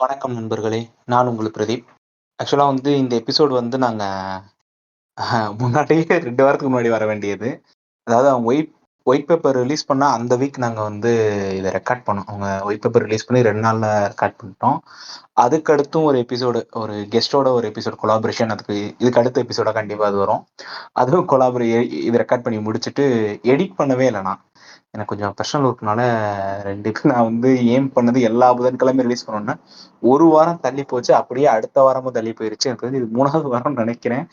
வணக்கம் நண்பர்களே! நான் உங்கள் பிரதீப். ஆக்சுவலா வந்து இந்த எபிசோட் வந்து நாங்க முன்னாடியே 2 வாரத்துக்கு முன்னாடி வர வேண்டியது. அதாவது அவங்க ஒயிட் பேப்பர் ரிலீஸ் பண்ண அந்த வீக் நாங்க வந்து இத ரெக்கார்ட் பண்ணோம். அவங்க ஒயிட் பேப்பர் ரிலீஸ் பண்ணி 2 நாள்ல ரெக்கார்ட் பண்ணிட்டோம். அதுக்கு அடுத்தும் ஒரு எபிசோடு ஒரு கெஸ்ட்டோட ஒரு எபிசோட் கொலாபரேஷன் இதுக்கு அடுத்த எபிசோடா கண்டிப்பா அது வரும். அதுவும் இது ரெக்கார்ட் பண்ணி முடிச்சுட்டு எடிட் பண்ணவே இல்ல நான். எனக்கு கொஞ்சம் பெர்சனல் ஒர்க்னால 2 நான் வந்து எய்ம் பண்ணது எல்லா புதன்கிழமையும் ரிலீஸ் பண்ணணும்னு, 1 வாரம் தள்ளி போச்சு. அப்படியே அடுத்த வாரமும் தள்ளி போயிருச்சு. எனக்கு தெரிஞ்சு இது 3வது வாரம்னு நெனைக்கிறேன்.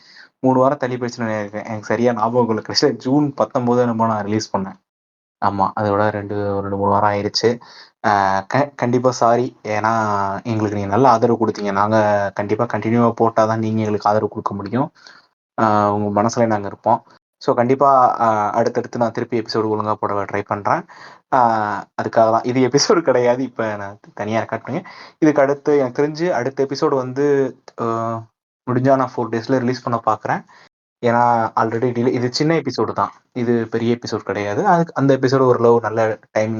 3 வாரம் தள்ளி போயிருச்சுன்னு நெனைக்கிறேன். எனக்கு சரியா ஞாபகம் இல்ல. கடைசியா ஜூன் 19 என்னமோ நான் ரிலீஸ் பண்ணேன். ஆமா. அதோட 2, 3 வாரம் ஆயிருச்சு. அ கண்டிப்பா சாரி. ஏன்னா, எங்களுக்கு நீங்க நல்ல ஆதரவு குடுத்தீங்க. நாங்க கண்டிப்பா கன்டினியூவா போட்டா தான் நீங்க எங்களுக்கு ஆதரவு குடுக்க முடியும். அ உங்க மனசுல நாங்க இருப்போம். ஸோ கண்டிப்பா அ அடுத்தடுத்து நான் திருப்பி எபிசோடு ஒழுங்கா போட ட்ரை பண்றேன். அ அதுக்காக தான். இது எபிசோடு கிடையாது. இப்ப நான் தனியா ரெக்கார்ட் பண்ணி இதுக்கு அடுத்து எனக்கு தெரிஞ்சு அடுத்த எபிசோடு வந்து அ முடிஞ்சா நான் 4 டேஸ்ல ரிலீஸ் பண்ண பாக்குறேன். ஏன்னா ஆல்ரெடி இது சின்ன எபிசோடு தான். இது பெரிய எபிசோட் கிடையாது. அந்த எபிசோடு ஓரளவு நல்ல டைம்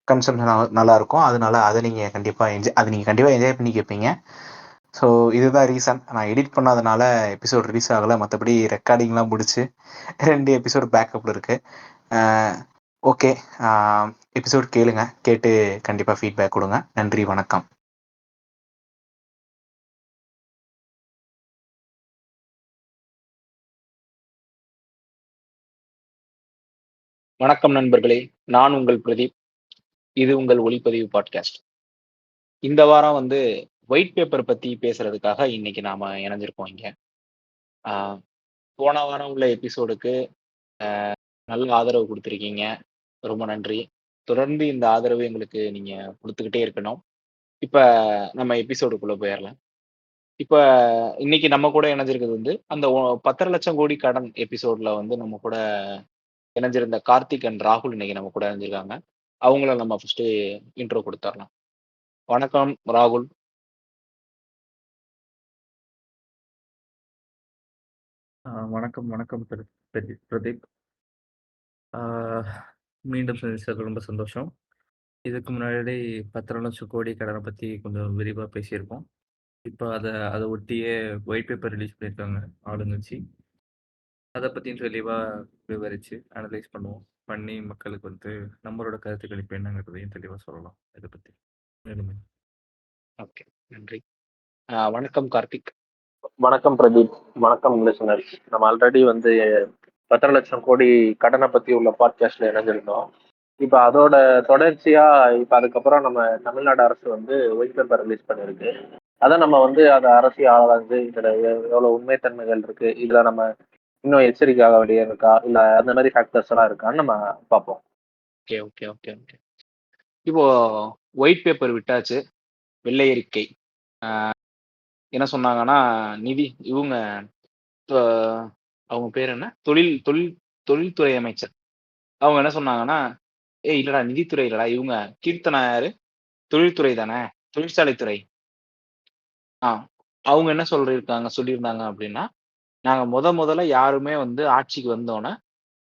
கன்சம்ப்ஷன் நல்லா இருக்கும். அதனால அத நீங்க கண்டிப்பா என்ஜாய் பண்ணி கேட்பீங்க. ஸோ இதுதான் ரீசன். நான் எடிட் பண்ணாதனால எபிசோட் ரிலீஸ் ஆகல. மத்தபடி ரெக்கார்டிங்லாம் முடிச்சு 2 எபிசோட் பேக்கப்ல இருக்கு. அ ஓகே. அ எபிசோட் கேளுங்க. கேட்டு கண்டிப்பா ஃபீட்பேக் குடுங்க. நன்றி, வணக்கம். வணக்கம் நண்பர்களே! நான் உங்கள் பிரதீப். இது உங்கள் ஒலிப்பதிவு பாட்காஸ்ட். இந்த வாரம் வந்து ஒயிட் பேப்பர் பத்தி பேசுறதுக்காக இன்னைக்கு நாம இணைஞ்சிருக்கோம் இங்க. ஆ போன வாரம் உள்ள எபிசோடுக்கு நல்ல ஆதரவு குடுத்திருக்கீங்க. ரொம்ப நன்றி. தொடர்ந்து இந்த ஆதரவு எங்களுக்கு நீங்க குடுத்துக்கிட்டே இருக்கணும். இப்ப நம்ம எபிசோடுக்குள்ள போயிரலாம். இப்ப இன்னைக்கு நம்ம கூட இணைஞ்சிருக்கிறது வந்து அந்த 10,00,000 கோடி கடன் எபிசோட்ல வந்து நம்ம கூட இணைஞ்சிருந்த கார்த்திக் அண்ட் ராகுல் இன்னைக்கு நம்ம கூட இணைஞ்சிருக்காங்க. அவங்கள நம்ம ஃபர்ஸ்ட்டு இன்ட்ரோ குடுத்தரலாம். வணக்கம் ராகுல். வணக்கம், வணக்கம் பிரதீப். ஆ மீண்டும் சந்திச்சதுல ரொம்ப சந்தோஷம். இதுக்கு முன்னாடி 10,00,000 கோடி கடன பத்தி கொஞ்சம் விரிவா பேசியிருக்கோம். இப்ப அத ஒட்டியே ஒயிட் பேப்பர் ரிலீஸ் பண்ணியிருக்காங்க ஆளுங்கட்சி. அத பத்தியும் தெளிவா விவரிச்சு அனலைஸ் பண்ணுவோம். பண்ணி மக்களுக்கு வந்து நம்மளோட கருத்து கணிப்பு என்னங்கிறதையும் தெளிவா சொல்லலாம். இத பத்தி. மேலும் ஓகே. நன்றி. வணக்கம் கார்த்திக். வணக்கம் பிரதீப். வணக்கம் லிசனர்ஸ். நம்ம ஆல்ரெடி வந்து 10,00,000 கோடி கடனை பத்தி உள்ள பாட்காஸ்ட்ல இணைஞ்சிருந்தோம். இப்ப அதோட தொடர்ச்சியா இப்ப அதுக்கப்புறம் நம்ம தமிழ்நாடு அரசு வந்து ஒயிட் பேப்பர் ரிலீஸ் பண்ணிருக்கு. அத நம்ம வந்து அத அரசியல் ஆராய்ந்து இதுல எவ்வளவு உண்மைத்தன்மைகள் இருக்கு, இதுல நம்ம இன்னும் எச்சரிக்கை ஆக வேண்டியது இருக்கா, இல்ல அந்த மாதிரி ஃபேக்டர்ஸ் எல்லாம் இருக்கான்னு நம்ம பார்ப்போம். Okay, okay, okay, okay. இப்போ ஒயிட் பேப்பர் விட்டாச்சு. வெள்ளை அறிக்கை. அ என்ன சொன்னாங்கன்னா, நிதி இவுங்க அ அவங்க பேர் என்ன? தொழில்துறை அமைச்சர். அவங்க என்ன சொன்னாங்கன்னா, "ஏய் இல்லடா நிதித்துறை இல்லடா. இவங்க கீர்த்தனா யாரு? தொழில்துறை தானே? தொழிற்சாலைத்துறை." ஆ. அவங்க என்ன சொல்லியிருந்தாங்க அப்படின்னா, "நாங்க முதல்ல யாருமே வந்து ஆட்சிக்கு வந்தோனே,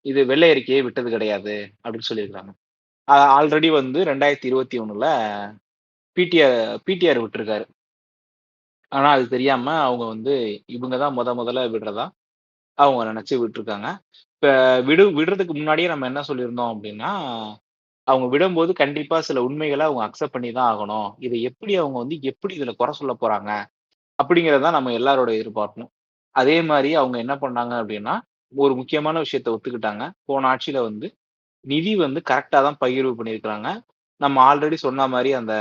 இது வெள்ளை அறிக்கையை விட்டது கிடையாது." அப்படின்னு சொல்லியிருக்காங்க. ஆல்ரெடி வந்து 2021ல பிடிஆர் பிடிஆர் விட்டுருக்காரு. ஆனா அது தெரியாம அவங்க வந்து இவங்க தான் முதல்ல விடுறதா அவங்க நெனச்சு விட்டுருக்காங்க. இப்ப விடுறதுக்கு முன்னாடியே நம்ம என்ன சொல்லியிருந்தோம் அப்டின்னா, அவங்க விடும்போது கண்டிப்பா சில உண்மைகள அவங்க அக்செப்ட் பண்ணி தான் ஆகணும். இத எப்படி அவங்க வந்து எப்படி இதுல குறை சொல்லப் போறாங்க? அப்படிங்கிறது தான் நம்ம எல்லாரோட எதிர்பார்ப்பும். அதே மாரி அவங்க என்ன பண்ணாங்க அப்டின்னா, ஒரு முக்கியமான விஷயத்த ஒத்துக்கிட்டாங்க. போன ஆட்சியில வந்து நிதி வந்து கரெக்ட்டா தான் பகிர்வு பண்ணியிருக்கிறாங்க. நம்ம ஆல்ரெடி சொன்ன மாரி அந்த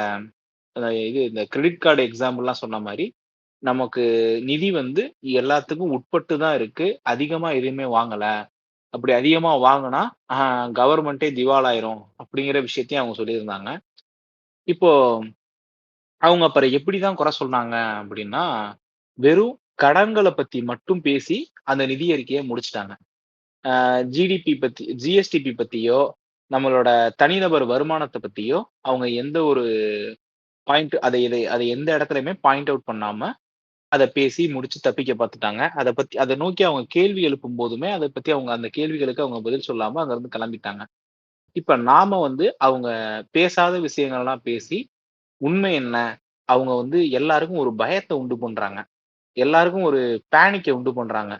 அ இது இந்த கிரெடிட் கார்டு எக்ஸாம்பிள்லாம் சொன்ன மாரி, நமக்கு நிதி வந்து எல்லாத்துக்கும் உட்பட்டு தான் இருக்கு. அதிகமா எதுவுமே வாங்கல. அப்படி அதிகமா வாங்குனா, அ கவர்மெண்ட்டே திவாலாயிரும். அப்படிங்கிற விஷயத்தையும் அவங்க சொல்லியிருந்தாங்க. இப்போ அவங்க அப்புறம் எப்படி தான் குறை சொன்னாங்க அப்படின்னா, வெறும் கடன்கள பத்தி மட்டும் பேசி அந்த நிதி அறிக்கைய முடிச்சுட்டாங்க. ஜிடிபி பத்தி ஜிஎஸ்டிபி பத்தியோ, நம்மளோட தனிநபர் வருமானத்த பத்தியோ, அவங்க எந்த ஒரு பாயிண்ட் அதை எந்த இடத்துலயுமே பாயிண்ட் அவுட் பண்ணாம, அத பேசி முடிச்சு தப்பிக்க பார்த்துட்டாங்க. அத நோக்கி அவங்க கேள்வி எழுப்பும்போதுமே, அத பத்தி அவங்க அந்த கேள்விகளுக்கு அவங்க பதில் சொல்லாம அங்கருந்து கிளம்பிட்டாங்க. இப்ப நாம வந்து அவங்க பேசாத விஷயங்கள்லாம் பேசி, உண்மை என்ன? அவங்க வந்து எல்லாருக்கும் ஒரு பயத்த உண்டு பண்றாங்க. எல்லாருக்கும் ஒரு பேனிக்க உண்டு பண்றாங்க.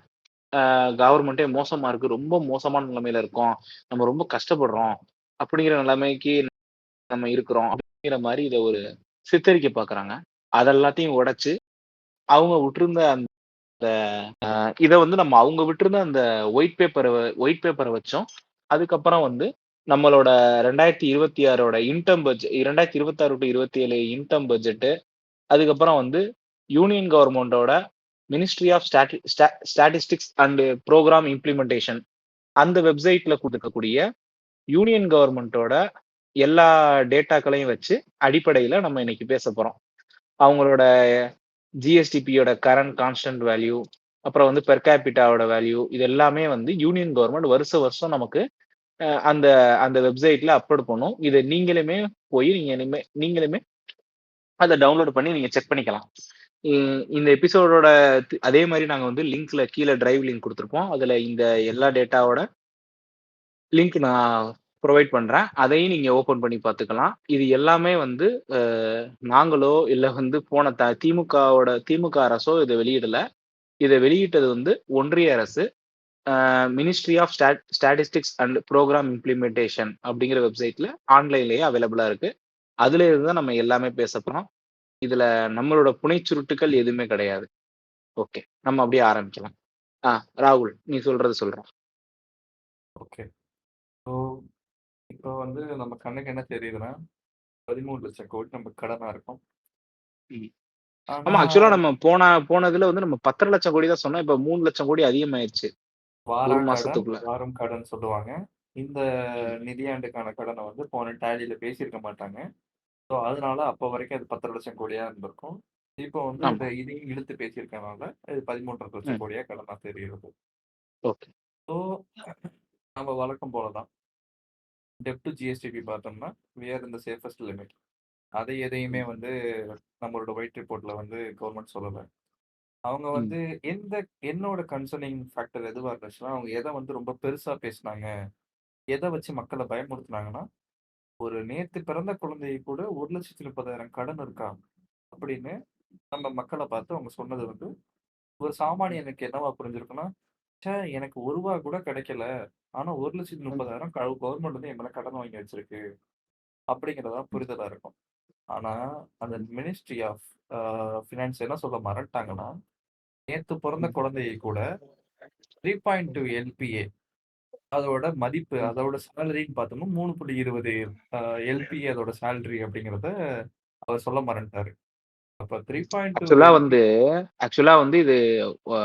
கவர்மெண்ட்டே மோசமா இருக்கு. ரொம்ப மோசமான நிலைமையில இருக்கோம். நம்ம ரொம்ப கஷ்டப்படுறோம். அப்படிங்கிற நிலைமைக்கு நம்ம இருக்கிறோம். அப்படிங்கிற மாரி இத ஒரு சித்தரிக்க பார்க்குறாங்க. அத எல்லாத்தையும் உடைச்சு, அவங்க விட்டிருந்த அந்த இத வந்து நம்ம அவங்க விட்டிருந்த அந்த ஒயிட் பேப்பர வச்சோம். அதுக்கப்புறம் வந்து நம்மளோட 2026ஓட இன்டர்ம் 2026 டூ 27 இன்டர்ம் பட்ஜெட் அதுக்கப்புறம் வந்து யூனியன் கவர்ன்மென்ட்டோட ministry of statistics and programme implementation அந்த வெப்சைட்ல குடுக்கக்கூடிய யூனியன் கவர்ன்மென்ட்டோட எல்லா டேட்டாக்களையும் வச்சு அடிப்படையில நம்ம இன்னைக்கு பேசப் போறோம். அவங்களோட ஜிஎஸ்டிபியோட கரண்ட் கான்ஸ்டன்ட் வேல்யூ, அப்புறம் வந்து பெர் கேபிட்டாவோட வேல்யூ இது எல்லாமே வந்து யூனியன் கவர்ன்மென்ட் வருஷம் நமக்கு அந்த அந்த வெப்சைட்ல அப்லோட் பண்ணும். இத நீங்களுமே அத டவுன்லோட் பண்ணி நீங்க செக் பண்ணிக்கலாம். இந்த எபிசோடோட அதே மாரி நாங்க வந்து லிங்க்ல கீழ டிரைவ் லிங்க் குடுத்திருப்போம். அதுல இந்த எல்லா டேட்டாவோட லிங்க் நான் புரொவைட் பண்றேன். அதையும் நீங்க ஓப்பன் பண்ணி பார்த்துக்கலாம். இது எல்லாமே வந்து அ நாங்களோ, இல்ல வந்து போன திமுக அரசோ இத வெளியிடல. இத வெளியிட்டது வந்து ஒன்றிய அரசு. Ministry of statistics and programme implementation அப்படிங்கிற வெப்சைட்ல ஆன்லைன்லயே அவைலபிளா இருக்கு. அதுல இருந்து தான் நம்ம எல்லாமே பேசப் போறோம். இதுல நம்மளோட புனைச்சுருட்டுக்கள் எதுவுமே கிடையாது. ஓகே. நம்ம அப்படியே ஆரம்பிக்கலாம். ராகுல் நீ சொல்றது சொல்றேன். ஓகே. ஸோ இப்போ வந்து நம்ம கண்ணுக்கு என்ன தெரியுதுன்னா 13,00,000 கோடி நமக்கு கடனா இருக்கும். ம். ஆனா ஆமா. ஆக்சுவலா நம்ம போனதுல வந்து நம்ம 10,00,000 கோடி தான் சொன்னோம். இப்ப 3,00,000 கோடி அதிகமாயிருச்சு. வாரா 1 கடன், மாசத்துக்குள்ள. வாரம் கடன் சொல்லுவாங்க. இந்த ம். நிதியாண்டுக்கான கடன வந்து போன டேலில பேசியிருக்க மாட்டாங்க. ஸோ அதனால அப்ப வரைக்கும் அது 10,00,000 கோடியா இருந்திருக்கும். இப்போ வந்து ஆமா. இதையும் இழுத்து பேசியிருக்கனால இது 13,00,000 ம். கோடியா கடனா தெரியுது. ஓகே. ஸோ நம்ம வழக்கம் போல தான். டெப்ட் டு ஜிஎஸ்டிபி பார்த்தோம்னா, we are in the safest limit. அதை எதையுமே ம். வந்து நம்மளோட ஒயிட் ரிப்போர்ட்ல வந்து கவர்மெண்ட் சொல்லல. அவங்க ம். வந்து என்னோட கன்சர்னிங் ஃபேக்டர் எதுவா இருந்துச்சுன்னா, அவங்க எத வந்து ரொம்ப பெருசா பேசுனாங்க, எத வச்சு மக்கள பயமுறுத்துனாங்கன்னா, ஒரு நேத்து பிறந்த குழந்தைக்கு கூட 1,30,000 கடன் இருக்கா? அப்படின்னு நம்ம மக்கள பார்த்து அவங்க சொன்னது வந்து, ஒரு சாமானியனுக்கு என்னவா புரிஞ்சிருக்குன்னா, ச்சே! எனக்கு ரூ. 1 கூட கிடைக்கல. ஆனா ம். 1,30,000 கவர்மெண்ட் வந்து என் மேல கடன் வாங்கி வச்சிருக்கு. அப்படிங்கிறது தான் புரிதலா இருக்கும். ஆனா, அந்த மினிஸ்ட்ரி ஆஃப் ஃபினான்ஸ் என்ன சொல்ல மறந்துட்டாங்கன்னா, நேத்து பொறந்த ம். குழந்தையை கூட 3.2 எல்பிஏ அதோட மதிப்பு, ம். அதோட சேலரின்னு பார்த்தோம்னா 3.20 எல்பிஏ அதோட சேலரி அப்படிங்கிறத அவர் சொல்ல மறந்துட்டாரு. அப்ப 3.2 ஆக்சுவலா எல்பி வந்து ஆக்சுவலா வந்து இது அ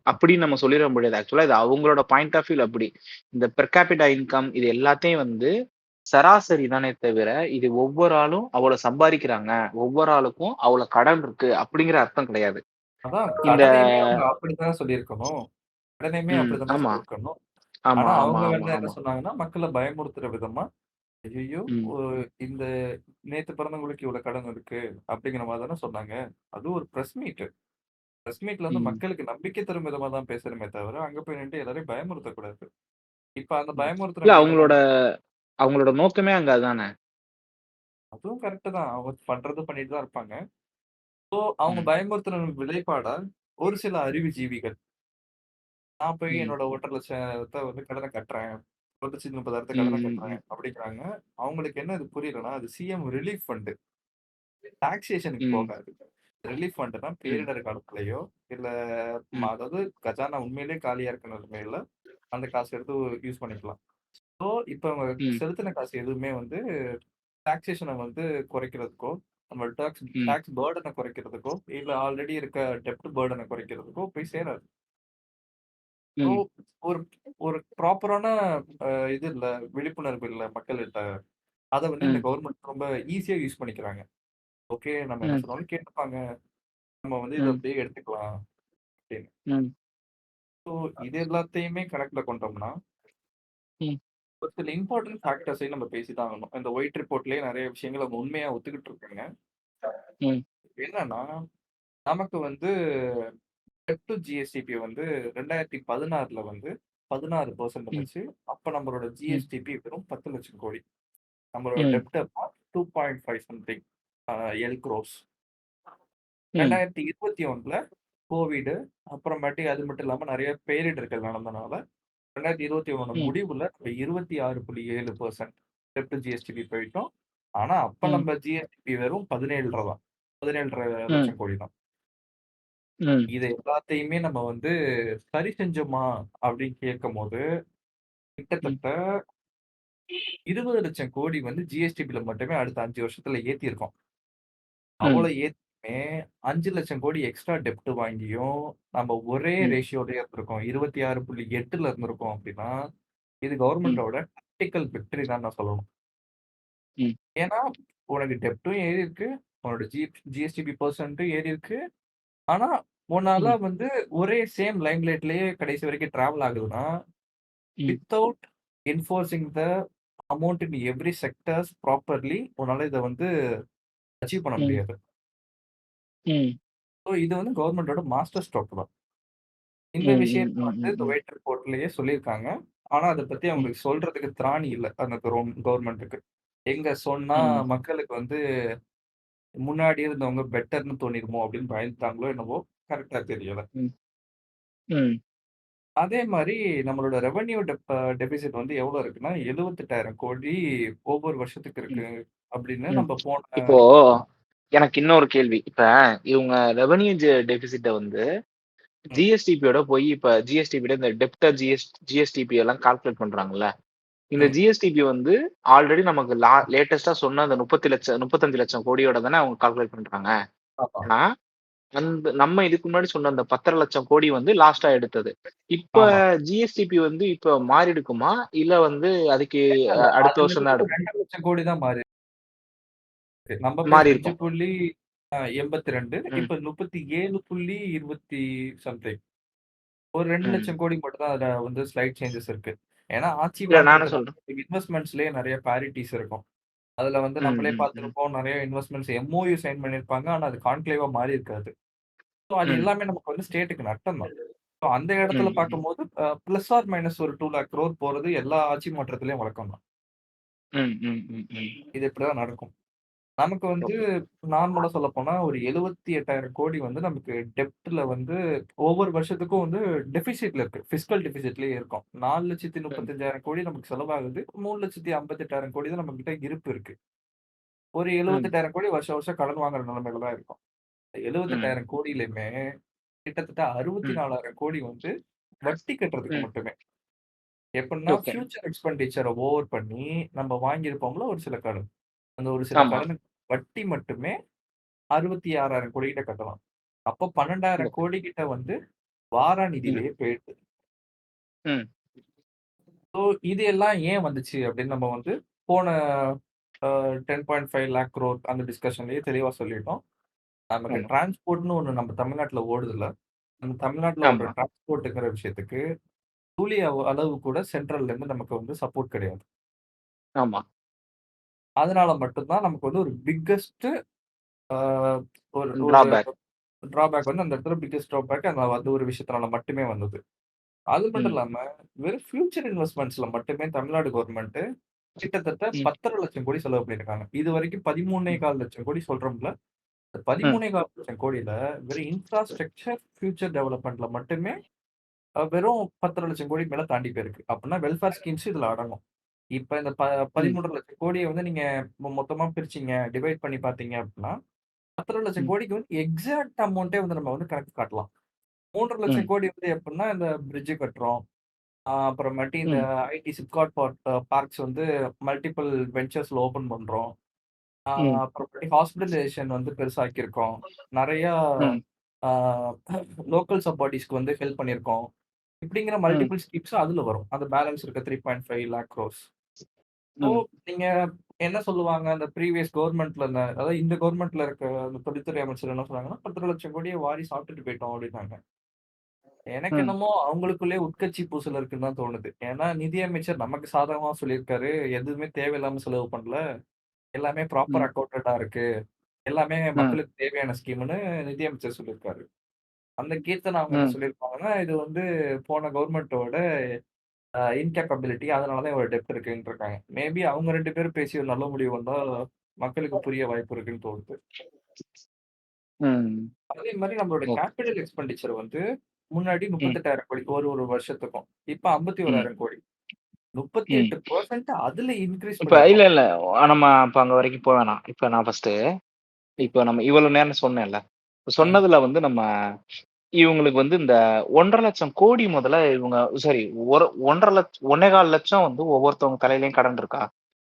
அப்படின்னு நம்ம சொல்லிற முடியாது. ஆக்சுவலா இது அவங்களோட பாயிண்ட் ஆஃப் வியூல அப்படி. இந்த பெர் கேபிட்டா இன்கம் இது எல்லாத்தையும் வந்து சராசரி தானே தவிர, இது ஒவ்வொரு ஆளும் அவ்வளோ சம்பாரிக்கிறாங்க. ஒவ்வொரு ஆளுக்கும் அவ்வளோ கடன் இருக்கு அப்படிங்கிற அர்த்தம் கிடையாது. அதான் இந்த கடனையுமே அவங்க அப்படித்தானே சொல்லியிருக்கணும். கடனையுமே ம். அப்படித்தானே ஆமா. சொல்லியிருக்கணும். ஆமா, ஆனா ஆமா, அவங்க ஆமா, வந்து என்ன ஆமா. சொன்னாங்கன்னா, மக்கள பயமுறுத்துற விதமா, ஐய்யய்யோ! ம். இந்த நேத்து பிறந்தவங்களுக்கு இவ்வளோ கடன் இருக்கு அப்படிங்கிற மாரி தானே சொன்னாங்க. அதுவும் ஒரு பிரஸ் மீட். பிரஸ் மீட்ல வந்து ம். மக்களுக்கு நம்பிக்கை தரும் விதமா தான் பேசணுமே தவிர, அங்க போய் நின்னுட்டு எல்லாரையும் பயமுறுத்தக்கூடாது. இப்ப அந்த ம். பயமுறுத்துற இல்ல மீடியால அவங்களோட அவங்களோட நோக்கமே அங்க அதானே. அதுவும் கரெக்ட் தான். அவங்க பண்றது பண்ணிட்டு தான் இருப்பாங்க. ஸோ அவங்க ம். பயமுறுத்துற விளைவாடா ஒரு சில அறிவுஜீவிகள், நான் போய் ம். என்னோட 1,50,000 வந்து கடன கட்டுறேன். 1,30,000 கடன ம். கட்டுறேன் ம். அப்படிங்கிறாங்க. அவங்களுக்கு என்ன இது புரியலன்னா, அது சிஎம் ரிலீஃப் ஃபண்ட். டாக்ஸேஷனுக்கு ம். போகாது. ரிலீஃப் ஃபண்ட்னா ம். பேரிடர் காலத்திலயோ, இல்ல ம். அதாவது கஜானா உண்மையிலேயே காலியா இருக்கிற நிலைமையில அந்த காசு எடுத்து யூஸ் பண்ணிக்கலாம். ஸோ இப்ப அவங்க ம். செலுத்தின காசு எதுவுமே வந்து டாக்ஸேஷன வந்து குறைக்கிறதுக்கோ, நம்ம டாக்ஸ் ம். டாக்ஸ் பர்டன குறைக்கிறதுக்கோ, இல்ல ஆல்ரெடி இருக்க டெப்ட் பர்டன குறைக்கிறதுக்கோ போய் சேராது. ஸோ ம். ஒரு ஒரு ப்ராப்பரான இது இல்ல, விழிப்புணர்வு இல்ல மக்கள்கிட்ட. அத வந்து இந்த ம். கவர்மெண்ட் ரொம்ப ஈஸியா யூஸ் பண்ணிக்கிறாங்க. ஓகே நம்ம என்ன ம். சொன்னாலும் கேட்டுப்பாங்க. நம்ம வந்து இத ம். அப்படியே எடுத்துக்கலாம் அப்படின்னு. ம். ஸோ இது எல்லாத்தையுமே கணக்குல கொண்டோம்னா, ம். ஒரு சில இம்பார்டன்ட் ஃபேக்டர்ஸையும் நம்ம பேசி தான் ஆகணும். இந்த ஒயிட் ரிப்போர்ட்லயே நெறைய விஷயங்கள அவங்க உண்மையா ஒத்துக்கிட்டு இருக்காங்க. ம். என்னன்னா, நமக்கு வந்து டெப்ட் டூ ஜிஎஸ்டிபி வந்து 2016ல வந்து 16% ம். இருந்துச்சு. அப்ப நம்மளோட ம். ஜிஎஸ்டிபி வெறும் 10,00,000 கோடி. நம்மளோட ம். டெப்ட் அப்ப 2.5 சம்திங் எல் குரோர்ஸ். ம். 2021ல கோவிடு, அப்புறமேட்டு அது மட்டும் இல்லாம நெறைய பேரிடர்கள் நடந்தனால 2021 ம். முடிவுல நம்ம 26.7% டெப்ட் ஜிஎஸ்டிபி போயிட்டோம். ஆனா, அப்ப ம். நம்ம ஜிஎஸ்டிபி வெறும் 17.5 தான். 17.5 ம். லட்சம் கோடி தான். ம். இத எல்லாத்தையுமே நம்ம வந்து சரி செஞ்சோமா? அப்படின்னு கேட்கும்போது, ம். கிட்டத்தட்ட 20,00,000 கோடி வந்து ஜிஎஸ்டிபில மட்டுமே அடுத்த 5 வருஷத்துல ஏத்தியிருக்கோம். ம். அவ்வளோ ஏத்தியுமே 5,00,000 கோடி எக்ஸ்ட்ரா டெப்ட் வாங்கியும், நம்ம ஒரே ம். ரேஷியோலயே இருந்திருக்கோம். 26.8ல இருந்திருக்கோம் அப்படின்னா, இது ம். கவர்ன்மென்ட்டோட டாக்டிக்கல் விக்டரி தான் நான் சொல்லணும். ம். ஏன்னா, உனக்கு டெப்ட்டும் ஏறியிருக்கு. உன்னோட ஜிஎஸ்டிபி பெர்சன்ட்டும் ஏறியிருக்கு. ஆனா, உன்னால ம். வந்து ஒரே சேம் லைம் லைட்லயே கடைசி வரைக்கும் டிராவல் ஆகுதுன்னா, ம். Without enforcing the amount in every sectors properly உன்னால இத வந்து அச்சீவ் பண்ண ம். முடியாது. ம். ஸோ இது வந்து கவர்ன்மென்ட்டோட மாஸ்டர் ஸ்ட்ரோக் தான். இந்த ம். ம். விஷயத்த ம். வந்து இந்த ம். ஒயிட் ரிப்போர்ட்லயே சொல்லியிருக்காங்க. ஆனா, அத பத்தி ம். அவங்களுக்கு சொல்றதுக்கு திராணி இல்ல. அந்த கவர்ன்மென்ட்க்கு. எங்க சொன்னா ம். மக்களுக்கு வந்து முன்னாடி இருந்தவங்க பெட்டர்ன்னு தோணிருமோ அப்படின்னு பயந்துட்டாங்களோ என்னவோ! கரெக்ட்டா தெரியல. ம். ம். அதே மாரி நம்மளோட ரெவென்யூ டெபிசிட் வந்து எவ்வளோ இருக்குன்னா, 78,000 கோடி ஒவ்வொரு வருஷத்துக்கு ம். இருக்கு அப்படின்னு ம். நம்ம போன இப்போ எனக்கு இன்னொரு கேள்வி. இப்ப இவங்க ரெவென்யூ டெபிசிட்ட வந்து ம், ஜிஎஸ்டிபியோட போய் இப்ப ஜிஎஸ்டிபியோட இந்த டெப்ட்ட ஜிஎஸ்டிபி எல்லாம் கால்குலேட் பண்றாங்கல்ல. இந்த ம். ஜிஎஸ்டிபி வந்து ஆல்ரெடி நமக்கு லேட்டஸ்ட்டா சொன்ன அந்த 35,00,000 கோடியோட தானே அவங்க கால்குலேட் பண்றாங்க. ஆமா, ஆனா, அந்த நம்ம இதுக்கு முன்னாடி சொன்ன அந்த 10,00,000 கோடி வந்து லாஸ்ட்டா எடுத்தது. இப்ப ஆமா. ஜிஎஸ்டிபி வந்து இப்ப மாறிடுக்குமா? இல்ல வந்து அதுக்கு இல்ல, இல்ல. அடுத்த அது வருஷம் தான் வெறும் எடுக்கும் 2,00,000 கோடி தான் மாறிருக்கு. நம்ம போய் மாறியிருக்கும். 5.82 ம். இப்ப 37.20 சம்திங். ஒரு ம். 2,00,000 கோடி மட்டும் தான் அதுல வந்து ஸ்லைட் சேஞ்சஸ் இருக்கு. ஏன்னா ஆட்சி இல்ல நானே மாற்றத்தினால சொல்றேன். இன்வெஸ்ட்மென்ட்ஸ்லயே நெறைய பாரிட்டீஸ் இருக்கும். அதுல வந்து ம். நம்மளே ம். ம். பார்த்திருப்போம். நெறைய இன்வெஸ்ட்மென்ட்ஸ் எம்ஓயு சைன் பண்ணியிருப்பாங்க. ஆனா அது கான்க்ளேவா மாறி இருக்காது. ஸோ அது ம். எல்லாமே நமக்கு வந்து ஸ்டேட்டுக்கு நட்டம் தான். ஸோ அந்த இடத்துல ம். ம். பார்க்கும்போது பிளஸ் ஆர் மைனஸ் ஒரு 2,00,000 crore போறது எல்லா ஆட்சி மாற்றத்திலயும் வழக்கம் தான். ம். ம். ம். ம். இது இப்படிதான் நடக்கும். நமக்கு வந்து ஓகே. நார்மலா சொல்லப்போனா ஒரு 78,000 கோடி வந்து நமக்கு டெப்ட்ல வந்து ஒவ்வொரு வருஷத்துக்கும் வந்து டெபிசிட்ல இருக்கு. பிஸ்கல் டெபிசிட்லயே இருக்கும். ம். 4,35,000 கோடி நமக்கு செலவாகுது. 3,58,000 கோடி தான் நம்மகிட்ட இருப்பு இருக்கு. ஒரு ம். 78,000 கோடி வருஷம் வருஷம் கடன் வாங்குற நிலைமையில தான் இருக்கோம். ம். 78,000 கோடியிலயுமே கிட்டத்தட்ட ம். 64,000 கோடி வந்து வட்டி கட்டுறதுக்கு ம். மட்டுமே. எப்படின்னா ஓகே. ஃபியூச்சர் எக்ஸ்பெண்டிச்சர ஓவர் பண்ணி நம்ம வாங்கியிருப்போம்ல ஒரு சில கடன். அந்த ஒரு சில ஆமா. கடனுக்கு வட்டி மட்டுமே 66,000 கோடி கிட்ட கட்டலாம். அப்போ 12,000 ஓகே. கோடி கிட்ட வந்து வாரா ம். நிதியிலேயே போயிடுது. ம். ஸோ இது எல்லாம் ஏன் வந்துச்சு அப்படின்னு நம்ம வந்து போன 10.5 லேக் குரோர் அந்த டிஸ்கஷன்லயே தெளிவா சொல்லிட்டோம். நமக்கு ஆமா. டிரான்ஸ்போர்ட்ன்னு ஒண்ணு நம்ம தமிழ்நாட்டுல ஓடுதுல்ல. நம்ம தமிழ்நாட்டுல ஓடுற ஆமா. டிரான்ஸ்போர்ட்ங்கிற விஷயத்துக்கு துளி அளவு கூட சென்ட்ரல்ல இருந்து நமக்கு வந்து சப்போர்ட் கிடையாது. ஆமா. அதனால மட்டும் தான் நமக்கு வந்து ஒரு பிக்கஸ்ட் ஆ ஒரு ஒரு டிராபேக். டிராபேக் வந்து அந்த இடத்துல பிக்கஸ்ட் டிராபேக் அந்த ஒரு விஷயத்தினால மட்டுமே வந்தது. அது மட்டும் ம். இல்லாம, வெறும் ஃபியூச்சர் இன்வெஸ்ட்மென்ட்ஸ்ல மட்டுமே தமிழ்நாடு கவர்ன்மென்ட் கிட்டத்தட்ட ம். 15,00,000 கோடி செலவு பண்ணியிருக்காங்க. இதுவரைக்கும் ம். 13,400,000 கோடி சொல்றோம்ல. இந்த ம். 13,400,000 கோடியில வெறும் இன்ஃப்ராஸ்ட்ரக்சர், ஃபியூச்சர் டெவலப்மென்ட்ல மட்டுமே வெறும் 10,00,000 கோடி மேல தாண்டி போயிருக்கு. அப்பன்னா வெல்ஃபேர் ஸ்கீம்ஸ் இதுல அடங்கும். இப்ப இந்த ம். 13,50,000 கோடிய வந்து நீங்க மொத்தமா பிரிச்சீங்க, டிவைட் பண்ணி பார்த்தீங்க அப்டின்னா, 10,00,000 ம். கோடிக்கு வந்து எக்ஸாக்ட் அமௌண்ட்டே வந்து நம்ம வந்து கணக்கு காட்டலாம். 3,50,000 ம். கோடி வந்து எப்டின்னா இந்த பிரிட்ஜ் கட்டுறோம். அப்புறமேட்டு இந்த ம். ஐடி சிப்காட் பார்க்ஸ் வந்து மல்டிபிள் வென்ச்சர்ஸ்ல ஓப்பன் பண்றோம். ஆ ம். அப்புறமேட்டு ஹாஸ்பிட்டலைசேஷன் வந்து பெருசாக்கியிருக்கோம். நெறையா ம். ஆ லோக்கல் சப் பாடிஸ்க்கு வந்து ஹெல்ப் பண்ணியிருக்கோம். இப்படிங்கிற ம். மல்டிபிள் ஸ்கீம்ஸ் அதுல வரும். அந்த பேலன்ஸ் இருக்க 3.5 லேக் குரோர்ஸ். ஸோ ம். நீங்க என்ன சொல்லுவாங்க, அந்த ப்ரீவியஸ் கவர்ன்மென்ட்ல அதாவது இந்த கவர்ன்மென்ட்ல இருக்க அந்த தொழில்துறை அமைச்சர் என்ன சொன்னாங்கன்னா, 10,00,000 கோடிய வாரி சாப்பிட்டுட்டு போயிட்டோம் அப்படின்னாங்க. எனக்கு ம். என்னமோ அவங்களுக்குள்ளயே உட்கட்சி பூசல் இருக்குன்னு தான் தோணுது. ஏன்னா நிதியமைச்சர் நமக்கு சாதகமா சொல்லியிருக்காரு. எதுவுமே தேவையில்லாம செலவு பண்ணல. எல்லாமே ப்ராப்பர் ம். அக்கவுண்டடா இருக்கு. எல்லாமே ம். மக்களுக்கு தேவையான ஸ்கீம்ன்னு நிதியமைச்சர் சொல்லியிருக்காரு. அந்த கீர்த்தனா அவங்க என்ன ம். சொல்லியிருப்பாங்கன்னா, இது வந்து போன கவர்ன்மென்ட்டோட இன்கேப்பபிலிட்டி அதனால தான் இவ்வளோ டெப்ட் இருக்குன்னு இருக்காங்க. மேபி அவங்க 2 பேரும் பேசி ஒரு நல்ல முடிவு வந்தா மக்களுக்கு புரிய வாய்ப்பு இருக்குன்னு தோணுது. ம். அதே மாதிரி நம்மளோட ஓகே. கேபிட்டல் எக்ஸ்பெண்டிச்சர் வந்து முன்னாடி ம். 38,000 கோடி ஒரு வருஷத்துக்கும். இப்ப ம். 51,000 கோடி. ம். 38% அதுல இன்க்ரீஸ் இப்ப இல்ல, பண்ணியிருக்கோம். இல்ல. நம்ம அப்ப அங்க வரைக்கும் போ வேணாம். இப்ப நான் ஃபர்ஸ்ட்டு இப்ப நம்ம இவ்வளவு நேரம் சொன்னேன்ல. ம். சொன்னதுல வந்து நம்ம இவங்களுக்கு வந்து இந்த 1,50,000 கோடி முதல்ல இவங்க சாரி ஒரு 1,50,000 வந்து ஒவ்வொருத்தவங்க தலையிலயும் கடன் இருக்கா?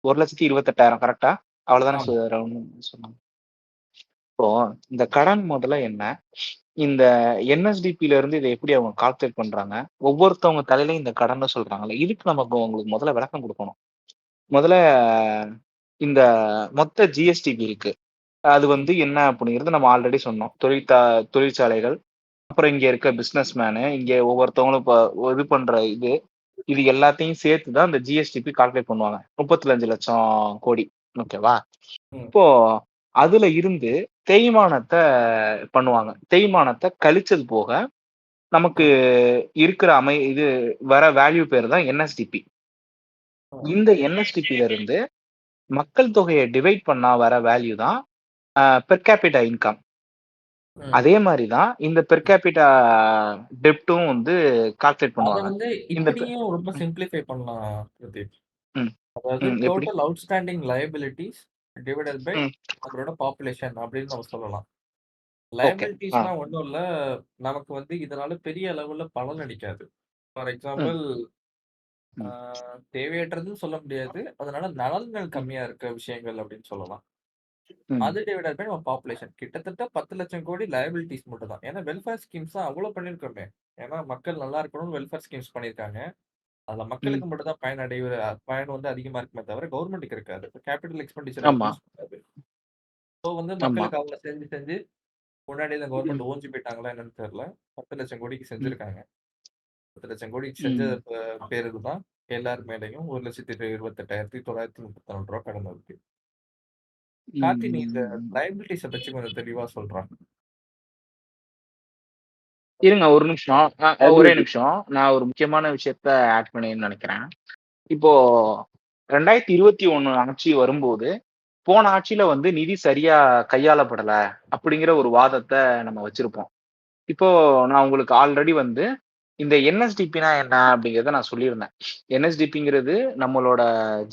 1,28,000 கரெக்ட்டா? அவ்வளவுதானே ஆமா. சொன்னாங்க. இப்போ இந்த கடன் முதல்ல என்ன? இந்த என்எஸ்டிபில இருந்து இத எப்படி அவங்க கால்குலேட் பண்றாங்க? ஒவ்வொருத்தவங்க தலையிலயும் இந்த கடன்னு சொல்றாங்கல்ல. இதுக்கு நமக்கு உங்களுக்கு முதல்ல விளக்கம் குடுக்கணும். முதல்ல இந்த மொத்த ஜிஎஸ்டிபி இருக்கு. அது வந்து என்ன அப்படிங்கிறது நம்ம ஆல்ரெடி சொன்னோம். தொழிற்சாலைகள், அப்புறம் இங்க இருக்க பிசினஸ் மேனு, இங்க ஒவ்வொருத்தவங்களும் இப்ப இது பண்ற இது எல்லாத்தையும் சேர்த்து தான் இந்த ஜிஎஸ்டிபி கால்குலேட் பண்ணுவாங்க. 35,00,000 கோடி. ஓகேவா? ம். இப்போ அதுல இருந்து தேய்மானத்த பண்ணுவாங்க. தேய்மானத்த கழிச்சது போக, நமக்கு ம். இருக்கிற வர வேல்யூ பேரு தான் என்எஸ்டிபி. ம். இந்த என்எஸ்டிபில இருந்து மக்கள் தொகைய டிவைட் பண்ணா வர வேல்யூ தான் பெர் கேபிட்டா இன்கம். ம். அதே மாரி தான் இந்த பெர் கேபிட்டா டெப்ட்டும் வந்து கால்குலேட் அத பண்ணுவாங்க. வந்து இந்த பெ இப்படியும் ரொம்ப ம், சிம்ப்ளிஃபை பண்ணலாம் பிரதீப். ம், அதாவது ம். எப்படி? டோட்டல் அவுட்ஸ்டாண்டிங் லயபிலிட்டீஸ் டிவைடட் பை ம். நம்மளோட பாப்புலேஷன் அப்படின்னு நம்ம சொல்லலாம். ஓகே. ஆ. லயபிலிட்டீஸ்னா ஒண்ணும் இல்ல. நமக்கு வந்து இதனால பெரிய அளவுல பலன் அளிக்காது. ஃபார் ம், எக்ஸாம்பிள் ஆ ம், தேவையற்றதுன்னு சொல்ல முடியாது. அதனால நலன்கள் ம், கம்மியா இருக்க விஷயங்கள் அப்படின்னு சொல்லலாம். ம், அது டிவைடட் பை நம்ம பாப்புலேஷன். கிட்டத்தட்ட 10,00,000 கோடி லயபிலிட்டீஸ் மட்டும் தான். ஏன்னா வெல்ஃபேர் ஸ்கீம்ஸ் தான் அவ்ளோ பண்ணியிருக்கோமே. ஏன்னா மக்கள் நல்லா இருக்கணும்னு வெல்ஃபேர் ஸ்கீம்ஸ் பண்ணியிருக்காங்க. அதுல ம். மக்களுக்கு மட்டும் தான் பயன் வந்து அதிகமா இருக்குமே தவிர கவர்மெண்ட்க்கு இருக்காது. கேபிட்டல் எக்ஸ்பெண்டிச்சர ஆமா, ரெடியூஸ் பண்ணாது. ஸோ வந்து ஆமா. மக்களுக்கு அவ்வளோ செஞ்சு செஞ்சு முன்னாடி இந்த ம், கவர்மெண்ட் ஓஞ்சு போயிட்டாங்களா என்னன்னு தெரியல. 10,00,000 கோடிக்கு ம், செஞ்சிருக்காங்க. 10,00,000 கோடிக்கு செஞ்ச ம், பேருக்கு தான் எல்லார் மேலயும் ரூ. 1,28,834 கடன் இருக்கு. கார்த்தி நீ இந்த ம். லயபிலிட்டீஸ பத்தி கொஞ்சம் தெளிவா சொல்றா. இருங்க ஒரு நிமிஷம். ஒரே லைபிலிட்டி. நிமிஷம். நான் ஒரு முக்கியமான விஷயத்த ஆட் பண்ணணும்னு நெனைக்கிறேன். இப்போ 2021 ஆட்சி வரும்போது, போன ஆட்சியில வந்து நிதி சரியா கையாளப்படல அப்படிங்கிற ஒரு வாதத்த நம்ம வச்சிருப்போம். இப்போ நான் உங்களுக்கு ஆல்ரெடி வந்து இந்த என்எஸ்டிபினா என்ன அப்படிங்கிறத நான் சொல்லியிருந்தேன். என்எஸ்டிபிங்கிறது நம்மளோட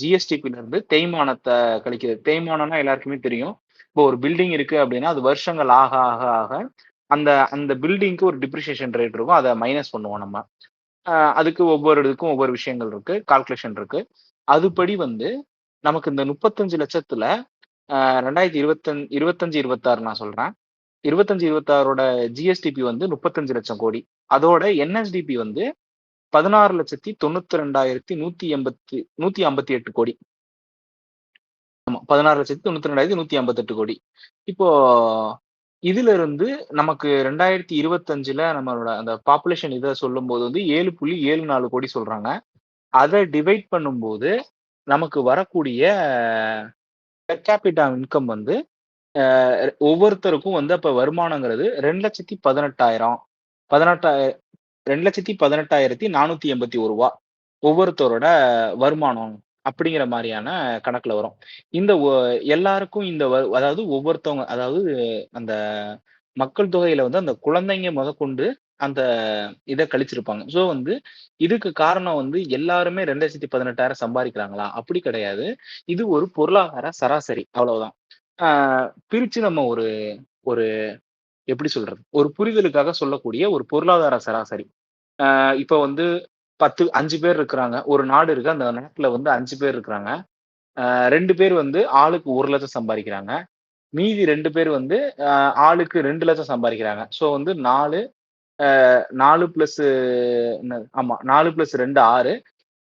ஜிஎஸ்டிபில இருந்து தேய்மானத்த கழிக்கிறது. தேய்மானம்னா எல்லாருக்குமே தெரியும். இப்போ ஒரு பில்டிங் இருக்கு அப்படின்னா, அது வருஷங்கள் ஆக ஆக ஆக அந்த அந்த பில்டிங்க்கு ஒரு டிப்ரிசியேஷன் ரேட் இருக்கும். அத மைனஸ் பண்ணுவோம் நம்ம. அதுக்கு ஒவ்வொரு இதுக்கும் ஒவ்வொரு விஷயங்கள் இருக்கு. கால்குலேஷன் இருக்கு. அதுபடி வந்து நமக்கு இந்த 35,00,000த்துல 2025, 26 நான் சொல்றேன். 25, 26ஓட ஜிஎஸ்டிபி வந்து 35,00,000 கோடி. அதோட என்எஸ்டிபி வந்து 16,92,158 கோடி. ஆமா. 16,92,158 கோடி. இப்போ இதுல இருந்து நமக்கு 2025ல நம்மளோட அந்த பாப்புலேஷன் சொல்லும்போது வந்து 7.74 கோடி சொல்றாங்க. அத டிவைட் பண்ணும்போது நமக்கு வரக்கூடிய பெர் கேபிட்டா இன்கம் வந்து ஒவ்வொருத்தருக்கும் வந்து அப்ப வருமானங்கிறது 2,18,000 2,18,481 ஒவ்வொருத்தரோட வருமானம் அப்படிங்கிற மாரியான கணக்குல வரும். இந்த எல்லாருக்கும் அதாவது ஒவ்வொருத்தவங்க அதாவது அந்த மக்கள் தொகையில வந்து அந்த குழந்தைங்க முதற்கொண்டு அந்த இத கழிச்சிருப்பாங்க. ஸோ வந்து இதுக்கு காரணம் வந்து எல்லாருமே 2,18,000 சம்பாதிக்கிறாங்களா? அப்படி கிடையாது. இது ஒரு பொருளாதார சராசரி. அவ்வளவுதான். ஆ பிரிச்சு நம்ம ஒரு ஒரு எப்படி சொல்றது? ஒரு புரிதலுக்காக சொல்லக்கூடிய ஒரு பொருளாதார சராசரி. இப்ப வந்து 5 பேர் இருக்கிறாங்க. ஒரு நாடு இருக்கு. அந்த நாட்டுல வந்து 5 பேர் இருக்கிறாங்க. 2 பேர் வந்து ஆளுக்கு 1,00,000 சம்பாதிக்கிறாங்க. மீதி 2 பேர் வந்து அ ஆளுக்கு 2,00,000 சம்பாதிக்கிறாங்க. ஸோ வந்து 4 பிளஸ் என்னது? ஆமா 4 பிளஸ் 2 6.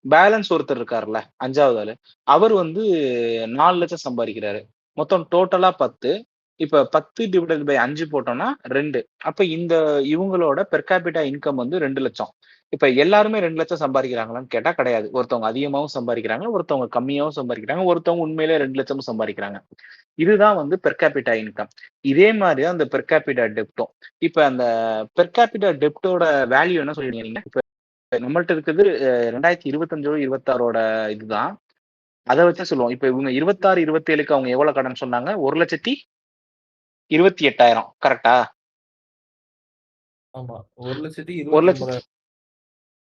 பேலன்ஸ் ஒருத்தர் இருக்கார்ல 5வது ஆளு. அவர் வந்து 4,00,000 சம்பாதிக்கிறாரு. மொத்தம் டோட்டலா 10. இப்ப 10 டிவைடட் பை 5 போட்டோம்னா 2. அப்ப இவங்களோட பெர் கேபிட்டா இன்கம் வந்து 2,00,000. இப்ப எல்லாருமே 2,00,000 சம்பாதிக்கிறாங்களான்னு கேட்டா கிடையாது. ஒருத்தவங்க அதிகமாவும் சம்பாதிக்கிறாங்க, ஒருத்தவங்க கம்மியாவும் சம்பாதிக்கிறாங்க, ஒருத்தவங்க உண்மையிலேயே 2,00,000 சம்பாதிக்கிறாங்க. இதுதான் வந்து பெர் கேபிட்டா இன்கம். இதே மாரி தான் அந்த பெர் கேபிட்டா டெப்ட்டும். இப்ப அந்த பெர் கேபிட்டா டெப்ட்டோட வேல்யூ என்ன சொல்றீங்க நீங்க? இப்ப நம்மள்ட்ட இருக்கிறது 2025ஓ 26ஓட இதுதான். அத வச்சு சொல்லுவோம். இப்ப இவங்க 26, 27க்கு அவங்க எவ்வளவு கடன் சொன்னாங்க? 1,00,000 28,000 கரெக்டா? ஆமா. ஒரு 1,29,000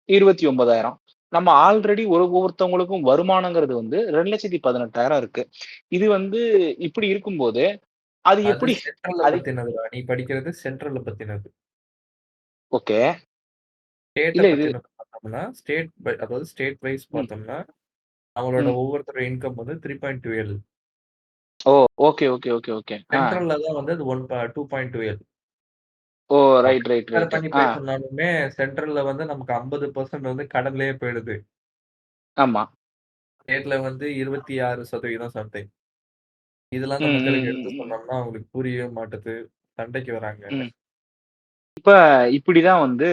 29,000 நம்ம ஆல்ரெடி ஒவ்வொருத்தவங்களுக்கும் வருமானங்கிறது வந்து 2,18,000 இருக்கு. இது வந்து இப்படி இருக்கும்போது, அது அது எப்படி சென்ட்ரல்ல அது பத்தினதுடா. நீ படிக்கிறது சென்ட்ரல்ல பத்தினது. ஓகே. ஸ்டேட்ட இல்ல இது பத்தினது பார்த்தோம்னா, அதாவது ஸ்டேட் வைஸ் ம், பார்த்தோம்னா, அவங்களோட ம். ஒவ்வொருத்தரோட இன்கம் வந்து 3.12. ஓ! Okay, okay, okay, okay. சென்ட்ரல்ல தான் வந்து அது 2.12. ஓ! அப்படி ரைட், ரைட், கம்பேர் ரைட். பண்ணி பேசணும்னாலுமே, சென்ட்ரல்ல வந்து நமக்கு 50% வந்து கடன்லயே போயிடுது. ஆமா. ஸ்டேட்ல வந்து 26% சம்திங். இதெல்லாம் ம், அந்த மக்களுக்கு ம், எடுத்து ம், ம், சொன்னோம்னா, அவங்களுக்கு புரியவே மாட்டுது. சண்டைக்கு வராங்க. ம். இப்ப இப்படிதான் வந்து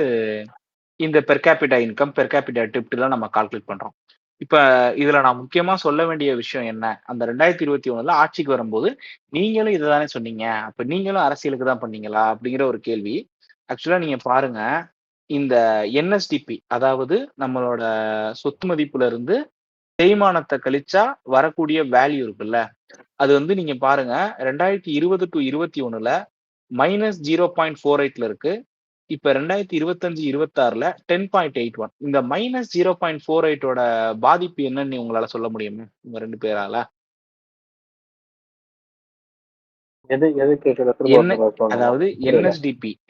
இந்த per capita income, per capita டெப்ட்லாம் நம்ம கால்குலேட் பண்றோம். இப்ப இதுல நான் முக்கியமா சொல்ல வேண்டிய விஷயம் என்ன? அந்த 2021ல ஆட்சிக்கு வரும்போது, நீங்களும் இத தானே சொன்னீங்க. அப்ப நீங்களும் அரசியலுக்கு தான் பண்ணீங்களா? அப்படிங்கிற ஒரு கேள்வி. ஆக்சுவலா நீங்க பாருங்க, இந்த என்எஸ்டிபி அதாவது நம்மளோட சொத்து மதிப்புல இருந்து தேய்மானத்த கழிச்சா வரக்கூடிய வேல்யூ இருக்குல்ல, அது வந்து நீங்க பாருங்க 2020 டூ 21ல -0.48ல இருக்கு. இப்ப 2025, 26ல 10.81 இந்த -0.48ஓட பாதிப்பு என்னன்னு உங்களால சொல்ல முடியுமா? உங்க 2 பேரால? எது எது கேட்கல திரும்ப என்ன ஒருத்தர் சொல்லணும். அதாவது புரியல.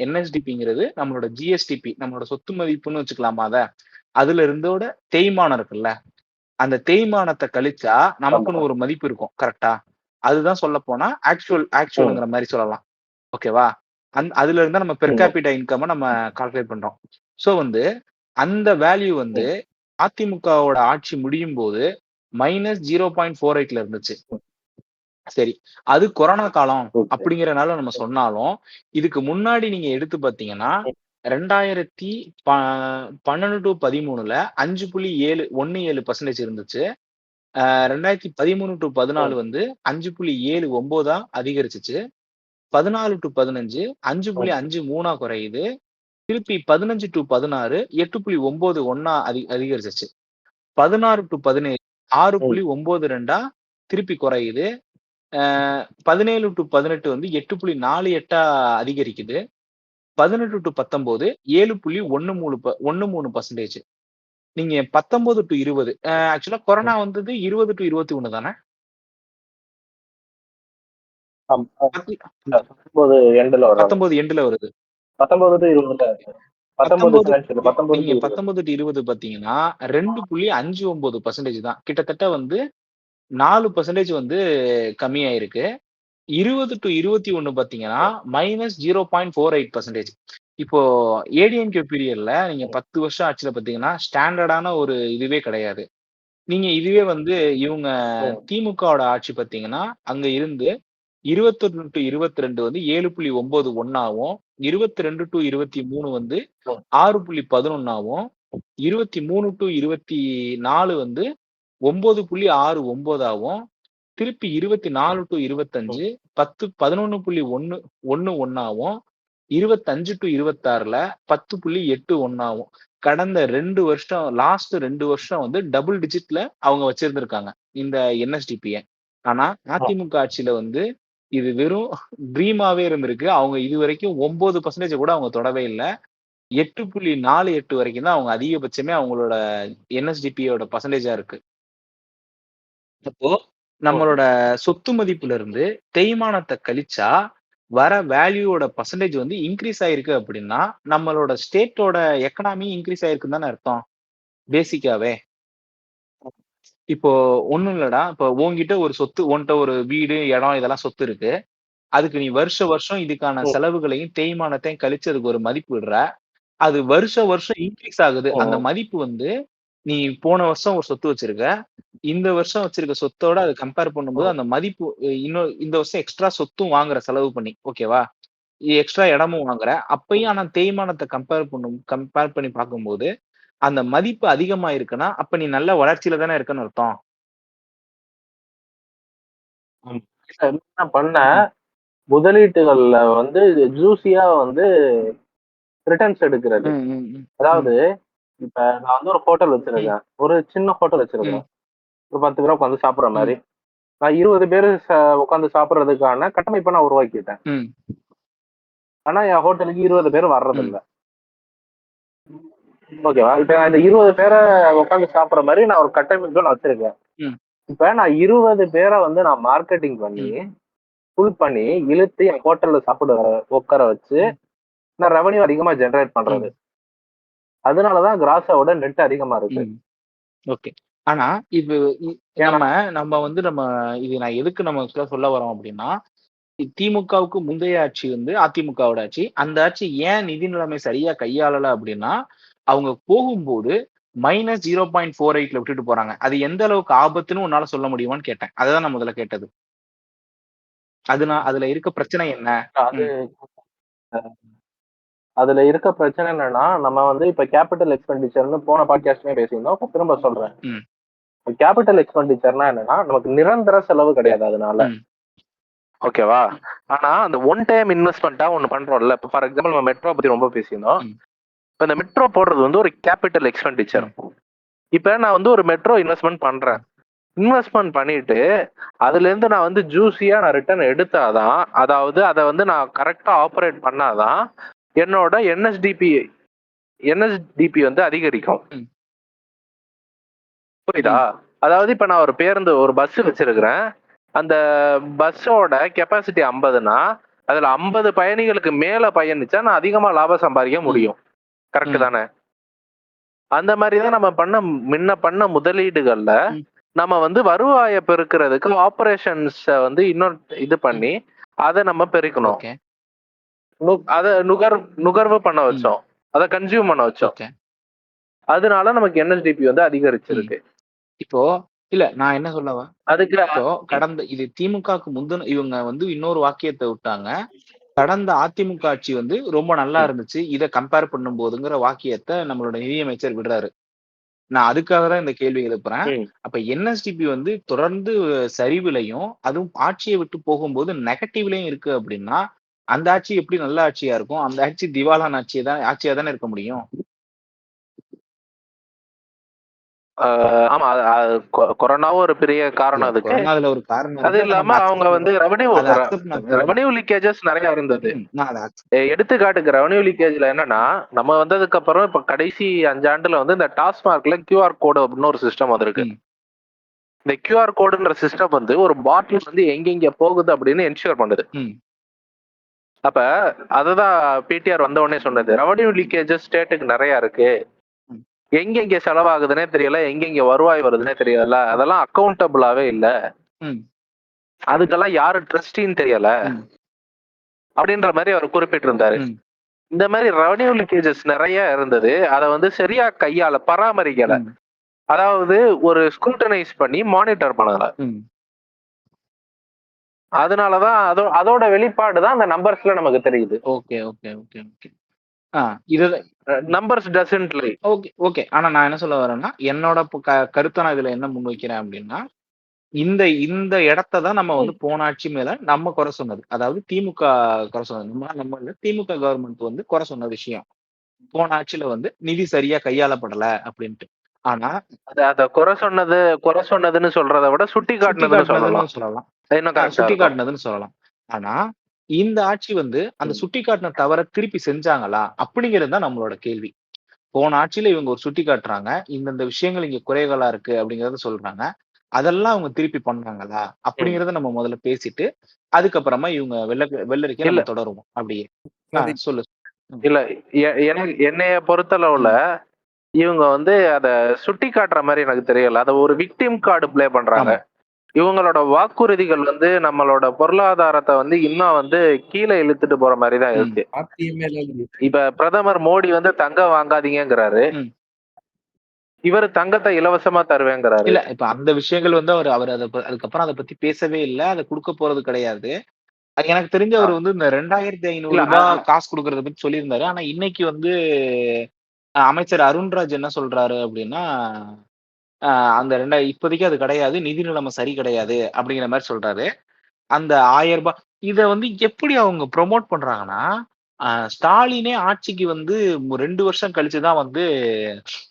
என்எஸ்டிபிங்கிறது நம்மளோட ஜிஎஸ்டிபி நம்மளோட சொத்து மதிப்புன்னு வச்சுக்கலாமா அத? அதுல இருந்தோட தேய்மானம் இருக்குல்ல, அந்த தேய்மானத்த கழிச்சா ஆமா. நமக்குன்னு ஒரு மதிப்பு இருக்கும். கரெக்ட்டா? அதுதான் சொல்லப்போனா ம். ஆக்சுவல்ங்கிற மாரி சொல்லலாம். ஓகேவா? அதுல இருந்தா நம்ம பெர் ம். கேபிட்டா இன்கம நம்ம கால்குலேட் பண்றோம். சோ வந்து அந்த வேல்யூ வந்து ம். அதிமுகவோட ஆட்சி முடியும்போது -0.48ல இருந்துச்சு. சரி. அது கொரோனா காலம் ஓகே. அப்படிங்கிறனால நம்ம சொன்னாலும், இதுக்கு முன்னாடி நீங்க எடுத்து பார்த்தீங்கன்னா, 2012 டூ 13ல 5.17% இருந்துச்சு. 2013 டூ 14 ம். வந்து 5.79 அதிகரிச்சுச்சு. 14 டூ 15 ம். 5.53 குறையுது. திருப்பி 15 டூ 16 8.91 அதிகரிச்சுச்சு. 16 டூ 17 ம். 6.92 திருப்பி குறையுது. 17 டூ 18 வந்து 8.48 அதிகரிக்குது. 18 டூ 19 7.13% நீங்க 19 டூ 20 ஆக்சுவலா கொரோனா வந்தது 20 டூ 21 தானே? பத்து 19 எண்டுல வர்றாங்க. 19 எண்டுல வருது. 19 to 20 19 19 ஃபினான்ஷியல் 19 நீங்க to 20. 19 டூ 20 பார்த்தீங்கன்னா 2.59% தான். கிட்டத்தட்ட வந்து 4% வந்து கம்மியாயிருக்கு. 20 டூ 21 பார்த்தீங்கன்னா, -0.48% இப்போ ஏடிஎம்கே பீரியட்ல நீங்க 10 வருஷம் ஆட்சியில பார்த்தீங்கன்னா, ஸ்டாண்டர்டான ஒரு இதுவே கிடையாது. நீங்க இதுவே வந்து இவங்க ம். திமுகவோட ஆட்சி பார்த்தீங்கன்னா, அங்க இருந்து 21 டூ 22 வந்து 7.91ஆவும், 22 டூ 23 வந்து ம். 6.11ஆவும், 23 டூ 24 வந்து 9.69ஆவும், திருப்பி 24 டூ ம். 25 11.11ஆவும், 25 டூ 26ல 10.81ஆவும். கடந்த 2 வருஷம் லாஸ்ட் 2 வருஷம் வந்து டபுள் டிஜிட்ல அவங்க வச்சிருந்திருக்காங்க. இந்த என்எஸ்டிபிய. ஆனா அதிமுக ஆட்சியில வந்து இது வெறும் ட்ரீமாவே இருந்திருக்கு. அவங்க இதுவரைக்கும் 9% கூட அவங்க தொடவே இல்ல. 8.48 வரைக்கும் தான் அவங்க அதிகபட்சமே அவங்களோட என்எஸ்டிபியோட பெர்சன்டேஜா இருக்கு. அப்போ ம். நம்மளோட சொத்து மதிப்புல இருந்து தேய்மானத்த கழிச்சா, வர வேல்யூவோட பெர்சன்டேஜ் வந்து இன்கிரீஸ் ஆயிருக்கு அப்படின்னா, நம்மளோட ஸ்டேட்டோட எக்கனாமி இன்கிரீஸ் ஆயிருக்குன்னு தானே அர்த்தம். பேசிக்காவே. இப்போ ஒண்ணும் இல்லடா. இப்போ உன்கிட்ட ஒரு சொத்து உன்ட்ட ஒரு வீடு, இடம் இதெல்லாம் சொத்து இருக்கு. அதுக்கு நீ வருஷம் வருஷம் இதுக்கான ம். செலவுகளையும், தேய்மானத்தையும் கழிச்சு அதுக்கு ஒரு மதிப்பு இடுற. அது வருஷம் வருஷம் இன்கிரீஸ் ஆகுது. அந்த ம். மதிப்பு வந்து நீ போன வருஷம் ஒரு சொத்து வச்சிருக்க. இந்த வருஷம் வச்சிருக்க சொத்தோட அத கம்பேர் பண்ணும்போது ம். அந்த மதிப்பு இன்னும் இந்த வருஷம் எக்ஸ்ட்ரா சொத்தும் வாங்குற செலவு பண்ணி. ஓகேவா? எக்ஸ்ட்ரா இடமும் வாங்குற. அப்பயும் ஆனா தேய்மானத்த கம்பேர் பண்ணி பார்க்கும்போது, அந்த மதிப்பு அதிகமா இருக்குன்னா, அப்ப நீ நல்ல வளர்ச்சியில தானே இருக்கன்னு அர்த்தம். ம். இல்ல என்ன பண்ண ம். முதலீட்டுகள்ல வந்து ஜூசியா வந்து ரிட்டர்ன்ஸ் எடுக்கிறது. ம், ம், ம், ம், அதாவது இப்ப நான் வந்து ஒரு ஹோட்டல் ம், வச்சிருக்கேன். ஒரு சின்ன ஹோட்டல் ம், வச்சிருக்கேன். ஒரு 10 பேர் உட்காந்து சாப்பிடுற ம், மாரி. நான் 20 பேர் உட்காந்து சாப்பிடுறதுக்கான கட்டமைப்பை நான் உருவாக்கிட்டேன். ம் ஆனா என் ஹோட்டலுக்கு 20 பேர் வர்றது ம் இல்ல. ஓகேவா? இப்ப நான் இந்த 20 பேரை உட்காந்து சாப்பிடுற மாதிரி நான் ஒரு கட்டமைப்பு நான் வச்சிருக்கேன். ம் இப்ப நான் 20 பேரை வந்து நான் மார்க்கெட்டிங் பண்ணி ம் ஃபுல் பண்ணி இழுத்து என் ஹோட்டல்ல சாப்பிட உட்கார வச்சு ம் நான் ரெவன்யூ அதிகமா ஜெனரேட் ம் பண்றது. அதனாலதான் கிராஸோட நெட் அதிகமா இருக்கு. ம் ஓகே. ஆனா இது ஏன்னா நம்ம வந்து இது நான் எதுக்கு நம்ம சொல்ல வரோம் அப்படின்னா, திமுகவுக்கு முந்தைய ஆட்சி வந்து அதிமுகவோட ஆட்சி. அந்த ஆட்சி ஏன் நிதி நிலைமை சரியா கையாளல அப்படின்னா, அவங்க போகும்போது -0.48ல விட்டுட்டு போறாங்க. அது எந்த அளவுக்கு ஆபத்துன்னு உன்னால சொல்ல முடியுமான்னு கேட்டேன். அததான் நான் முதல்ல கேட்டது. அதுல இருக்க பிரச்சனை என்ன? அது ம். அதுல இருக்க பிரச்சனை என்னன்னா, நம்ம வந்து இப்ப கேபிட்டல் எக்ஸ்பெண்டிச்சர்னு போன பாட்காஸ்ட்லயே பேசியிருந்தோம். இப்ப திரும்ப சொல்றேன். ம். கேபிட்டல் எக்ஸ்பெண்டிச்சர்னா என்னன்னா, நமக்கு நிரந்தர செலவு கிடையாது அதனால. ம். ஓகேவா? ஆனா அந்த ஒன் டைம் இன்வெஸ்ட்மெண்ட்டா ஒண்ணு பண்றோம்ல. இப்ப ஃபார் எக்ஸாம்பிள் நம்ம மெட்ரோ பத்தி ரொம்ப பேசியிருந்தோம். ம். இப்ப இந்த மெட்ரோ போடுறது வந்து ஒரு கேபிட்டல் எக்ஸ்பெண்டிச்சர். இப்ப நான் வந்து ஒரு மெட்ரோ இன்வெஸ்ட்மெண்ட் பண்றேன். இன்வெஸ்ட்மெண்ட் பண்ணிட்டு அதுல இருந்து நான் வந்து ஜூஸியா நான் ரிட்டர்ன் எடுத்தாதான், அதாவது அதை வந்து நான் கரெக்டா ஆபரேட் பண்ணாதான் என்னோட என்எஸ்டிபி வந்து அதிகரிக்கும். ம். புரியுதா? அதாவது இப்ப நான் ஒரு பஸ் வச்சிருக்கிறேன். அந்த பஸ்ஸோட கெப்பாசிட்டி 50னா அதுல 50 பயணிகளுக்கு மேல பயணிச்சா நான் அதிகமா லாபம் சம்பாதிக்க முடியும். கரெக்ட் தானே? அந்த மாதிரிதான் நம்ம முன்ன பண்ண முதலீடுகள்ல நம்ம வந்து வருவாயை பெருக்கிறதுக்கு ஆபரேஷன்ஸ் வந்து இன்னொரு இது பண்ணி அதை நம்ம பெருக்கணும். ஓகே. அதை நுகர்வு பண்ண வச்சோம், அதை கன்சியூம் பண்ண வச்சோம். ஓகே. அதனால நமக்கு என்எஸ்டிபி வந்து அதிகரிச்சிருக்கு. இப்போ இல்ல நான் என்ன சொல்லவா, அதுக்கு இப்போ கடந்த இது திமுகவுக்கு முந்தின இவங்க வந்து இன்னொரு வாக்கியத்தை விட்டாங்க. கடந்த அதிமுக ஆட்சி வந்து ரொம்ப நல்லா இருந்துச்சு, இதை கம்பேர் பண்ணும் போதுங்கிற வாக்கியத்தை நம்மளோட நிதியமைச்சர் விடுறாரு. நான் அதுக்காக தான் இந்த கேள்வி எழுப்புறேன். அப்ப என்எஸ்டிபி வந்து தொடர்ந்து சரிவுலையும் அதுவும் ஆட்சியை விட்டு போகும்போது நெகட்டிவ்லயும் இருக்கு அப்படின்னா, அந்த ஆட்சி எப்படி நல்ல ஆட்சியா இருக்கும்? அந்த ஆட்சி திவாலான ஆட்சியா தானே இருக்க முடியும். ஆமா, கொரோனாவும் ஒரு பெரிய காரணம் அதுக்கு. கொரோனால ஒரு காரணம் அது இல்லாம அவங்க வந்து ரெவன்யூ லீக்கேஜஸ் நிறைய இருந்தது. எடுத்துக்காட்டுக்கு ரெவன்யூ லீக்கேஜ்ல என்னன்னா, நம்ம வந்ததுக்கு அப்புறம் இப்ப கடைசி 5 ஆண்டுல வந்து இந்த டாஸ்மார்க்ல QR கோடு அப்படின்னு ஒரு சிஸ்டம் வந்திருக்கு. இந்த QR கோடுன்ற சிஸ்டம் வந்து ஒரு பாட்டில் வந்து எங்கெங்க போகுது அப்படின்னு என்ஷூர் பண்ணுது. அப்ப அததான் பிடிஆர் வந்த உடனே சொன்னது, ரெவன்யூ லீக்கேஜஸ் ஸ்டேட்டுக்கு நிறைய இருக்கு, எங்கெங்க செலவாகுதுன்னே தெரியல, எங்கெங்க வருவாய் வருதுன்னே தெரியல, அதெல்லாம் அக்கௌண்டபிளாவே இல்ல, அதுக்கெல்லாம் யாரு ட்ரஸ்டின்னு தெரியல அப்படின்ற மாதிரி அவர் குறிப்பிட்டிருந்தாரு. இந்த மாதிரி ரெவன்யூ லீக்கேஜஸ் நிறைய இருந்தது. அதை வந்து சரியா பராமரிக்கல, அதாவது ஒரு ஸ்க்ரூட்டனைஸ் பண்ணி மானிட்டர் பண்ணல. அதனாலதான் அதோட வெளிப்பாடு தான் அந்த நம்பர்ஸ்ல நமக்கு தெரியுது. ஓகே ஓகே ஓகே ஓகே இது numbers doesn't lie. Okay okay. ஆனா நான் என்ன சொல்ல வரேன்னா, என்னோட கருத்தை நான் இதுல என்ன முன்வைக்கிறேன் அப்படின்னா, இந்த இடத்த தான் நம்ம வந்து போன ஆட்சி மேல நம்ம குறை சொன்னது. அதாவது திமுக குறை சொன்னது. நம்ம திமுக கவர்மெண்ட் வந்து குறை சொன்ன விஷயம். போன ஆட்சியில வந்து நிதி சரியா கையாளப்படல அப்படின்ட்டு. ஆனா அத குறை சொன்னதுன்னு சொல்றதை விட சுட்டி காட்டுனதுன்னு சொல்லலாம். சுட்டி காட்டுனதுன்னு சொல்லலாம். ஆனா இந்த ஆட்சி வந்து அந்த சுட்டி காட்டின தவற திருப்பி செஞ்சாங்களா அப்படிங்கிறது தான் நம்மளோட கேள்வி. போன ஆட்சியில இவங்க ஒரு சுட்டி காட்டுறாங்க, இந்த விஷயங்கள் இங்க குறைகளா இருக்கு அப்படிங்கறத சொல்றாங்க. அதெல்லாம் அவங்க திருப்பி பண்ணாங்களா அப்படிங்கறத நம்ம முதல்ல பேசிட்டு அதுக்கப்புறமா இவங்க வெள்ளரிக்கை நம்ம தொடருவோம். அப்படியே சொல்லு. இல்ல, என்னைய பொறுத்தளவுல இவங்க வந்து அத சுட்டி காட்டுற மாதிரி எனக்கு தெரியல. அத ஒரு விக்டிம் கார்டு பிளே பண்றாங்க. இவங்களோட வாக்குறுதிகள் வந்து நம்மளோட பொருளாதாரத்தை வந்து இன்னும் வந்து கீழே இழுத்துட்டு போற மாதிரி தான் இருக்கு. இப்ப பிரதமர் மோடி வந்து தங்கம் வாங்காதீங்கிறாரு, இவர் தங்கத்தை இலவசமா தருவேங்கிறாரு. இல்ல இப்ப அந்த விஷயங்கள் வந்து அவர் அதுக்கப்புறம் அதை பத்தி பேசவே இல்லை, அதை கொடுக்க போறது கிடையாது. எனக்கு தெரிஞ்ச அவர் வந்து இந்த 2500 ரூபாய் காசு கொடுக்கறத பத்தி சொல்லியிருந்தாரு. ஆனா இன்னைக்கு வந்து அமைச்சர் அருண்ராஜ் என்ன சொல்றாரு அப்படின்னா, அந்த இப்போதைக்கு அது கிடையாது, நிதி நிலைமை சரி கிடையாது அப்படிங்கிற மாதிரி சொல்றாரு. அந்த 1000 ரூபாய் இத வந்து எப்படி அவங்க ப்ரொமோட் பண்றாங்கன்னா, ஸ்டாலினே ஆட்சிக்கு வந்து 2 வருஷம் கழிச்சுதான் வந்து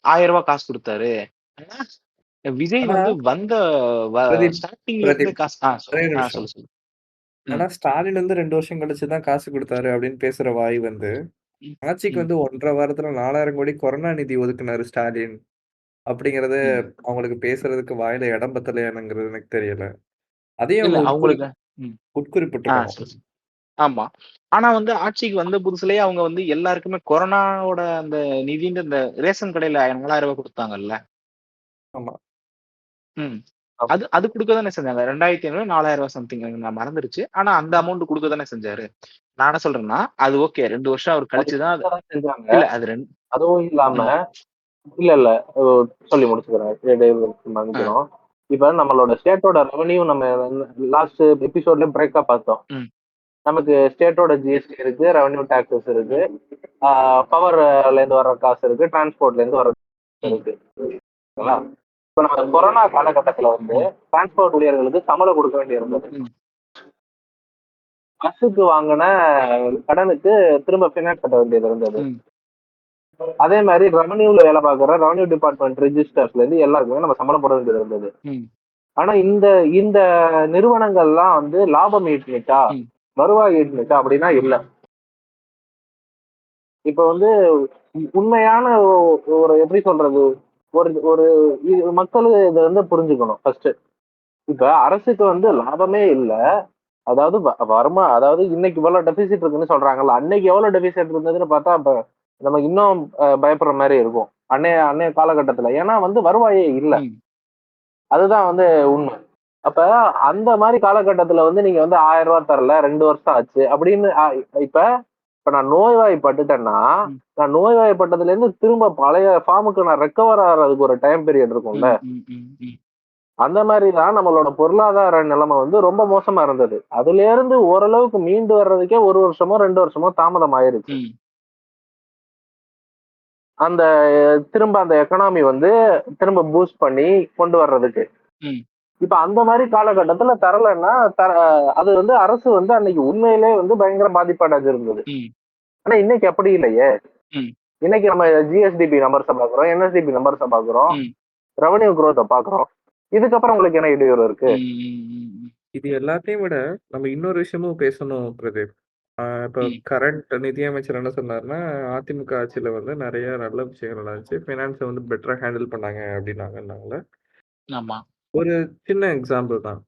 1000 ரூபாய் காசு கொடுத்தாரு. விஜய் ஆனா வந்து வந்த பிரதீப் ஸ்டார்டிங்ல இருந்து பிரதீப் காசு ஒரே சொல்லு நிமிஷம். சொல்லு சொல்லு. ம். ஆனா ஸ்டாலின் வந்து 2 வருஷம் கழிச்சு தான் காசு குடுத்தாரு அப்படின்னு பேசுற வாய் வந்து, ம். ஆட்சிக்கு ம். வந்து 1½ வாரத்துல 4000 கோடி கொரோனா நிதி ஒதுக்குனாரு ஸ்டாலின். அப்படிங்கிறது ம். அவங்களுக்கு பேசுறதுக்கு வாயில இடம் பத்தலையானுங்கிறது எனக்கு தெரியல. அதையும் இல்ல அவங்க அவங்களுக்கு ம். உட்குறிப்பிட்டுக்கணும். சொல்லு சொல்லு. ஆமா. ஆனா வந்து ஆட்சிக்கு வந்த புதுசுலயே அவங்க வந்து எல்லாருக்குமே கொரோனாவோட அந்த நிதின்ற இந்த ரேஷன் கடையில ரூ. 4000 குடுத்தாங்கல்ல. ஆமா. ம். அது அது குடுக்க தானே செஞ்சாங்க. 2500 4000 சம்திங் நான் மறந்துருச்சு. ஆனா அந்த அமௌண்ட் குடுக்க தானே செஞ்சாரு. நான் என்ன சொல்றேன்னா, அது ஓகே 2 வருஷம் அவர் அது கழிச்சு தான் கொடுக்கதான் செஞ்சாங்க. இல்ல அது அதுவும் இல்லாம ம். இல்ல சொல்லி முடிச்சுக்கிறேன். ஆ. மன்னிக்கணும். இப்ப நம்மளோட ஸ்டேட்டோட ரெவன்யூ நம்ம லாஸ்ட் எபிசோட்ல பிரேக்கா பார்த்தோம். ம். நமக்கு ஸ்டேட்டோட ஜிஎஸ்டி இருக்கு, ரெவன்யூ டாக்ஸஸ் இருக்கு, பவர்ல இருந்து வர்ற காசு இருக்கு, டிரான்ஸ்போர்ட்ல இருந்து வர்ற காசு ம். இருக்கு. ஓகேங்களா? இப்ப நம்ம கொரோனா காலகட்டத்துல வந்து ம். டிரான்ஸ்போர்ட் ஊழியர்களுக்கு சம்பளம் கொடுக்க வேண்டியிருந்தது. ம். பஸ்ஸுக்கு வாங்கின கடனுக்கு திரும்ப ஃபினான்ஸ் கட்ட வேண்டியது இருந்தது. ம். அதே மாதிரி ரெவன்யூல வேலை பார்க்குற ரெவன்யூ டிபார்ட்மெண்ட் ரெஜிஸ்டர்ஸ்ல இருந்து எல்லாருக்குமே நம்ம சம்பளம் போட வேண்டியது இருந்தது. ம். ஆனா இந்த இந்த நிறுவனங்கள்லாம் வந்து லாபம் ஈட்டுனுச்சா, ம். வருவாய் ஈட்டுனுச்சா அப்படின்னா இல்ல. இப்ப வந்து உண்மையான ஒரு எப்படி சொல்றது, ஒரு ஒரு மக்கள் இதை வந்து புரிஞ்சுக்கணும் ஃபர்ஸ்ட். இப்ப அரசுக்கு வந்து லாபமே இல்ல. அதாவது அதாவது இன்னைக்கு இவ்வளவு டெபிசிட் இருக்குன்னு சொல்றாங்கல்ல, அன்னைக்கு எவ்வளவு டெபிசிட் இருந்ததுன்னு பார்த்தா இப்ப நமக்கு இன்னும் பயப்படுற மாதிரி இருக்கும் அன்னைய அன்னைய காலகட்டத்துல. ஏன்னா வந்து வருவாயே இல்ல. ம். அதுதான் வந்து உண்மை. அப்ப அந்த மாதிரி காலகட்டத்துல வந்து நீங்க வந்து 1000 ரூபாய் தரல 2 வருஷம் ஆச்சு அப்படின்னு இப்ப இப்ப நான் நோய்வாய்ப்பட்டுட்டேன்னா, ம். நான் நோய்வாய்ப்பட்டதுல இருந்து திரும்ப பழைய ஃபார்முக்கு நான் ரெக்கவர் ஆகிறதுக்கு ஒரு டைம் பீரியட் இருக்கும்ல. ம். ம். ம். ம். அந்த மாதிரி தான் நம்மளோட பொருளாதார நிலைமை வந்து ரொம்ப மோசமா இருந்தது. அதுல இருந்து ஓரளவுக்கு மீண்டு வர்றதுக்கே 1 வருஷமோ 2 வருஷமோ தாமதம் ஆயிருச்சு. ம். அந்த திரும்ப அந்த எக்கனாமி வந்து திரும்ப பூஸ்ட் பண்ணி கொண்டு வர்றதுக்கு. ம். இப்ப அந்த மாதிரி காலகட்டத்துல தரலைன்னா அது வந்து அரசு வந்து அன்னைக்கு உண்மையிலே வந்து பயங்கர பாதிப்படைஞ்சு இருந்தது. ம். ஆனா இன்னைக்கு அப்படி இல்லையே. ம். இன்னைக்கு நம்ம ஜிஎஸ்டிபி நம்பர்ஸை பாக்குறோம், என்எஸ்டிபி நம்பர்ஸை பாக்குறோம், ம். ரெவன்யூ குரோத்தை பாக்குறோம். இதுக்கப்புறம் உங்களுக்கு என்ன இடையூறு இருக்கு? ம். ம். ம். இது எல்லாத்தையும் விட நம்ம இன்னொரு விஷயமும் பேசணும் பிரதீப். இப்போ ம். கரண்ட் நிதியமைச்சர் என்ன சொன்னாருன்னா, அதிமுக ஆட்சியில வந்து நிறைய நல்ல விஷயங்கள் நடந்துச்சு. ஃபினான்ஸை வந்து பெட்டரா ஹேண்டில் பண்ணாங்க அப்படின்னாங்கன்னாங்களே. ஆமா. ஒரு சின்ன எக்ஸாம்பிள் தான்.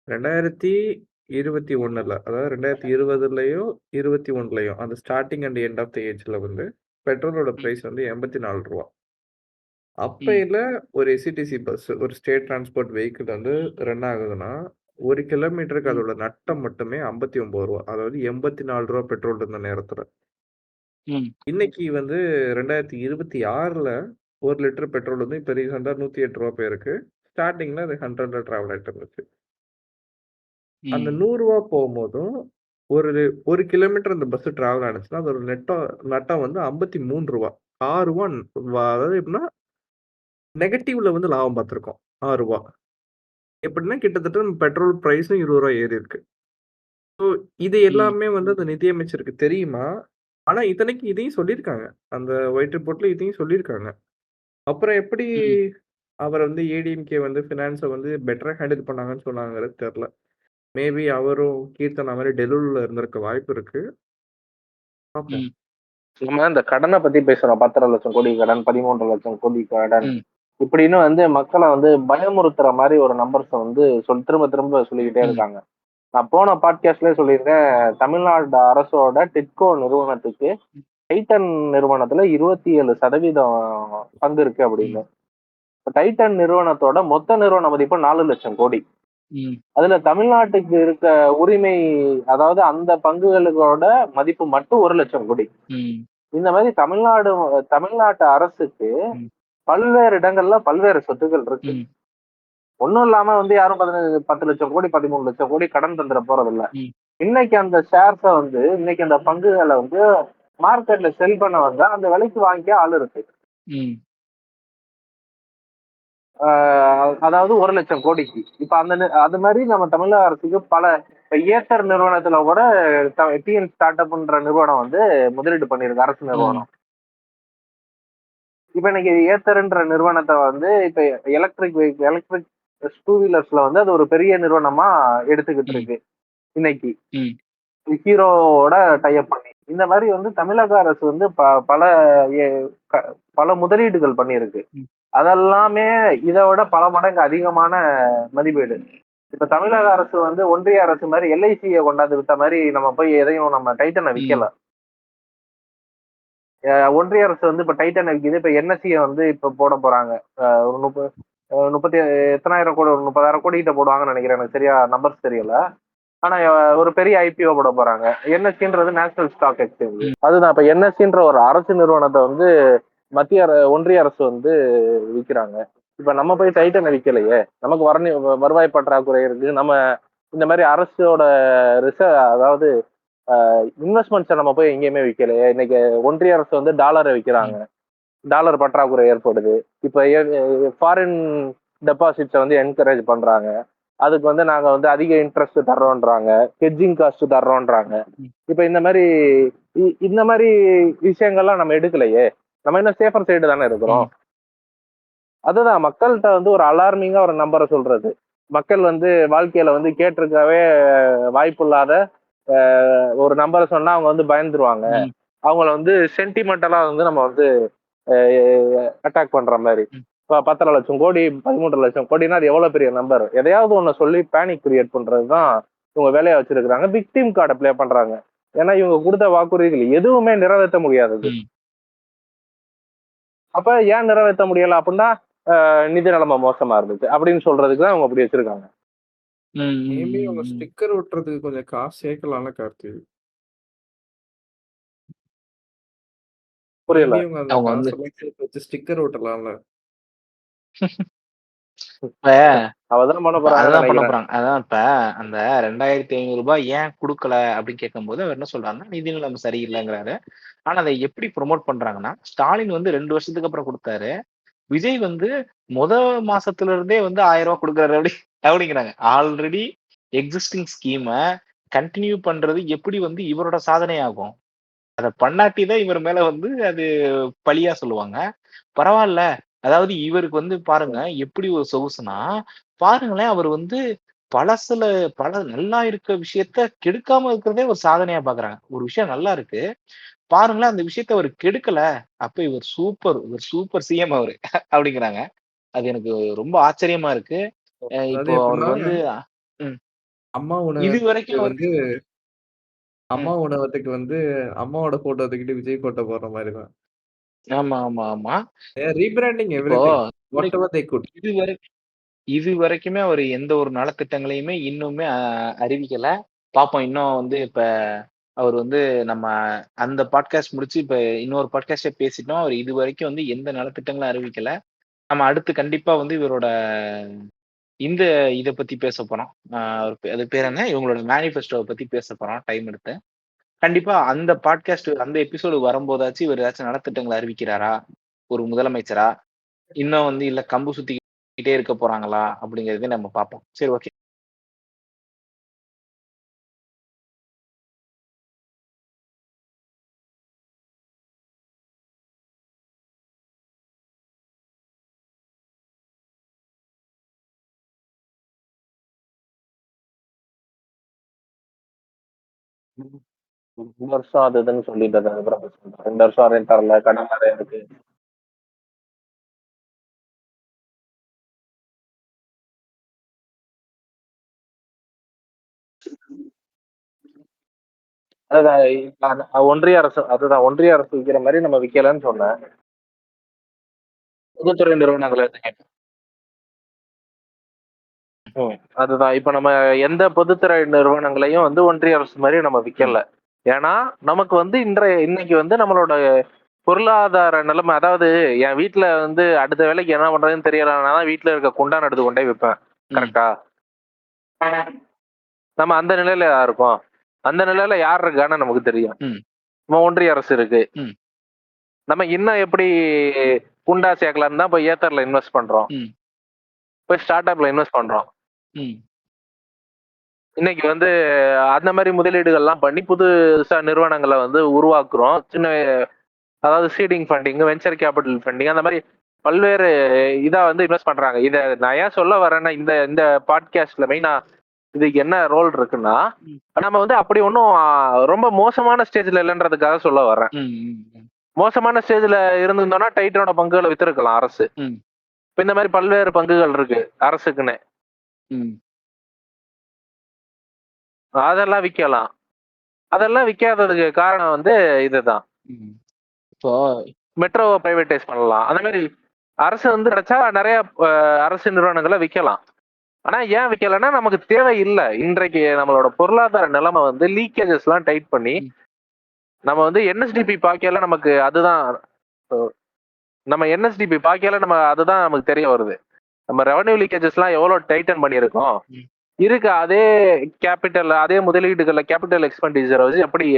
2021ல அதாவது 2020லயோ 21லயோ அந்த starting and end of the ஏஜ்ல வந்து பெட்ரோலோட ம். பிரைஸ் வந்து ரூ. 84. ம். அப்பையில ஒரு எஸ்இடிசி பஸ், ஒரு ஸ்டேட் டிரான்ஸ்போர்ட் வெஹிக்கிள் வந்து ரன் ஆகுதுன்னா, 1 கிலோமீட்டருக்கு ம். அதோட நட்டம் மட்டுமே ரூ. 54. அதாவது ரூ. 84 பெட்ரோல் இருந்த நேரத்துல. ம். இன்னைக்கு வந்து 2026ல 1 லிட்டர் பெட்ரோல் வந்து இப்ப ரீசெண்டா ரூ. 108 போயிருக்கு. ஸ்டார்டிங்ல அது 100ல டிராவல் ஆயிட்டு இருந்துச்சு. அந்த ம். ரூ. 100 போகும்போதும் ஒரு 1 கிலோமீட்டர் அந்த பஸ் டிராவல் ஆனுச்சுன்னா, அதோட நட்டம் வந்து ரூ. 53. ரூ. 6 அதாவது எப்படின்னா, நெகட்டிவ்ல வந்து லாபம் பார்த்துருக்கோம். ரூ. 6 எப்படின்னா கிட்டத்தட்ட நம்ம பெட்ரோல் பிரைஸும் ரூ. 20 ஏறி இருக்கு. ஸோ இது ம். எல்லாமே வந்து அந்த நிதியமைச்சருக்கு தெரியுமா? ஆனா இத்தனைக்கு இதையும் சொல்லியிருக்காங்க. அந்த ஒயிட் ரிப்போர்ட்ல இதையும் சொல்லியிருக்காங்க. அப்புறம் எப்படி ம். அவர் வந்து ஏடிஎம்கே வந்து ஃபினான்ஸ வந்து பெட்டரா ஹேண்டில் பண்ணாங்கன்னு சொன்னாங்கறது தெரியல. மேபி அவரும் கீர்த்தனா மாரி டெலூர்ல இருந்திருக்க வாய்ப்பு இருக்கு. பார்ப்போம். ம். நம்ம இந்த கடனை பத்தி பேசுறோம். 10.5 லட்சம் கோடி கடன், 13 லட்சம் கோடி கடன், ம். இப்படின்னு வந்து மக்களை வந்து பயமுறுத்துற மாதிரி ஒரு நம்பர்ஸை வந்து திரும்ப திரும்ப சொல்லிக்கிட்டே ம். இருக்காங்க. நான் போன பாட்காஸ்ட்லயே சொல்லியிருந்தேன், தமிழ்நாடு அரசோட டிட்கோ நிறுவனத்துக்கு டைட்டன் நிறுவனத்துல 27% பங்கு இருக்கு அப்படின்னு. ம். டைட்டன் நிறுவனத்தோட மொத்த நிறுவன மதிப்பு 4 லட்சம் கோடி. ம். அதுல தமிழ்நாட்டுக்கு இருக்க உரிமை, அதாவது அந்த பங்குகளோட மதிப்பு மட்டும் 1 லட்சம் கோடி. ம். இந்த மாதிரி தமிழ்நாட்டு அரசுக்கு ம். பல்வேறு இடங்கள்ல பல்வேறு சொத்துக்கள் இருக்கு. ம். ஒண்ணும் இல்லாம வந்து யாரும் 10 லட்சம் கோடி 13 லட்சம் கோடி கடன் தந்துட போறது இல்ல. ம். இன்னைக்கு அந்த ஷேர்ஸை வந்து இன்னைக்கு அந்த பங்குகளை வந்து மார்க்கெட்ல செல் பண்ண வந்தா அந்த விலைக்கு வாங்கிக்க ஆள் இருக்கு. ம். அதாவது 1 லட்சம் கோடிக்கு. இப்ப அது மாதிரி நம்ம தமிழக அரசுக்கு பல ஏத்தர் நிறுவனத்துல கூட டிஎன் ஸ்டார்ட் அப்ன்ற நிறுவனம் வந்து முதலீடு பண்ணிருக்கு, அரசு ம். நிறுவனம். இப்ப இன்னைக்கு ஏத்தர்ன்ற நிறுவனத்தை வந்து இப்ப எலக்ட்ரிக் டூ வீலர்ஸ்ல வந்து அது ஒரு பெரிய நிறுவனமா எடுத்துக்கிட்டு இருக்கு இன்னைக்கு ஹீரோவோட டைப் பண்ணி. இந்த மாதிரி வந்து தமிழக அரசு வந்து பல முதலீடுகள் பண்ணியிருக்கு. அதெல்லாமே இதை விட பல மடங்கு அதிகமான மதிப்பீடு. இப்ப தமிழக அரசு வந்து ஒன்றிய அரசு மாதிரி எல்ஐசியை கொண்டாந்து விட்ட மாதிரி நம்ம போய் எதையும் நம்ம டைட்டனை விற்கல. ஒன்றிய அரசு வந்து இப்ப டைட்டன் விற்கிது. இப்ப என்எஸ்சியை வந்து இப்ப போட போறாங்க. ஒரு 30 எத்தனாயிரம் கோடி, ஒரு 30,000 கோடி கிட்ட போடுவாங்கன்னு நினைக்கிறேன். எனக்கு சரியா நம்பர்ஸ் தெரியல. ஆனா ஒரு பெரிய ஐபிஓ போட போறாங்க. என்எஸ்சின்றது நேஷனல் ஸ்டாக் எக்ஸ்சேஞ்ச். அதுதான் இப்ப என்எஸ்சின்ற ஒரு அரசு நிறுவனத்தை வந்து ஒன்றிய அரசு வந்து விற்கிறாங்க. இப்ப நம்ம போய் டைட்டனை விற்கலையே. நமக்கு வருவாய் பற்றாக்குறை இருக்கு. நம்ம இந்த மாதிரி அரசோட அதாவது இன்வெஸ்ட்மெண்ட்ஸை நம்ம போய் எங்கேயுமே விற்கலையே. இன்னைக்கு ஒன்றிய அரசு வந்து டாலரை விற்கிறாங்க. டாலர் பற்றாக்குறை ஏற்படுது. இப்ப ஃபாரின் டெபாசிட்ஸை வந்து என்கரேஜ் பண்றாங்க. அதுக்கு வந்து நாங்க வந்து அதிக இன்ட்ரெஸ்ட் தர்றோன்றாங்க, ஹெட்ஜிங் காஸ்ட் தர்றோன்றாங்க. இப்ப இந்த மாதிரி விஷயங்கள்லாம் நம்ம எடுக்கலையே. நம்ம இன்னும் சேஃபர் சைடு தானே இருக்கிறோம். அதுதான் மக்கள்கிட்ட வந்து ஒரு அலார்மிங்கா ஒரு நம்பரை சொல்றது. மக்கள் வந்து வாழ்க்கையில வந்து கேட்டிருக்கவே வாய்ப்பு இல்லாத ஒரு நம்பரை சொன்னா அவங்க வந்து பயந்துருவாங்க. அவங்கள வந்து சென்டிமெண்டலா வந்து நம்ம வந்து அட்டாக் பண்ற மாதிரி. இப்போ 10 லட்சம் கோடி 13 லட்சம் கோடினா அது எவ்வளவு பெரிய நம்பர். எதையாவது ஒண்ணு சொல்லி பேனிக் கிரியேட் பண்றதுதான் இவங்க வேலையை வச்சிருக்கிறாங்க. விக்டிம் கார்டை பிளே பண்றாங்க. ஏன்னா இவங்க கொடுத்த வாக்குறுதிகள் எதுவுமே நிறைவேற்ற முடியாதது. அப்ப ஏன் நிறைவேற்ற முடியல அப்படின்னா நிதி நிலைமை மோசமா இருந்துச்சு அப்படின்னு சொல்றதுக்கு தான் அவங்க அப்படி வச்சிருக்காங்க. மேபி அவங்க ஸ்டிக்கர் ஒட்டுறதுக்கு கொஞ்சம் காசு சேர்க்கலாம்ல கார்த்தி. புரியல. மேபி அவங்க அந்த காசெல்லாம் சேர்த்து வச்சு ஸ்டிக்கர் ஒட்டலாம்ல. அவதான் பண்ண போறாங்க. அதான் இப்ப அந்த 2,500 ரூபாய் ஏன் கொடுக்கல அப்படின்னு கேட்கும்போது அவர் என்ன சொல்றாங்கன்னா நிதி நிலைமை சரியில்லைங்கிறாரு. ஆனா அதை எப்படி ப்ரொமோட் பண்றாங்கன்னா, ஸ்டாலின் வந்து 2 வருஷத்துக்கு அப்புறம் கொடுத்தாரு. விஜய் வந்து மாசத்துல இருந்தே வந்து 1000 ரூபாய் கொடுக்குறாரு அப்படிங்கிறாங்க. ஆல்ரெடி எக்ஸிஸ்டிங் ஸ்கீமை கண்டினியூ பண்றது எப்படி வந்து இவரோட சாதனை ஆகும்? அதை பண்ணாட்டிதான் இவர் மேல வந்து அது பழியா சொல்லுவாங்க. பரவாயில்ல. அதாவது இவருக்கு வந்து பாருங்க எப்படி ஒரு சொகுசுனா, பாருங்களேன் அவர் வந்து பல நல்லா இருக்க விஷயத்த கெடுக்காம இருக்கிறதே ஒரு சாதனையா பாக்குறாங்க. ஒரு விஷயம் நல்லா இருக்கு, பாருங்களேன் அந்த விஷயத்த அவர் கெடுக்கல. அப்ப இவர் சூப்பர் சிஎம் அவரு அப்படிங்கிறாங்க. அது எனக்கு ரொம்ப ஆச்சரியமா இருக்கு. இப்போ அவருக்கு வந்து அம்மா இது வரைக்கும் வந்து அம்மா உணவகத்துக்கு வந்து அம்மாவோட போட்டோ தூக்கிட்டு விஜய் போட்டோ போடுற மாதிரி தான். ஆமா. ரீபிராண்டிங் இது வரைக்குமே அவர் எந்த ஒரு நலத்திட்டங்களையுமே இன்னுமே அறிவிக்கல. பாப்போம். இன்னும் வந்து இப்ப அவர் வந்து நம்ம அந்த பாட்காஸ்ட் முடிச்சு இப்ப இன்னொரு பாட்காஸ்டே பேசிட்டோம். அவர் இது வரைக்கும் வந்து எந்த நலத்திட்டங்களும் அறிவிக்கல. நம்ம அடுத்து கண்டிப்பா வந்து இவரோட இதை பத்தி பேச போறோம். அது பேர் என்ன, இவங்களோட மேனிஃபெஸ்டோவை பத்தி பேச போறோம் டைம் எடுத்து. கண்டிப்பா அந்த பாட்காஸ்ட் அந்த எபிசோடு வரும்போதாச்சும் இவர் ஏதாச்சும் நலத்திட்டங்களை அறிவிக்கிறாரா ஒரு முதலமைச்சரா, இன்னும் வந்து இல்ல கம்பு சுத்திக்கிட்டே இருக்க போறாங்களா அப்படிங்கறத நம்ம பார்ப்போம். சரி, ஓகே. இந்த வருஷம் அது இதுன்னு சொல்லிட்டு 2 வருஷம் வரையும் தரல, கடன் நிறைய இருக்கு. அதுதான் ஒன்றிய அரசு விற்கிற மாதிரி நம்ம விற்கலன்னு சொன்னேன். பொதுத்துறை நிறுவனங்கள் அதுதான் இப்ப நம்ம எந்த பொதுத்துறை நிறுவனங்களையும் வந்து ஒன்றிய அரசு மாதிரி நம்ம விற்கல. ஏன்னா நமக்கு வந்து இன்னைக்கு வந்து நம்மளோட பொருளாதார நிலைமை, அதாவது என் வீட்டுல வந்து அடுத்த வேலைக்கு என்ன பண்றதுன்னு தெரியலனாதான் வீட்டுல இருக்க குண்டான் எடுத்து கொண்டே விற்பேன். கரெக்டா? நம்ம அந்த நிலையில இருக்கோம். அந்த நிலையில யார் இருக்கான்னு நமக்கு தெரியும். நம்ம ஒன்றிய அரசு இருக்கு. நம்ம இன்னும் எப்படி குண்டா சேர்க்கலான்னு தான் போய் ஏத்தர்ல இன்வெஸ்ட் பண்றோம், போய் ஸ்டார்ட் அப்ல இன்வெஸ்ட் பண்றோம். இன்னைக்கு வந்து அந்த மாதிரி முதலீடுகள்லாம் பண்ணி புதுசா நிறுவனங்களை வந்து உருவாக்குறோம். சின்ன அதாவது seeding funding, venture capital funding, அந்த மாதிரி பல்வேறு இதா வந்து இன்வெஸ்ட் பண்றாங்க. இதை நான் ஏன் சொல்ல வரேன்னா, இந்த இந்த பாட்காஸ்ட்ல மெயினா இதுக்கு என்ன ரோல் இருக்குன்னா, நம்ம வந்து அப்படி ஒன்றும் ரொம்ப மோசமான ஸ்டேஜ்ல இல்லைன்றதுக்காக சொல்ல வர்றேன். மோசமான ஸ்டேஜ்ல இருந்திருந்தோம்னா டைட்டனோட பங்குகளை வித்திருக்கலாம் அரசு. இப்ப இந்த மாதிரி பல்வேறு பங்குகள் இருக்கு அரசுக்குன்னு, அதெல்லாம் விற்கலாம். அதெல்லாம் விற்காததுக்கு காரணம் வந்து இதுதான். இப்போ மெட்ரோவை பிரைவேட்டைஸ் பண்ணலாம். அந்த மாதிரி அரசு வந்து நினைச்சா நிறைய அரசு நிறுவனங்களை விற்கலாம். ஆனா ஏன் விற்கலைன்னா நமக்கு தேவை இல்லை. இன்றைக்கு நம்மளோட பொருளாதார நிலைமை வந்து லீக்கேஜஸ் எல்லாம் டைட் பண்ணி நம்ம வந்து என்எஸ்டிபி பார்க்கல, நமக்கு அதுதான் நம்ம என்எஸ்டிபி பார்க்கல நம்ம அதுதான் நமக்கு தெரிய வருது. நம்ம ரெவன்யூ லீக்கேஜஸ் எல்லாம் எவ்வளவு டைட்டன் பண்ணியிருக்கோம் இருக்கு. அதே கேபிட்டல், அதே முதலீடுகள்ல கேபிட்டல் எக்ஸ்பெண்டிச்சரை வச்சு எப்படி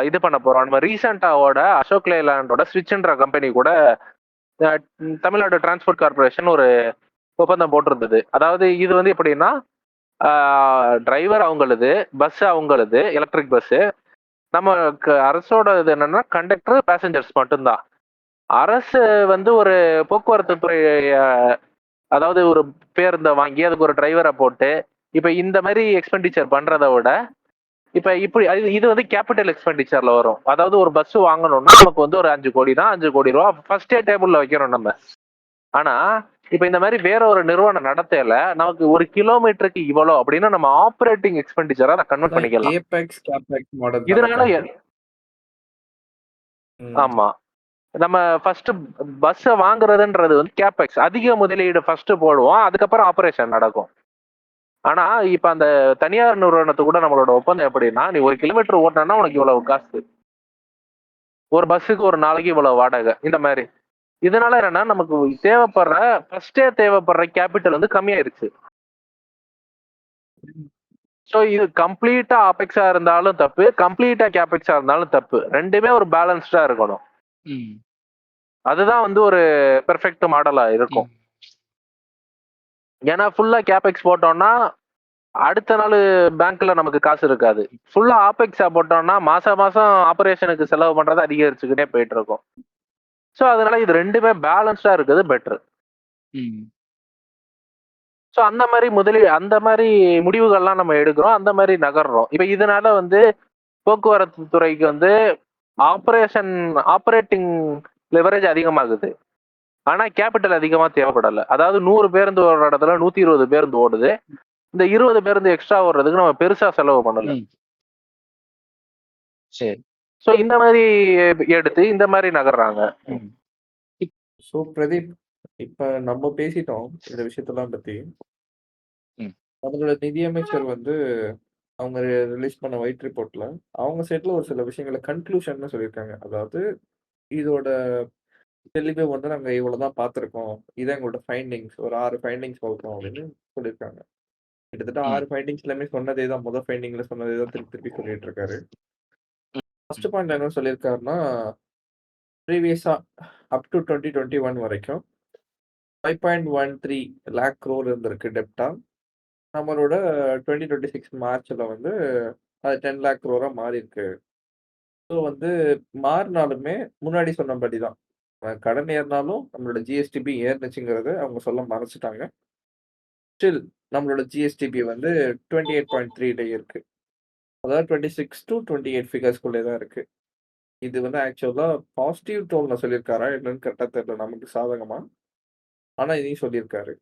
இது பண்ண போறோம். நம்ம ரீசெண்டாவோட அசோக் லேலாண்டோட ஸ்விட்ச்ன்ற கம்பெனி கூட தமிழ்நாடு டிரான்ஸ்போர்ட் கார்பரேஷன் ஒரு ஒப்பந்தம் போட்டிருந்தது. அதாவது இது வந்து எப்படின்னா, டிரைவர் அவங்களது, பஸ் அவங்களது, எலக்ட்ரிக் பஸ். நமக்கு அரசோட இது என்னன்னா கண்டக்டர், பேசஞ்சர்ஸ் மட்டும்தான். அரசு வந்து ஒரு போக்குவரத்து துறை, அதாவது ஒரு பேருந்தை வாங்கி அதுக்கு ஒரு டிரைவரை போட்டு இப்ப இந்த மாதிரி எக்ஸ்பெண்டிச்சர் பண்றதை விட இப்ப இப்படி இது வந்து கேபிட்டல் எக்ஸ்பெண்டிச்சர்ல வரும். அதாவது ஒரு பஸ் வாங்கணும்னா நமக்கு வந்து ஒரு 5 கோடி தான், 5 கோடி ரூபா ஃபர்ஸ்டே டேபிள்ல வைக்கிறோம் நம்ம. ஆனா இப்ப இந்த மாதிரி வேற ஒரு நிறுவனம் நடத்தையில நமக்கு ஒரு கிலோமீட்டருக்கு இவ்வளவு அப்படின்னு நம்ம ஆப்ரேட்டிங் எக்ஸ்பெண்டிச்சரா கன்வெர்ட் பண்ணிக்கலாம். கேபெக்ஸ் கேபெக்ஸ் மாடல் இதனால ஆமா, நம்ம ஃபர்ஸ்ட் பஸ் வாங்குறதுன்றது வந்து கேபெக்ஸ், அதிக முதலீடு ஃபர்ஸ்ட் போடுவோம், அதுக்கப்புறம் ஆபரேஷன் நடக்கும். ஆனா இப்ப அந்த தனியார் நிறுவனத்து கூட நம்மளோட ஒப்பந்தம் எப்படின்னா, நீ 1 கிலோமீட்டர் ஓட்டினா உனக்கு இவ்வளவு காசு, ஒரு பஸ்ஸுக்கு ஒரு நாளைக்கு இவ்வளவு வாடகை, இந்த மாதிரி. இதனால என்னன்னா நமக்கு தேவைப்படுற ஃபர்ஸ்டே தேவைப்படுற கேபிட்டல் வந்து கம்மியாயிருச்சு. ஸோ இது கம்ப்ளீட்டா ஆபெக்ஸா இருந்தாலும் தப்பு, கம்ப்ளீட்டா கேபெக்ஸா இருந்தாலும் தப்பு. ரெண்டுமே ஒரு பேலன்ஸ்டா இருக்கணும். அதுதான் வந்து ஒரு பெர்ஃபெக்ட் மாடலா இருக்கும். ஏன்னா ஃபுல்லா கேபெக்ஸ் போட்டோம்னா அடுத்த நாள் பேங்க்ல நமக்கு காசு இருக்காது. ஃபுல்லா ஆபெக்ஸா போட்டோம்னா மாசம் மாசம் ஆபரேஷனுக்கு செலவு பண்றது அதிகரிச்சுக்கிட்டே போயிட்டு இருக்கும். ஸோ அதனால இது ரெண்டுமே பேலன்ஸ்டா இருக்குது பெட்டர். ஸோ அந்த மாதிரி முடிவுகள்லாம் நம்ம எடுக்கிறோம், அந்த மாதிரி நகர்றோம். இப்ப இதனால வந்து போக்குவரத்து துறைக்கு வந்து ஆப்ரேட்டிங் லெவரேஜ் அதிகமாகுது. ஆனா கேபிட்டல் அதிகமா தேவைப்படல. அதாவது 100 பேருந்து ஓடுற இடத்துல 120 பேருந்து ஓடுது. இந்த 20 பேருந்து எக்ஸ்ட்ரா ஓடுறதுக்கு நம்ம பெருசா செலவு பண்ணல. சரி. சோ இந்த மாதிரி எடுத்து இந்த மாதிரி நகர்றாங்க. ஸோ பிரதீப், இப்ப நம்ம பேசிட்டோம் இந்த விஷயத்தெல்லாம் பத்தி. நம்மளோட நிதியமைச்சர் வந்து அவங்க ரிலீஸ் பண்ண ஒயிட் ரிப்போர்ட்ல அவங்க சைட்ல ஒரு சில விஷயங்களை கன்க்ளூஷன் சொல்லியிருக்காங்க. அதாவது இதோட தெளிவு வந்து நாங்க இவ்வளவுதான் பார்த்திருக்கோம், இதான் எங்களோட ஃபைண்டிங்ஸ், ஒரு 6 ஃபைண்டிங்ஸ் பார்க்கிறோம் அப்படின்னு சொல்லியிருக்காங்க. கிட்டத்தட்ட 6 ஃபைண்டிங்ஸ் எல்லாமே சொன்னதே தான், முதல் ஃபைண்டிங்ல சொன்னதே தான் திருப்பி திருப்பி சொல்லிட்டு இருக்காரு. ஃபர்ஸ்ட் பாயிண்ட் என்ன சொல்லியிருக்காருன்னா, ப்ரீவியஸா அப் டு 2021 வரைக்கும் 5.13 lakh crore இருந்திருக்கு டெப்டா. நம்மளோட 2026 மார்ச்ல வந்து அது 10 lakh crore மாறி இருக்கு. ஸோ வந்து மாறினாலுமே முன்னாடி சொன்னபடி தான், கடன் ஏறினாலும் நம்மளோட ஜிஎஸ்டிபி ஏறுனுச்சுங்கிறத அவங்க சொல்ல மறைச்சிட்டாங்க. ஸ்டில் நம்மளோட ஜிஎஸ்டிபி வந்து 28.3 இருக்கு. அதாவது 26 to 28 ஃபிகர்ஸ்குள்ளே தான் இருக்கு. இது வந்து ஆக்சுவலா பாசிட்டிவ் டோன்ல சொல்லியிருக்காரா என்னன்னு கரெக்டா தெரியல நமக்கு சாதகமா. ஆனா இதையும் சொல்லியிருக்காரு.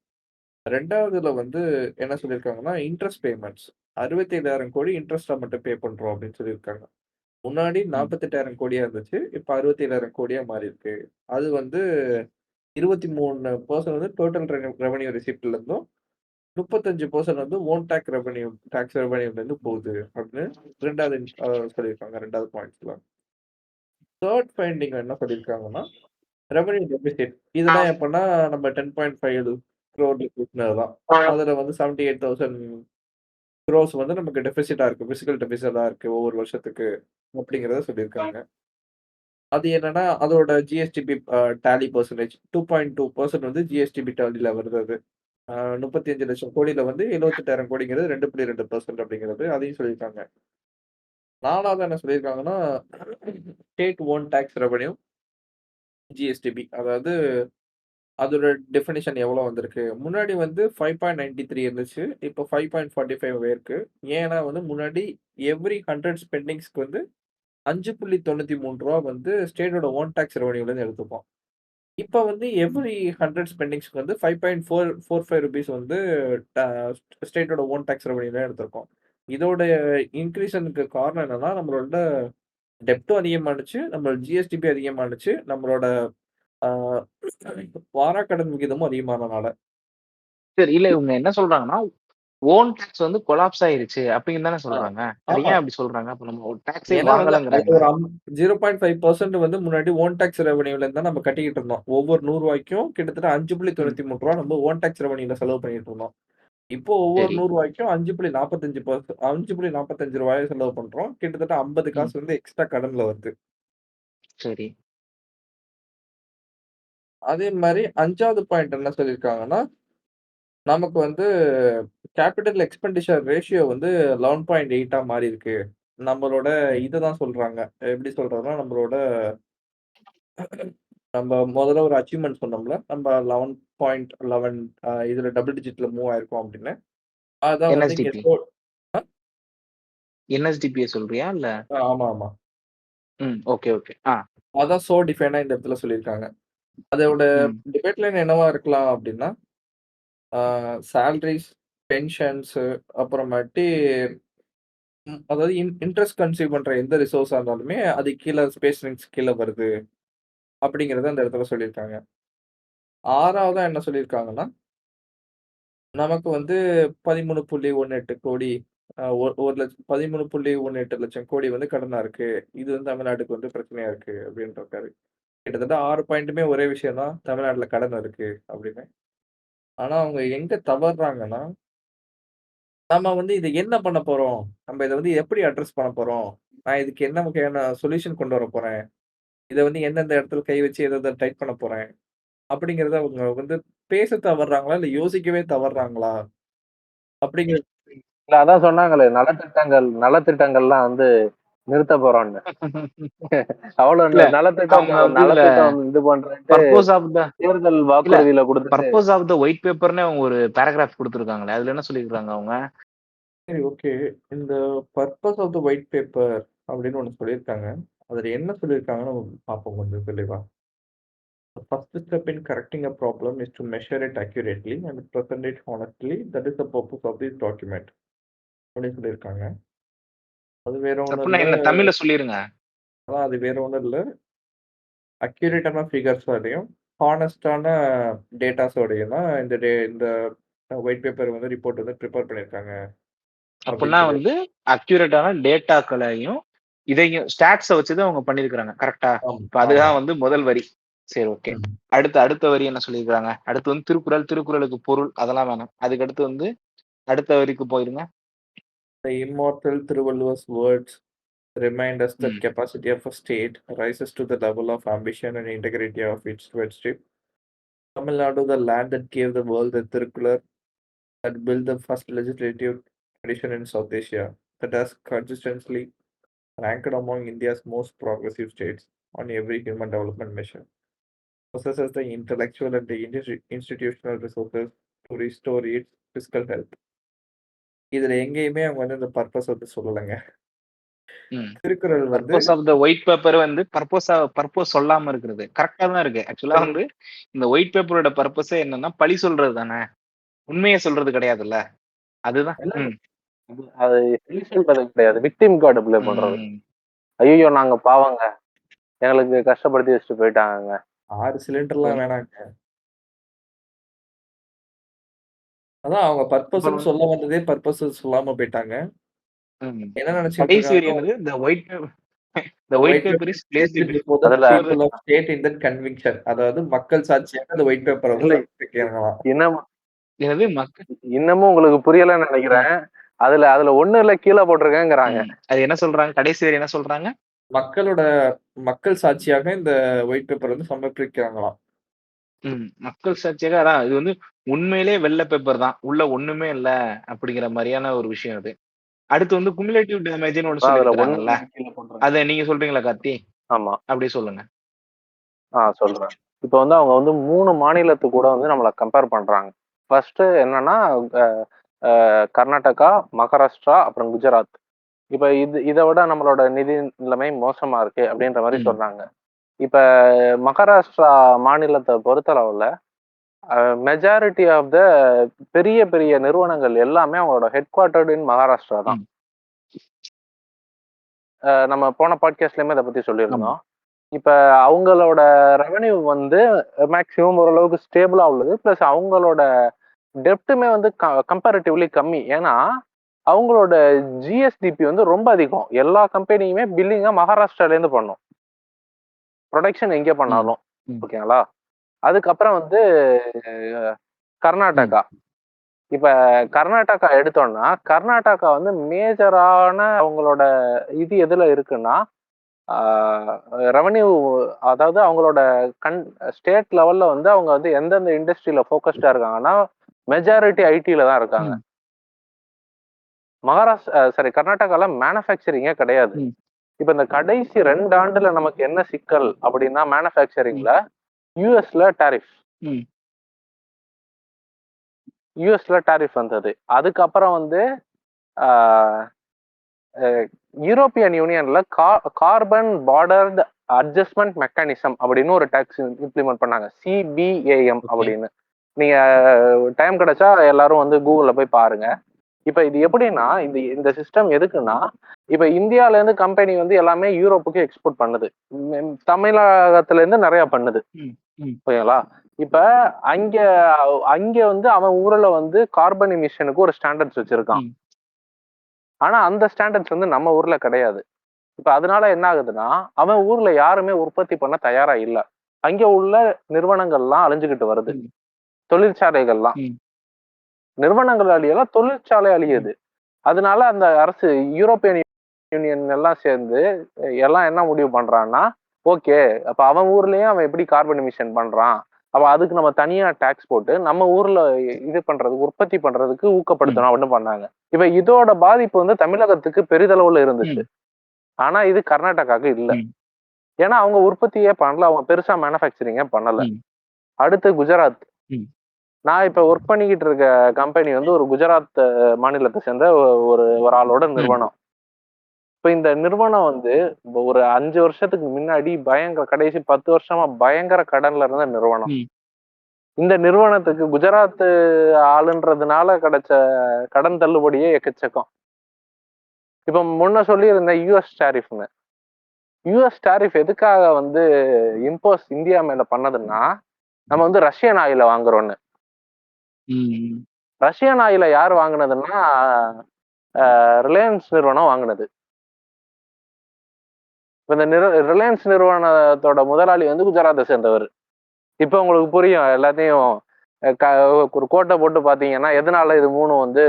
ரெண்டாவதுல வந்து என்ன சொல்லியிருக்காங்கன்னா, இன்ட்ரெஸ்ட் பேமெண்ட்ஸ் 67,000 கோடி இன்ட்ரெஸ்டா மட்டும் பே பண்றோம் அப்படின்னு சொல்லியிருக்காங்க. முன்னாடி 48,000 கோடியா இருந்துச்சு, இப்ப 67,000 கோடியா மாறி இருக்கு. அது வந்து 23% வந்து டோட்டல் ரெவன்யூ ரிசிப்ட்ல இருந்தும் 35% வந்து ஓன் டாக்ஸ் ரெவன்யூல இருந்து போகுது அப்படின்னு ரெண்டாவது சொல்லியிருக்காங்க. ரெண்டாவது பாயிண்ட்ஸ்ல தேர்ட் ஃபைண்டிங் என்ன சொல்லியிருக்காங்கன்னா, ரெவன்யூ டெபிசிட். இதெல்லாம் எப்படின்னா நம்ம 10.5 crore தான். அதுல வந்து 78,000 crores வந்து நமக்கு டெபிசிட்டா இருக்கு, பிசிக்கல் டெபிசிட்டா இருக்கு ஒவ்வொரு வருஷத்துக்கு அப்படிங்கிறத சொல்லியிருக்காங்க. அது என்னன்னா அதோட ஜிஎஸ்டிபி டேலி பர்சன்டேஜ் 2.2% வந்து ஜிஎஸ்டிபி டேலில வருது. அது 35 லட்சம் கோடியில வந்து 78,000 கோடிங்கிறது 2.2% அப்படிங்கிறது அதையும் சொல்லியிருக்காங்க. 4வது என்ன சொல்லியிருக்காங்கன்னா, state own tax revenue GSDP. அதாவது அதோட டெஃபினிஷன் எவ்வளோ வந்திருக்கு? முன்னாடி வந்து 5.93 இருந்துச்சு. இப்போ 5.45 இருக்கு. ஏன்னா வந்து முன்னாடி எவ்ரி 100 ஸ்பெண்டிங்ஸ்க்கு வந்து ரூ. 5.93 வந்து ஸ்டேட்டோட ஓன் டாக்ஸ் ரெவென்யூலேருந்து எடுத்துப்போம். இப்ப வந்து எவ்ரி 100 ஸ்பெண்டிங்ஸ்க்கு வந்து ₹5.45 வந்து ட ஸ்டேட்டோட ஓன் டாக்ஸ் ரெவென்யூல எடுத்திருக்கோம். இதோட இன்கிரீஷனுக்கு காரணம் என்னன்னா, நம்மளோட டெப்டும் அதிகமானுச்சு, நம்மளோட ஜிஎஸ்டிபி அதிகமானுச்சு, நம்மளோட ஆ வாராக்கடன் விகிதமும் அதிகமானனால. சரி, இல்ல இவங்க என்ன சொல்றாங்கன்னா, ஓன் டாக்ஸ் வந்து கொலாப்ஸ் ஆயிருச்சு அப்படின்னு தானே ஆ சொல்றாங்க. அது ஆமா. ஏன் அப்படி சொல்றாங்க? அப்ப நம்ம ஒரு டாக்ஸே ஏன்னா வந்து அது வாங்கலங்கிறாங்களா? ஒரு 0.5% வந்து முன்னாடி ஓன் டாக்ஸ் ரெவென்யூல இருந்து தான் நம்ம கட்டிக்கிட்டு இருந்தோம். ஒவ்வொரு ரூ. 100க்கும் கிட்டத்தட்ட ரூ. ம். 5.93 நம்ம ஓன் டாக்ஸ் ரெவென்யூல செலவு பண்ணிட்டு இருந்தோம். இப்போ ஒவ்வொரு சரி. ரூ. 100க்கும் 5.45 செலவு பண்றோம். கிட்டத்தட்ட 50 ம். காசு வந்து எக்ஸ்ட்ரா கடன்ல வருது. சரி. அதே மாரி 5வது பாயிண்ட் என்ன சொல்லியிருக்காங்கன்னா, நமக்கு வந்து கேப்பிட்டல் எக்ஸ்பெண்டிச்சர் ரேஷியோ வந்து 11.8 மாறியிருக்கு. நம்மளோட ம். இத தான் சொல்றாங்க. எப்படி சொல்றதுன்னா, நம்ம முதல்ல ஒரு அச்சீவ்மென்ட் சொன்னோம்ல. நம்ம 11.11 இதுல டபுள் டிஜிட்ல மூவ் ஆயிருக்கோம் அப்படின்னு. அதான் வந்து இங்க என்எஸ்டிபி. அ என்எஸ்டிபிய சொல்றியா? இல்ல ஆமாமா. Okay, okay. அதான் டிஃபைனா இந்த இடத்துல சொல்லியிருக்காங்க. அதோட ம். டிபேட் லைன் என்னவா இருக்கலாம் அப்டின்னா, சேலரீஸ், பென்ஷன்ஸு அப்புறமேட்டு அதாவது இன்ட்ரெஸ்ட் கன்சியூம் பண்ற எந்த ரிசோர்ஸா இருந்தாலுமே, அது கீழ ஸ்பேஸ் ரேஞ்ச் கீழ வருது. அப்படிங்கிறத அந்த இடத்துல சொல்லியிருக்காங்க. 6வதா என்ன சொல்லியிருக்காங்கன்னா, நமக்கு வந்து 13.18 கோடி ஒரு 13.18 லட்சம் கோடி வந்து கடனா இருக்கு. இது வந்து தமிழ்நாட்டுக்கு வந்து பிரச்சனையா இருக்கு அப்படின்ருக்காரு. கிட்டத்தட்ட 6 பாயிண்ட்டுமே ஒரே விஷயம் தான். தமிழ்நாட்டுல கடன் இருக்கு அப்படின்னு. ஆனா அவங்க எங்க தவறுறாங்கன்னா, நம்ம வந்து இத என்ன பண்ண போறோம்? நம்ம இத வந்து எப்படி அட்ரஸ் பண்ண போறோம்? நான் இதுக்கு என்ன வகையான சொல்யூஷன் கொண்டு வரப்போறேன்? இத வந்து எந்தெந்த இடத்துல கை வச்சு எத எத டைட் பண்ண போறேன்? அப்படிங்கிறத அவங்க வந்து பேச தவறுறாங்களா? இல்ல யோசிக்கவே தவறுறாங்களா? அப்படிங்கிறது இல்ல அதான் சொன்னாங்களே நலத்திட்டங்கள்லாம் வந்து நிறுத்த போறோம்ன்னு. அவ்வளவு இல்ல நலத்திட்டம் அவங்க வந்து இதுல நலத்திட்டம் இது பண்றேன்ட்டு பர்ப்போஸ் ஆஃப் த தேர்தல் இல்ல வாக்குறுதியில குடுத்துட்டு பர்ப்போஸ் ஆஃப் த ஒயிட் பேப்பர்ன்னு அவங்க ஒரு பேராகிராஃப் குடுத்துருக்காங்களே. அதுல என்ன சொல்லியிருக்காங்க அவங்க? சரி ஓகே. இந்த purpose of the white paper அப்படின்னு ஒண்ணு சொல்லியிருக்காங்க. அதுல என்ன சொல்லியிருக்காங்கன்னு நம்ம பார்ப்போம் கொஞ்சம் தெளிவா. The first step in correcting a problem is to measure it accurately and present it honestly. That is the purpose of this document. அப்படின்னு சொல்லியிருக்காங்க. அது வேற ஒண்ணும் அப்படின்னா இல்ல. என்ன? தமிழ்ல சொல்லிருங்க. அதான் அது வேற ஒண்ணும் இல்ல. அக்யூரேட்டான ஃபிகர்ஸோடையும், ஹானஸ்ட்டான டேட்டாஸோடையும் தான் இந்த ஒயிட் பேப்பர் வந்து ரிப்போர்ட் வந்து பிரிப்பேர் பண்ணியிருக்காங்க. அப்படின்னா அப்படின்னு சொல்லி வந்து அக்யூரேட்டான டேட்டாக்களையும், இதையும் ஸ்டாட்ஸ வச்சு தான் அவங்க பண்ணியிருக்கிறாங்க. கரெக்ட்டா? ஆமா, இப்ப ஆமா. அதுதான் வந்து முதல் வரி. சரி, ஓகே. ம். அடுத்த வரி என்ன சொல்லியிருக்காங்க? அடுத்து வந்து திருக்குறள், திருக்குறளுக்கு பொருள் அதெல்லாம் வேணாம். அதுக்கு அடுத்து வந்து அடுத்த வரிக்கு போயிருங்க. The immortal Thiruvalluvar's words remind us that ம். capacity of a state rises to the level of ambition and integrity of its stewardship. Tamil Nadu, the land that gave the world the Thirukkular, that built the first legislative tradition in South Asia, that has consistently ranked among India's most progressive states on every human development measure, possesses the intellectual and the institutional resources to restore its fiscal health. இதுல எங்கேயுமே அவங்க வந்து இந்த purpose வந்து சொல்லலங்க. ம். திருக்குறள் வந்து purpose of the white paper வந்து purpose சொல்லாம இருக்கிறது. கரெக்ட்டா தான் இருக்கு. ஆக்சுவலா வந்து இந்த ஒயிட் பேப்பரோட பர்ப்பஸே என்னன்னா, பழி சொல்றது தானே. உண்மைய சொல்றது கிடையாதுல்ல. அதுதான். ம். அது சொல்யூஷன் பண்றது கிடையாது. விக்டிம் கார்டு ப்ளே பண்றது. ம். ஐய்யய்யோ! நாங்க பாவங்க. எங்களுக்கு கஷ்டப்படுத்தி வச்சுட்டு போயிட்டாங்கங்க. 6 சிலிண்டர்லாம் ம். வேணாங்க. அதான் அவங்க அப்புறம் பர்ப்பஸ்ன்னு வந்து சொல்ல வந்ததே பர்ப்பஸ் சொல்லாம போயிட்டாங்க. ம். என்ன நெனச்சுட்டு கடைசி வரி இருக்காங்கன்னா, என்னது? த "The white white paper paper is is placed placed before the அதுல people of state in that conviction." அதாவது மக்கள் சாட்சியாக அந்த ஒயிட் பேப்பர வந்து இல்ல சமர்ப்பிக்கிறாங்களாம். இன்னும் என்னது இன்னமும் உங்களுக்கு புரியலன்னு ம். நெனைக்கிறேன். அதுல ஒண்ணும் இல்ல கீழ போட்டிருக்கேங்கிறாங்க. அது என்ன சொல்றாங்க? கடைசி வரி என்ன சொல்றாங்க? மக்களோட மக்கள் சாட்சியாக இந்த ஒயிட் பேப்பர் வந்து சமர்ப்பிக்கிறாங்களாம். மக்கள் சாட்சியாக அதான் இது வந்து உண்மையிலேயே வெள்ள பேப்பர் தான். உள்ள ஒண்ணுமே இல்ல அப்படிங்கிற மாரியான ஒரு விஷயம் அது. அடுத்து வந்து குமுலேட்டிவ் டேமேஜ்னு ஒண்ணு அதுல சொல்லியிருக்காங்கல்ல. ஒண்ணு கீழே போட்டுருங்க. அத நீங்க சொல்றீங்களா கார்த்தி? ஆமா அப்படியே சொல்லுங்க. சொல்றேன். இப்போ வந்து அவங்க வந்து 3 மாநிலத்து கூட வந்து நம்மள கம்பேர் பண்றாங்க. ஃபர்ஸ்ட் என்னன்னா கர்நாடகா, மகாராஷ்டிரா, அப்புறம் குஜராத். இப்ப இதை விட நம்மளோட நிதி நிலைமை மோசமா இருக்கு அப்படின்ற மாதிரி சொல்றாங்க. இப்ப மகாராஷ்டிரா மாநிலத்தை பொறுத்தளவுல மெஜாரிட்டி ஆஃப் த பெரிய பெரிய நிறுவனங்கள் எல்லாமே அவங்களோட ஹெட் குவார்ட்டர்டு இன் மகாராஷ்டிரா தான். நம்ம போன பாட்காஸ்ட்லயுமே இதை பத்தி சொல்லியிருந்தோம். இப்ப அவங்களோட ரெவன்யூ வந்து மேக்சிமம் ஓரளவுக்கு ஸ்டேபிளா உள்ளது. பிளஸ் அவங்களோட டெப்ட்டுமே வந்து கம்பேரிட்டிவ்லி கம்மி. ஏன்னா அவங்களோட ஜிஎஸ்டிபி வந்து ரொம்ப அதிகம். எல்லா கம்பெனியுமே பில்லிங்கா மகாராஷ்டிரால இருந்து பண்ணும், ப்ரொடக்ஷன் எங்க பண்ணாலும். ஓகேங்களா? அதுக்கப்புறம் வந்து கர்நாடகா. இப்ப கர்நாடகா எடுத்தோம்னா கர்நாடகா வந்து மேஜரான அவங்களோட இது எதுல இருக்குன்னா ரெவன்யூ, அதாவது அவங்களோட ஸ்டேட் லெவல்ல வந்து அவங்க வந்து எந்தெந்த இண்டஸ்ட்ரியில ஃபோக்கஸ்டா இருக்காங்கன்னா மெஜாரிட்டி ஐடில தான் இருக்காங்க. கர்நாடகால மேனுஃபேக்சரிங்கே கிடையாது. இப்ப இந்த கடைசி 2 ஆண்டுல நமக்கு என்ன சிக்கல் அப்படின்னா மேனுஃபேக்சரிங்ல யூஎஸ்ல டாரிஃப் வந்தது. அதுக்கப்புறம் வந்து European யூனியன்ல carbon bordered adjustment mechanism அப்படின்னு ஒரு டாக்ஸ் இம்ப்ளிமெண்ட் பண்ணாங்க, CBAM அப்படின்னு. நீங்க டைம் கிடைச்சா எல்லாரும் வந்து கூகுள்ல போய் பாருங்க. இப்ப இது எப்படின்னா இந்த சிஸ்டம் எதுக்குன்னா, இப்ப இந்தியால இருந்து கம்பெனி வந்து எல்லாமே யூரோப்புக்கு எக்ஸ்போர்ட் பண்ணுது, தமிழகத்துல இருந்து நிறைய பண்ணுது. ஓகேங்களா? இப்ப அங்க வந்து அவன் ஊர்ல வந்து கார்பன் எமிஷனுக்கு ஒரு ஸ்டாண்டர்ட்ஸ் வச்சிருக்கான். ஆனா அந்த ஸ்டாண்டர்ட்ஸ் வந்து நம்ம ஊர்ல கிடையாது. இப்ப அதனால என்ன ஆகுதுன்னா அவன் ஊர்ல யாருமே உற்பத்தி பண்ண தயாரா இல்ல. அங்க உள்ள நிறுவனங்கள்லாம் அழிஞ்சுக்கிட்டு வருது, தொழிற்சாலைகள்லாம். நிறுவனங்கள் அழியலாம், தொழிற்சாலை அழியுது. அதனால அந்த அரசு யூரோப்பியன் யூனியன் எல்லாம் சேர்ந்து எல்லாம் என்ன முடிவு பண்றான்னா, ஓகே அப்ப அவன் ஊர்லயும் அவன் எப்படி கார்பன் எமிஷன் பண்றான், அப்ப அதுக்கு நம்ம தனியா டாக்ஸ் போட்டு நம்ம ஊர்ல இது பண்றதுக்கு, உற்பத்தி பண்றதுக்கு ஊக்கப்படுத்தணும் அப்படின்னு பண்ணாங்க. இப்ப இதோட பாதிப்பு வந்து தமிழகத்துக்கு பெரிதளவுல இருந்துச்சு. ஆனா இது கர்நாடகாவுக்கு இல்ல. ஏன்னா அவங்க உற்பத்தியே பண்ணல, அவங்க பெருசா மேனுஃபேக்சரிங்கே பண்ணல. அடுத்து குஜராத். நான் இப்ப ஒர்க் பண்ணிக்கிட்டு இருக்க கம்பெனி வந்து ஒரு குஜராத் மாநிலத்தை சேர்ந்த ஒரு ஆளோட நிறுவனம். இப்ப இந்த நிறுவனம் வந்து ஒரு 5 வருஷத்துக்கு முன்னாடி கடைசி 10 வருஷமா பயங்கர கடன்ல இருந்த நிறுவனம். இந்த நிறுவனத்துக்கு குஜராத் ஆளுன்றதுனால கிடைச்ச கடன் தள்ளுபடியே எக்கச்சக்கம். இப்ப முன்ன சொல்லியிருந்த யூஎஸ் டாரிஃப் எதுக்காக வந்து இம்போஸ் இந்தியா மேல பண்ணதுன்னா, நம்ம வந்து ரஷ்யன் ஆயில வாங்குறோம்னு. ரஷ்யன் ஆயில யார் வாங்கினதுன்னா ரிலையன்ஸ் நிறுவனம் வாங்கினது. இந்த ரிலையன்ஸ் நிறுவனத்தோட முதலாளி வந்து குஜராத்தை சேர்ந்தவர். இப்ப உங்களுக்கு புரியும் எல்லாத்தையும் ஒரு கோட்டை போட்டு பாத்தீங்கன்னா எதனால இது 3 வந்து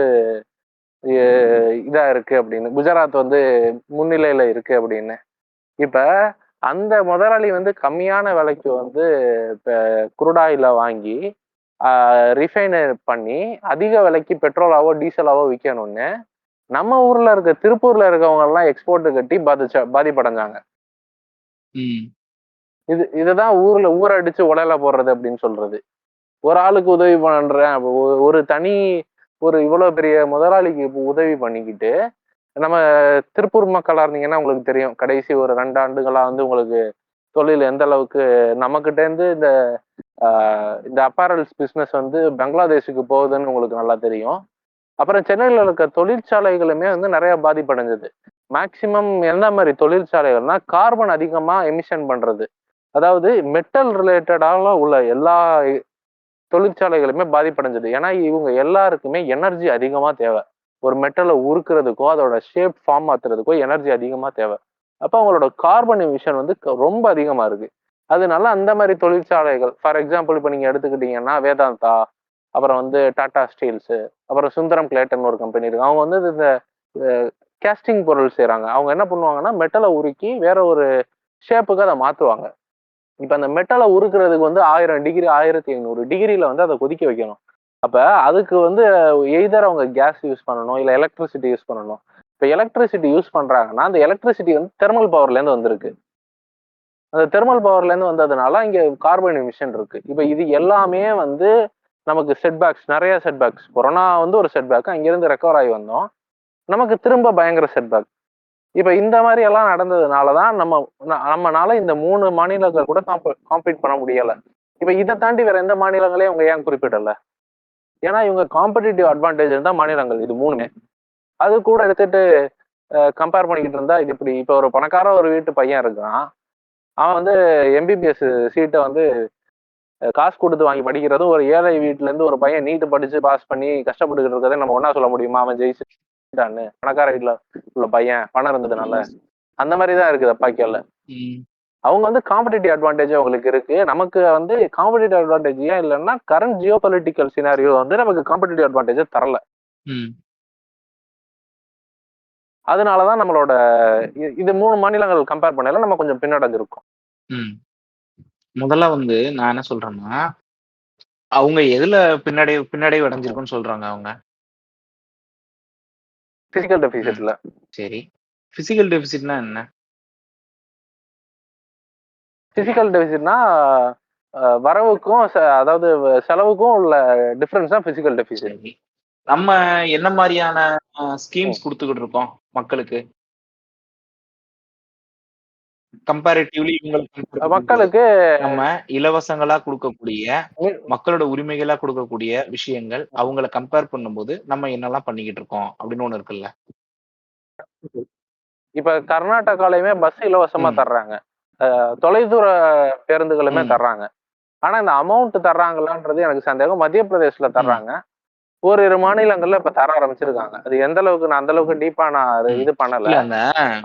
இதா இருக்கு அப்படின்னு, குஜராத் வந்து முன்னிலையில இருக்கு அப்படின்னு. இப்ப அந்த முதலாளி வந்து கம்மியான விலைக்கு வந்து இப்ப குருடாயில வாங்கி ரிஃபைன் பண்ணி அதிக விலைக்கு பெட்ரோலாவோ டீசலாவோ விற்கணும்னு நம்ம ஊர்ல இருக்க திருப்பூர்ல இருக்கவங்க எல்லாம் எக்ஸ்போர்ட் கட்டி பாதிப்படைஞ்சாங்க. இதுதான் ஊரடிச்சு உலையில போடுறது அப்படின்னு சொல்றது. ஒரு ஆளுக்கு உதவி பண்றேன், ஒரு இவ்வளவு பெரிய முதலாளிக்கு உதவி பண்ணிக்கிட்டு, நம்ம திருப்பூர் மக்களா இருந்தீங்கன்னா உங்களுக்கு தெரியும், கடைசி ஒரு 2 ஆண்டுகளா வந்து உங்களுக்கு தொழில் எந்த அளவுக்கு நம்மகிட்ட இருந்து இந்த அப்பேரல்ஸ் பிசினஸ் வந்து பங்களாதேஷுக்கு போகுதுன்னு உங்களுக்கு நல்லா தெரியும். அப்புறம் சென்னையில இருக்க தொழிற்சாலைகளுமே வந்து நிறைய பாதிப்படைஞ்சது. மேக்சிமம் எந்த மாதிரி தொழிற்சாலைகள்னா கார்பன் அதிகமா எமிஷன் பண்றது, அதாவது மெட்டல் ரிலேட்டடால உள்ள எல்லா தொழிற்சாலைகளுமே பாதிப்படைஞ்சது. ஏன்னா இவங்க எல்லாருக்குமே எனர்ஜி அதிகமா தேவை. ஒரு மெட்டலை உருக்குறதுக்கோ அதோட ஷேப் ஃபார்ம் மாத்துறதுக்கோ எனர்ஜி அதிகமா தேவை. அப்ப அவங்களோட கார்பன் எமிஷன் வந்து ரொம்ப அதிகமா இருக்கு. அதனால அந்த மாதிரி தொழிற்சாலைகள், ஃபார் எக்ஸாம்பிள் இப்ப நீங்க எடுத்துக்கிட்டீங்கன்னா வேதாந்தா, அப்புறம் வந்து டாடா ஸ்டீல்ஸ், அப்புறம் சுந்தரம் கிளேட்டன் ஒரு கம்பெனி இருக்கு. அவங்க வந்து இந்த கேஸ்டிங் பொருள் செய்யறாங்க. அவங்க என்ன பண்ணுவாங்கன்னா மெட்டலை உருக்கி வேற ஒரு ஷேப்புக்கு அதை மாத்துவாங்க. இப்ப அந்த மெட்டலை உருக்குறதுக்கு வந்து 1000 டிகிரி 1500 டிகிரியில வந்து அதை கொதிக்க வைக்கணும். அப்ப அதுக்கு வந்து எய்தர் அவங்க கேஸ் யூஸ் பண்ணணும், இல்ல எலக்ட்ரிசிட்டி யூஸ் பண்ணணும். இப்போ எலக்ட்ரிசிட்டி யூஸ் பண்றாங்கன்னா அந்த எலக்ட்ரிசிட்டி வந்து தெர்மல் பவர்ல இருந்து வந்திருக்கு. அந்த தெர்மல் பவர்ல இருந்து வந்ததுனால இங்க கார்பன் எமிஷன் இருக்கு. இப்போ இது எல்லாமே வந்து நமக்கு செட்பேக்ஸ், நிறைய செட்பேக்ஸ். கொரோனா வந்து ஒரு செட்பேக், அங்கிருந்து ரெக்கவர் ஆகி வந்தோம். நமக்கு திரும்ப பயங்கர செட்பேக். இப்ப இந்த மாதிரி எல்லாம் நடந்ததுனாலதான் நம்மனால இந்த 3 மாநிலங்கள் கூட காம்பீட் பண்ண முடியல. இப்ப இதை தாண்டி வேற எந்த மாநிலங்களையும் அவங்க ஏன் குறிப்பிடல? ஏன்னா இவங்க காம்படிட்டிவ் அட்வான்டேஜ் இருந்தா மாநிலங்கள் இது 3மே. அது கூட எடுத்துட்டு கம்பேர் பண்ணிக்கிட்டு இருந்தா இது இப்படி. இப்ப ஒரு பணக்கார ஒரு வீட்டு பையன் இருக்கான், அவன் வந்து எம்பிபிஎஸ் சீட்டை வந்து காசு கொடுத்து வாங்கி படிக்கிறதும், ஒரு ஏழை வீட்டுல இருந்து ஒரு பையன் நீட்டு படிச்சு பாஸ் பண்ணி கஷ்டப்பட்டுக்கிட்டு இருக்கிறத நம்ம ஒன்னா சொல்ல முடியுமா? அவன் ஜெயிச்சுட்டான்னு. பணக்கார வீட்டுல உள்ள பையன் பணம் இருந்ததுனால அந்த மாதிரிதான் இருக்குது அப்பாக்கியல்ல. அவங்க வந்து காம்படிட்டிவ் அட்வான்டேஜ் அவங்களுக்கு இருக்கு. நமக்கு வந்து காம்படிட்டிவ் அட்வான்டேஜ் ஏன் இல்லைன்னா கரண்ட் ஜியோ பொலிட்டிக்கல் சினாரியோ வந்து நமக்கு காம்படிட்டிவ் அட்வான்டேஜ் தரல. அதனாலதான் நம்மளோட இது 3 மாநிலங்கள் கம்பேர் பண்ணல நம்ம கொஞ்சம் பின்னடைஞ்சிருக்கோம். முதல்ல வந்து நான் என்ன சொல்றேன்னா, அவங்க எதுல பின்னடைவு அடைஞ்சிருக்குன்னு சொல்றாங்க அவங்க? பிசிக்கல் டெபிசிட்ல. சரி, பிசிக்கல் டெபிசிட்னா என்ன? பிசிக்கல் டெபிசிட்னா வரவுக்கும் அதாவது செலவுக்கும் உள்ள டிஃபரன்ஸ் தான் பிசிக்கல் டெபிசிட். நம்ம என்ன மாதிரியான ஸ்கீம்ஸ் கொடுத்துக்கிட்டு இருக்கோம் மக்களுக்கு? கம்பேரிட்டிவ்லி மக்களுக்கு நம்ம இலவசங்களா கொடுக்கக்கூடிய, மக்களோட உரிமைகளா கொடுக்கக்கூடிய விஷயங்கள் அவங்கள கம்பேர் பண்ணும்போது நம்ம என்னெல்லாம் பண்ணிக்கிட்டு இருக்கோம் அப்படின்னு ஒண்ணு இருக்குல்ல. இப்ப கர்நாடகாலயுமே பஸ் இலவசமா தர்றாங்க, தொலைதூர பேருந்துகளுமே தர்றாங்க. ஆனா இந்த அமௌண்ட் தர்றாங்களான்றது எனக்கு சந்தேகம். மத்திய பிரதேசல தர்றாங்க, ஓரிரு மாநிலங்கள்ல இப்ப தர ஆரம்பிச்சிருக்காங்க. அது எந்த அளவுக்கு நான் அந்த அளவுக்கு டீப்பா நான் இது பண்ணல.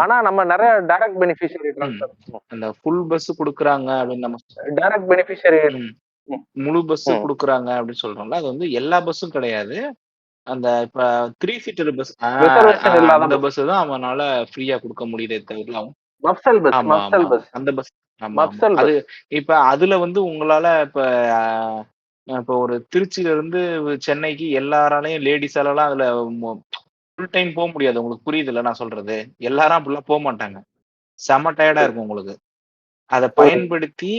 ஆனா நம்ம நிறைய டைரக்ட் பெனிஃபிஷியரி ட்ரான்ஸ்ஃபர், அந்த ஃபுல் பஸ் குடுக்குறாங்க அப்படின்னு நம்ம டைரக்ட் பெனிஃபிஷியரி முழு பஸ் குடுக்குறாங்க அப்படின்னு சொல்றோம்ல, அது வந்து எல்லா பஸ்ஸும் கிடையாது. அந்த இப்ப 3 சீட்டர் பஸ், அந்த பஸ் தான் அவனால ஃப்ரீயா கொடுக்க முடியுதே தவிர மப்சல் பஸ், மப்சல் பஸ், அந்த பஸ். அது இப்ப அதுல வந்து உங்களால இப்ப ஒரு திருச்சியில இருந்து சென்னைக்கு எல்லாராலையும் லேடிஸால எல்லாம் அதுல ஃபுல் டைம் போக முடியாது. உங்களுக்கு புரியுது இல்ல நான் சொல்றது? எல்லாரும் அப்படிலாம் போக மாட்டாங்க, செம டயர்டா இருக்கும் உங்களுக்கு. அதை பயன்படுத்தி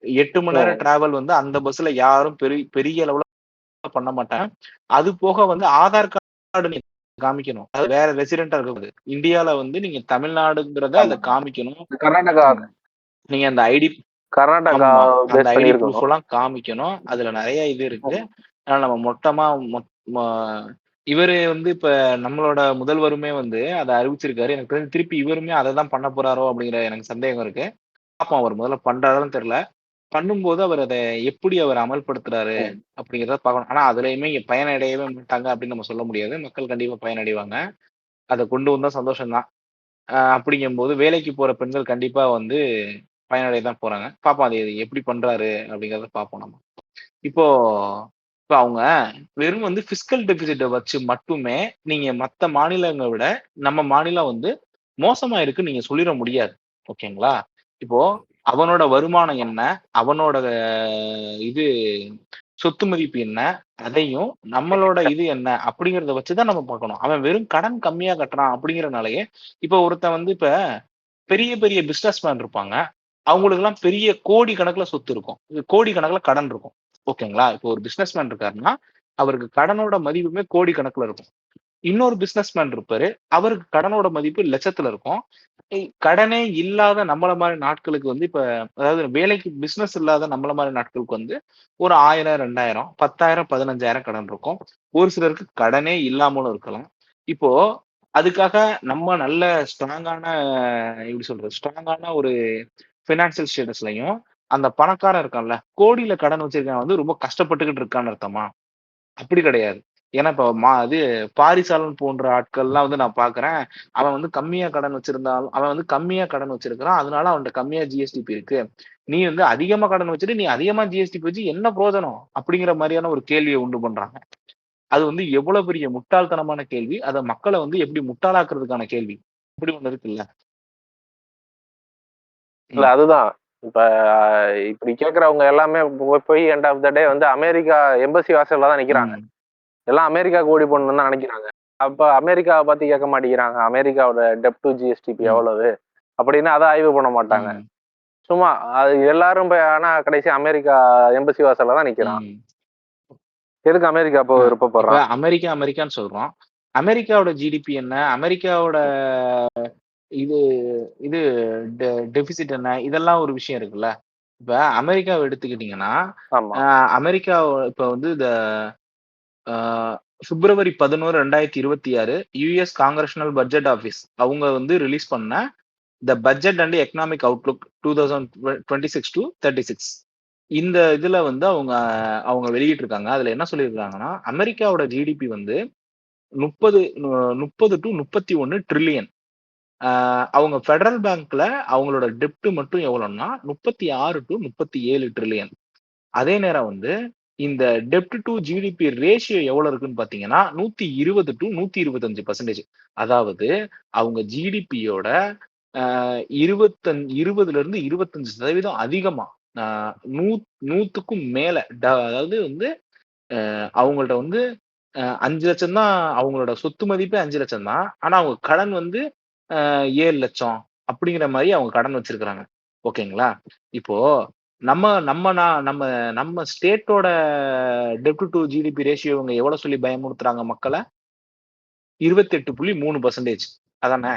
8 மணி நேரம் டிராவல் வந்து அந்த பஸ்ல யாரும் பெரிய அளவுல பண்ண மாட்டாங்க. அது போக வந்து ஆதார் கார்டு நீங்க காமிக்கணும். அது வேற ரெசிடென்டா இருக்குது. இந்தியால வந்து நீங்க தமிழ்நாடுங்கிறத அதை காமிக்கணும். கர்நாடகா நீங்க அந்த ஐடி, கர்நாடகா அந்த ஐடி ப்ரூஃப் எல்லாம் காமிக்கணும். அதுல நிறைய இது இருக்கு. அதனால நம்ம மொத்தமா இவரு வந்து இப்ப நம்மளோட முதல்வருமே வந்து அதை அறிவிச்சிருக்காரு. எனக்கு தெரிஞ்சு திருப்பி இவருமே அதை தான் பண்ண போறாரோ அப்படிங்கிற எனக்கு சந்தேகம் இருக்கு. பாப்போம் அவர் முதல்ல பண்றாருன்னு தெரியல. பண்ணும்போது அவர் அதை எப்படி அவர் அமல்படுத்துறாரு அப்படிங்கிறத பார்க்கணும். ஆனா அதுலயுமே இங்க பயனடையவே மாட்டாங்க அப்படின்னு நம்ம சொல்ல முடியாது. மக்கள் கண்டிப்பா பயனடைவாங்க. அதை கொண்டு வந்தா சந்தோஷம்தான். அப்படிங்கும்போது வேலைக்கு போற பெண்கள் கண்டிப்பா வந்து பயனடைய தான் போறாங்க. பார்ப்போம் அது எப்படி பண்றாரு அப்படிங்கிறத பார்ப்போம் நம்ம. இப்போ அவங்க வெறும் வந்து பிஸ்கல் டெபிசிட்டை வச்சு மட்டுமே நீங்க மத்த மாநிலங்களை விட நம்ம மாநிலம் வந்து மோசமா இருக்குன்னு நீங்க சொல்லிட முடியாது. ஓகேங்களா? இப்போ அவனோட வருமானம் என்ன, அவனோட இது சொத்து மதிப்பு என்ன, அதையும் நம்மளோட இது என்ன அப்படிங்கிறத வச்சுதான் நம்ம பார்க்கணும். அவன் வெறும் கடன் கம்மியா கட்டுறான் அப்படிங்கிறனாலயே இப்ப ஒருத்தன் வந்து இப்ப பெரிய பெரிய பிசினஸ் மேன் இருப்பாங்க, அவங்களுக்கு எல்லாம் பெரிய கோடி கணக்குல சொத்து இருக்கும், கோடி கணக்குல கடன் இருக்கும். ஓகேங்களா? இப்போ ஒரு பிசினஸ் மேன் இருக்காருன்னா அவருக்கு கடனோட மதிப்புமே கோடி கணக்குல இருக்கும். இன்னொரு பிசினஸ் மேன் இருப்பாரு, அவருக்கு கடனோட மதிப்பு லட்சத்துல இருக்கும். கடனே இல்லாத நம்மள மாதிரி நாட்களுக்கு வந்து இப்ப அதாவது வேலைக்கு பிசினஸ் இல்லாத நம்மள மாதிரி நாட்களுக்கு வந்து ஒரு 1000, 2000, 10,000, 15,000 கடன் இருக்கும். ஒரு சிலருக்கு கடனே இல்லாமலும் இருக்கலாம். இப்போ அதுக்காக நம்ம நல்ல ஸ்ட்ராங்கான எப்படி சொல்றது, ஸ்ட்ராங்கான ஒரு பினான்சியல் ஸ்டேட்டஸ்லயும் அந்த பணக்காரன் இருக்கான்ல, கோடியில கடன் வச்சிருக்கவன் வந்து ரொம்ப கஷ்டப்பட்டுக்கிட்டு இருக்கான்னு அர்த்தமா? அப்படி கிடையாது. ஏன்னா இப்ப இது பாரிசாலன் போன்ற ஆட்கள்லாம் வந்து நான் பாக்குறேன். அவன் வந்து கம்மியா கடன் வச்சிருந்தாலும் அவன் வந்து கம்மியா கடன் வச்சிருக்கிறான். அதனால அவன்கிட்ட கம்மியா ஜிஎஸ்டிபி இருக்கு. நீ வந்து அதிகமா கடன் வச்சுட்டு நீ அதிகமா ஜிஎஸ்டிபி வச்சு என்ன பிரயோஜனம் அப்படிங்கிற மாதிரியான ஒரு கேள்வியை உண்டு பண்றாங்க. அது வந்து எவ்வளவு பெரிய முட்டாள்தனமான கேள்வி. அதை மக்களை வந்து எப்படி முட்டாளாக்குறதுக்கான கேள்வி. இப்படி ஒண்ணு இருக்குல்ல. இல்ல அதுதான் இப்ப இப்படி கேக்குறவங்க எல்லாமே போய் எண்ட் ஆஃப் த டே வந்து அமெரிக்கா எம்பசி வாசல்ல தான் நிக்கிறாங்க. எல்லாம் அமெரிக்காவுக்கு ஓடி போகணும்னு தான் நினைக்கிறாங்க. அப்ப அமெரிக்காவை பத்தி கேட்க மாட்டேங்கிறாங்க. அமெரிக்காவோட டெப்ட் டு ஜிஎஸ்டிபி ம். எவ்வளவு அப்படின்னு அதை ஆய்வு பண்ண மாட்டாங்க. ம். சும்மா அது எல்லாரும் போய் ஆனா கடைசி அமெரிக்கா எம்பசி வாசல்ல தான் நிக்கிறான். ம். எதுக்கு அமெரிக்கா போக இப்ப விருப்பப்படுறான்? அமெரிக்கான்னு சொல்றோம். அமெரிக்காவோட ஜிடிபி என்ன? அமெரிக்காவோட இது இது டெபிசிட் என்ன? இதெல்லாம் ஒரு விஷயம் இருக்குல்ல. இப்ப அமெரிக்காவை எடுத்துக்கிட்டீங்கன்னா, ஆமா. அமெரிக்கா இப்ப வந்து ஆ பிப்ரவரி 11, 2026 யுஎஸ் காங்கிரஷனல் பட்ஜெட் ஆஃபீஸ் அவங்க வந்து ரிலீஸ் பண்ண த பட்ஜெட் அண்ட் எக்கனாமிக் அவுட்லுக் 2026-36 இந்த இதுல வந்து அவங்க வெளியிட்டிருக்காங்க. அதுல என்ன சொல்லியிருக்காங்கன்னா, அமெரிக்காவோட ஜிடிபி வந்து 30 டு 31 ட்ரில்லியன். அவங்க ஃபெடரல் பேங்க்ல அவங்களோட டெப்ட் மட்டும் எவ்வளவுன்னா 36 டு 37 ட்ரில்லியன். அதே நேரம் வந்து இந்த டெப்ட் டு ஜிடிபி ரேஷியோ எவ்வளவு இருக்குன்னு பாத்தீங்கன்னா 120 டு 125%. அதாவது அவங்க ஜிடிபியோட 20ல இருந்து 25% அதிகமா நூத்துக்கும் மேல அதாவது வந்து அவங்கள்ட்ட வந்து 5 லட்சம் தான் அவங்களோட சொத்து மதிப்பே 5 லட்சம் தான். ஆனா அவங்க கடன் வந்து 7 லட்சம் அப்படிங்கிற மாதிரி அவங்க கடன் வச்சிருக்கிறாங்க. ஓகேங்களா? இப்போ நம்ம நம்ம நம்ம நம்ம ஸ்டேட்டோட டெப்ட் டு ஜிடிபி ரேஷியோ இவங்க எவ்வளவு சொல்லி பயமுறுத்துறாங்க மக்களை? 28.3%. அதானே?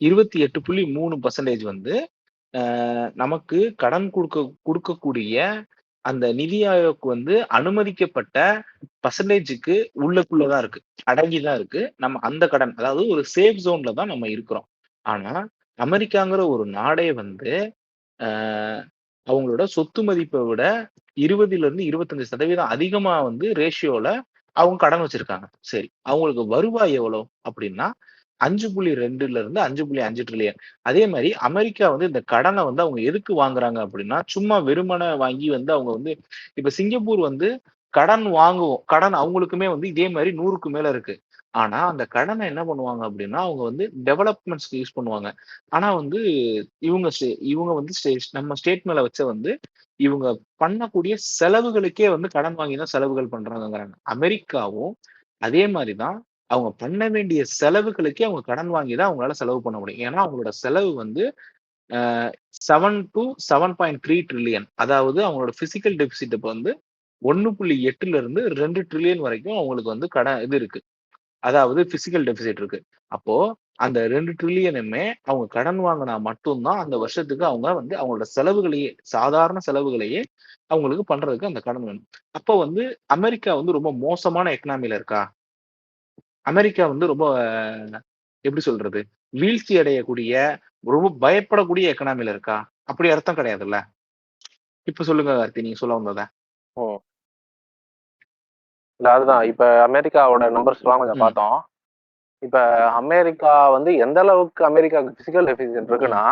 28.3% வந்து நமக்கு கடன் கொடுக்கக்கூடிய அந்த நிதி ஆயோக் வந்து அனுமதிக்கப்பட்ட பர்சன்டேஜுக்கு உள்ளுக்குள்ளதான் இருக்கு, அடங்கிதான் இருக்கு. நம்ம அந்த கடன், அதாவது ஒரு சேஃப் ஜோன்ல தான் நம்ம இருக்கிறோம். ஆனா அமெரிக்காங்கிற ஒரு நாடே வந்து அவங்களோட சொத்து மதிப்பை விட 20ல இருந்து 25% அதிகமா வந்து ரேஷியோல அவங்க கடன் வச்சிருக்காங்க. சரி, அவங்களுக்கு வருவாய் எவ்வளவு அப்படின்னா 5.2ல இருந்து 5.5 ட்ரில்லியன். அதே மாதிரி அமெரிக்கா வந்து இந்த கடனை வந்து அவங்க எதுக்கு வாங்குறாங்க அப்படின்னா, சும்மா வெறுமனே வாங்கி வந்து அவங்க வந்து இப்ப சிங்கப்பூர் வந்து கடன் வாங்குவோம். கடன் அவங்களுக்குமே வந்து இதே மாதிரி 100க்கு மேல இருக்கு. ஆனா அந்த கடனை என்ன பண்ணுவாங்க அப்படின்னா, அவங்க வந்து டெவலப்மெண்ட்ஸ்க்கு யூஸ் பண்ணுவாங்க. ஆனா வந்து இவங்க வந்து நம்ம ஸ்டேட் மேல வச்ச வந்து இவங்க பண்ணக்கூடிய செலவுகளுக்கே வந்து கடன் வாங்கி தான் செலவுகள் பண்றாங்கங்கிறாங்க. அமெரிக்காவும் அதே மாதிரிதான் அவங்க பண்ண வேண்டிய செலவுகளுக்கே அவங்க கடன் வாங்கி தான் அவங்களால செலவு பண்ண முடியும். ஏன்னா அவங்களோட செலவு வந்து 7 டு 7.3 ட்ரில்லியன். அதாவது அவங்களோட பிசிக்கல் டெபிசிட் இப்ப வந்து 1.8ல இருந்து 2 ட்ரில்லியன் வரைக்கும் அவங்களுக்கு வந்து கடன் இது இருக்கு. அதாவது பிசிக்கல் டெபிசிட் இருக்கு. அப்போ அந்த 2 ட்ரில்லியனுமே அவங்க கடன் வாங்கினா மட்டும்தான் அந்த வருஷத்துக்கு அவங்க வந்து அவங்களோட செலவுகளையே, சாதாரண செலவுகளையே அவங்களுக்கு பண்றதுக்கு அந்த கடன் வேணும். அப்போ வந்து அமெரிக்கா வந்து ரொம்ப மோசமான எக்கனாமில இருக்கா? அமெரிக்கா வந்து ரொம்ப எப்படி சொல்றது? வீழ்ச்சி அடையக்கூடிய, ரொம்ப பயப்படக்கூடிய எக்கனாமில இருக்கா? அப்படி அர்த்தம் கிடையாதுல்ல. இப்ப சொல்லுங்க கார்த்தி, நீங்க சொல்ல வந்தத. ம். இல்ல அதுதான். இப்ப அமெரிக்காவோட நம்பர்ஸ்லாம் கொஞ்சம் ம். பார்த்தோம். இப்ப அமெரிக்கா வந்து எந்த அளவுக்கு அமெரிக்காவுக்கு பிசிக்கல் டெபிசிட் இருக்குன்னா,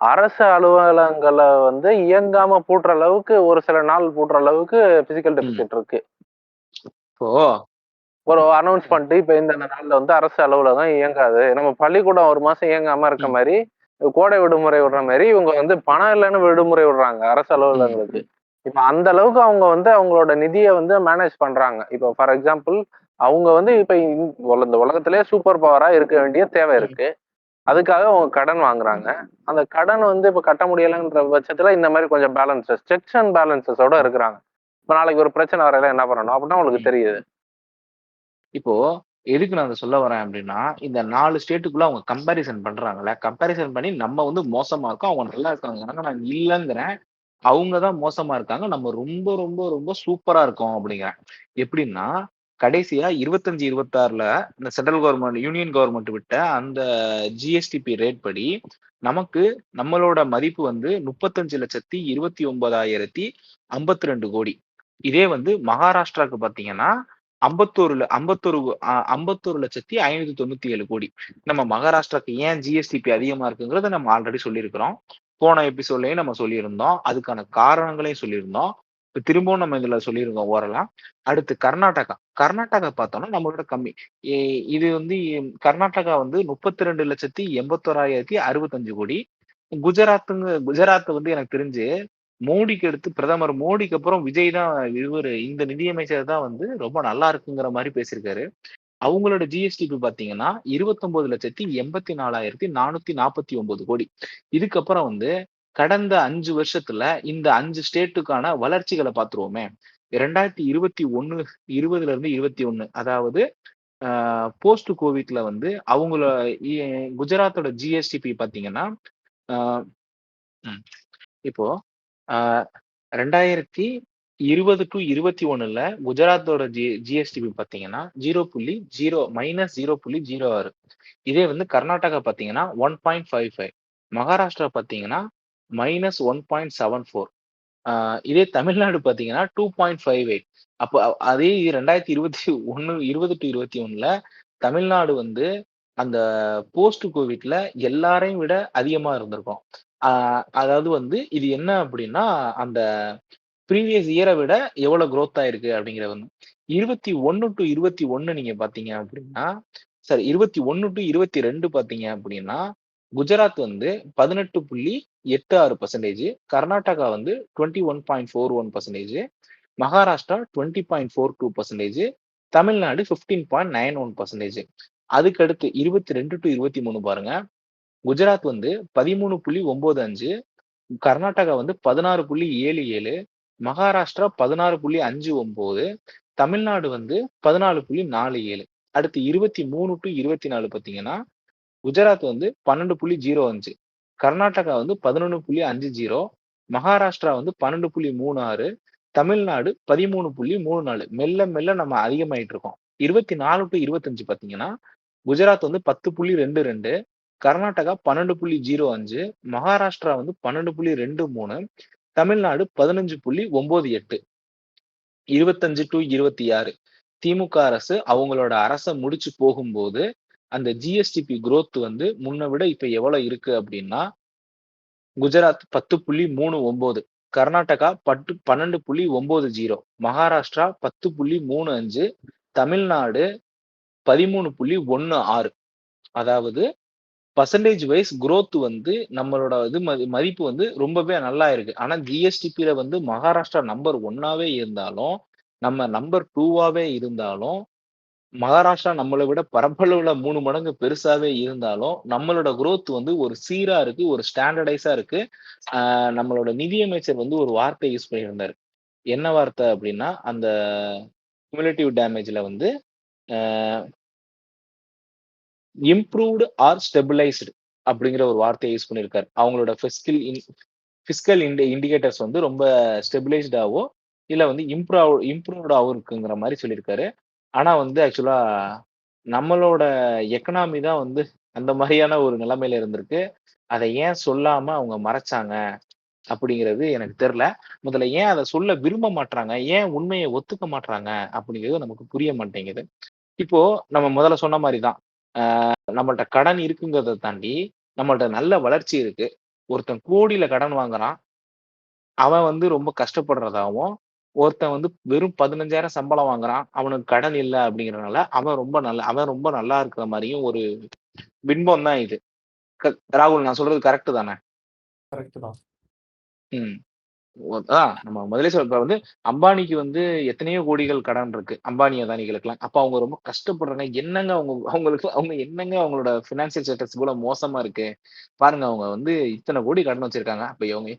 அரசு அலுவலகங்களை வந்து இயங்காம பூட்டுற அளவுக்கு ஒரு சில நாள் பூட்டுற அளவுக்கு பிசிக்கல் ம். டெபிசிட் இருக்கு. இப்போ ஒரு அனௌன்ஸ் பண்ணிட்டு இப்ப இந்த நாள்ல வந்து அரசு அலுவலகம் இயங்காது. நம்ம பள்ளிக்கூடம் 1 மாசம் இயங்காம இருக்க ம். மாதிரி, கோடை விடுமுறை விடுற மாதிரி இவங்க வந்து பணம் இல்லைன்னு விடுமுறை விடுறாங்க அரசு ம். அலுவலகங்களுக்கு. இப்ப அந்த அளவுக்கு அவங்க வந்து அவங்களோட நிதியை வந்து மேனேஜ் பண்றாங்க. இப்போ ஃபார் எக்ஸாம்பிள் அவங்க வந்து இப்ப இந்த உலகத்திலேயே சூப்பர் பவரா இருக்க வேண்டிய தேவை ம். இருக்கு. அதுக்காக அவங்க கடன் வாங்குறாங்க. அந்த கடன் வந்து இப்ப கட்ட முடியலைன்ற பட்சத்துல இந்த மாதிரி கொஞ்சம் பேலன்சஸ், செக்ஸ் அண்ட் பேலன்சஸோட இருக்கிறாங்க. இப்ப நாளைக்கு ஒரு பிரச்சனை வரையில என்ன பண்ணணும் அப்படின்னா உங்களுக்கு ம். தெரியுது. இப்போ எதுக்கு நான் அத சொல்ல வரேன் அப்படின்னா, இந்த 4 ஸ்டேட்டுக்குள்ள அவங்க கம்பேரிசன் பண்றாங்கல்ல. கம்பேரிசன் பண்ணி நம்ம வந்து மோசமா இருக்கோம், அவங்க நல்லா இருக்காங்கங்கிறாங்க. நான் இல்லங்கிறேன். அவங்க தான் மோசமா இருக்காங்க. நம்ம ரொம்ப, ரொம்ப, ரொம்ப சூப்பரா இருக்கோம் அப்படிங்கிறேன். எப்படின்னா, கடைசியா 25, 26ல இந்த சென்ட்ரல் கவர்ன்மெண்ட், யூனியன் கவர்ன்மெண்ட் விட்ட அந்த ஜிஎஸ்டிபி ரேட் படி, நமக்கு நம்மளோட மதிப்பு வந்து 35,29,052 கோடி. இதே வந்து மகாராஷ்டிராக்கு பார்த்தீங்கன்னா, 51,51,597 கோடி. நம்ம மகாராஷ்டிராக்கு ஏன் ஜிஎஸ்டிபி அதிகமா இருக்குங்கிறத நம்ம ஆல்ரெடி சொல்லியிருக்கிறோம். போன எபிசோட்லயும் நம்ம சொல்லியிருந்தோம். அதுக்கான காரணங்களையும் சொல்லியிருந்தோம். இப்ப திரும்பவும் நம்ம இதுல சொல்லியிருக்கோம் ஓரலா. அடுத்து கர்நாடகா. கர்நாடகா பார்த்தோம்னா நம்மளோட கம்மி. எ இது வந்து கர்நாடகா வந்து 32,81,065 கோடி. குஜராத் வந்து எனக்கு தெரிஞ்சு மோடிக்கு அடுத்து பிரதமர் மோடிக்கு அப்புறம் விஜய் தான் இந்த நிதியமைச்சர் தான் வந்து ரொம்ப நல்லா இருக்குங்கிற மாதிரி பேசியிருக்காரு. அவங்களோட ஜிஎஸ்டிபி பாத்தீங்கன்னா 29,84,449 கோடி. இதுக்கப்புறம் வந்து கடந்த 5 வருஷத்துல இந்த 5 ஸ்டேட்டுக்கான வளர்ச்சிகளை பார்த்துருவோமே. 2021 20ல இருந்து 21 அதாவது போஸ்ட் கோவிட்ல வந்து அவங்கள குஜராத்தோட ஜிஎஸ்டிபி பாத்தீங்கன்னா ஆஹ் ம், இப்போ ஆஹ் 2020 டு 21ல குஜராத்தோட ஜிஎஸ்டிபி பாத்தீங்கன்னா -0.06. இதே வந்து கர்நாடகா பாத்தீங்கன்னா 1.55. மகாராஷ்டிரா பாத்தீங்கன்னா -1.74. இதே தமிழ்நாடு பாத்தீங்கன்னா 2.58. அப்போ அதே 2021 20 டு 21ல தமிழ்நாடு வந்து அந்த போஸ்ட் கோவிட்ல எல்லாரையும் விட அதிகமா இருந்திருக்கும். அதாவது வந்து இது என்ன அப்படின்னா அந்த ப்ரீவியஸ் இயரை விட எவ்வளவு growth ஆயிருக்கு அப்படிங்கிறது வந்து 21 டு 21 நீங்க பாத்தீங்க அப்படின்னா சாரி 21 டு 22 பாத்தீங்க அப்படின்னா குஜராத் வந்து 18.86%, கர்நாடகா வந்து 21.41%, மகாராஷ்டிரா 20.42%, தமிழ்நாடு 15.91%. அதுக்கடுத்து 22 டு 23 பாருங்க. குஜராத் வந்து 13.95, கர்நாடகா வந்து 16.77, மகாராஷ்டிரா 16.59, தமிழ்நாடு வந்து 14.47. அடுத்து 23 டு 24 பாத்தீங்கன்னா குஜராத் வந்து 12.05, கர்நாடகா வந்து 11.50, மகாராஷ்டிரா வந்து 12.36, தமிழ்நாடு 13.34. மெல்ல மெல்ல நம்ம அதிகமாயிட்டு இருக்கோம். 24 டு 25 பாத்தீங்கன்னா குஜராத் வந்து 10.22, கர்நாடகா 12.05, மகாராஷ்டிரா வந்து 12.23, தமிழ்நாடு 15.98. 25 டு 26 திமுக அரசு அவங்களோட அரசை முடிச்சு போகும்போது அந்த ஜிஎஸ்டிபி growth வந்து முன்ன விட இப்ப எவ்வளவு இருக்கு அப்படின்னா குஜராத் 10.39, கர்நாடகா 12.90, மகாராஷ்டிரா 10.35, தமிழ்நாடு 13.16. அதாவது பர்சன்டேஜ் வைஸ் growth வந்து நம்மளோட மதிப்பு வந்து ரொம்பவே நல்லா இருக்கு. ஆனா ஜிஎஸ்டிபில வந்து மகாராஷ்டிரா நம்பர் 1ஆவே இருந்தாலும் நம்ம நம்பர் 2ஆவே இருந்தாலும் மகாராஷ்டிரா நம்மளை விட பரப்பளவுல 3 மடங்கு பெருசாவே இருந்தாலும் நம்மளோட growth வந்து ஒரு சீரா இருக்கு, ஒரு ஸ்டாண்டர்டைஸா இருக்கு. நம்மளோட நிதியமைச்சர் வந்து ஒரு வார்த்தை யூஸ் பண்ணியிருந்தாரு. என்ன வார்த்தை அப்படின்னா அந்த குமுலேட்டிவ் டேமேஜ்ல வந்து இம்ப்ரூவ்டு ஆர் ஸ்டெபிளைஸ்டு அப்படிங்கிற ஒரு வார்த்தையை யூஸ் பண்ணியிருக்காரு. அவங்களோட ஃபிஸ்கல் இண்டிகேட்டர்ஸ் வந்து ரொம்ப ஸ்டெபிளைஸ்டாவோ இல்ல வந்து இம்ப்ரூவ்டாவும் இருக்குங்கிற மாதிரி சொல்லியிருக்காரு. ஆனா வந்து ஆக்சுவலா நம்மளோட எக்கனாமி தான் வந்து அந்த மாதிரியான ஒரு நிலைமையில இருந்திருக்கு. அதை ஏன் சொல்லாம அவங்க மறைச்சாங்க அப்படிங்கிறது எனக்கு தெரியல. முதல்ல ஏன் அதை சொல்ல விரும்ப மாட்றாங்க, ஏன் உண்மையை ஒத்துக்க மாட்றாங்க அப்படிங்கிறது நமக்கு புரிய மாட்டேங்குது. இப்போ நம்ம முதல்ல சொன்ன மாதிரிதான் நம்மள்ட்ட கடன் இருக்குங்கிறத தாண்டி நம்மள்ட்ட நல்ல வளர்ச்சி இருக்கு. ஒருத்தன் கோடியில கடன் வாங்குறான், அவன் வந்து ரொம்ப கஷ்டப்படுறதாவும், ஒருத்தன் வந்து வெறும் 15,000 சம்பளம் வாங்குறான், அவனுக்கு கடன் இல்ல அப்படிங்கிறனால அவன் ரொம்ப நல்லா இருக்கிற மாதிரியும் ஒரு பின்பம் தான் இது. ராகுல் நான் சொல்றது கரெக்ட் தானே? கரெக்ட் தான். ம். நம்ம முதலே இப்ப வந்து அம்பானிக்கு வந்து எத்தனையோ கோடிகள் கடன் இருக்கு, அம்பானி அதானிகளுக்கெல்லாம். அப்ப அவங்க ரொம்ப கஷ்டப்படுறாங்க. என்னங்க அவங்க என்னங்க அவங்களோட பினான்சியல் ஸ்டேட்டஸ் இவ்வளவு மோசமா இருக்கு பாருங்க. அவங்க வந்து இத்தனை கோடி கடன் வச்சிருக்காங்க. அப்ப இவங்க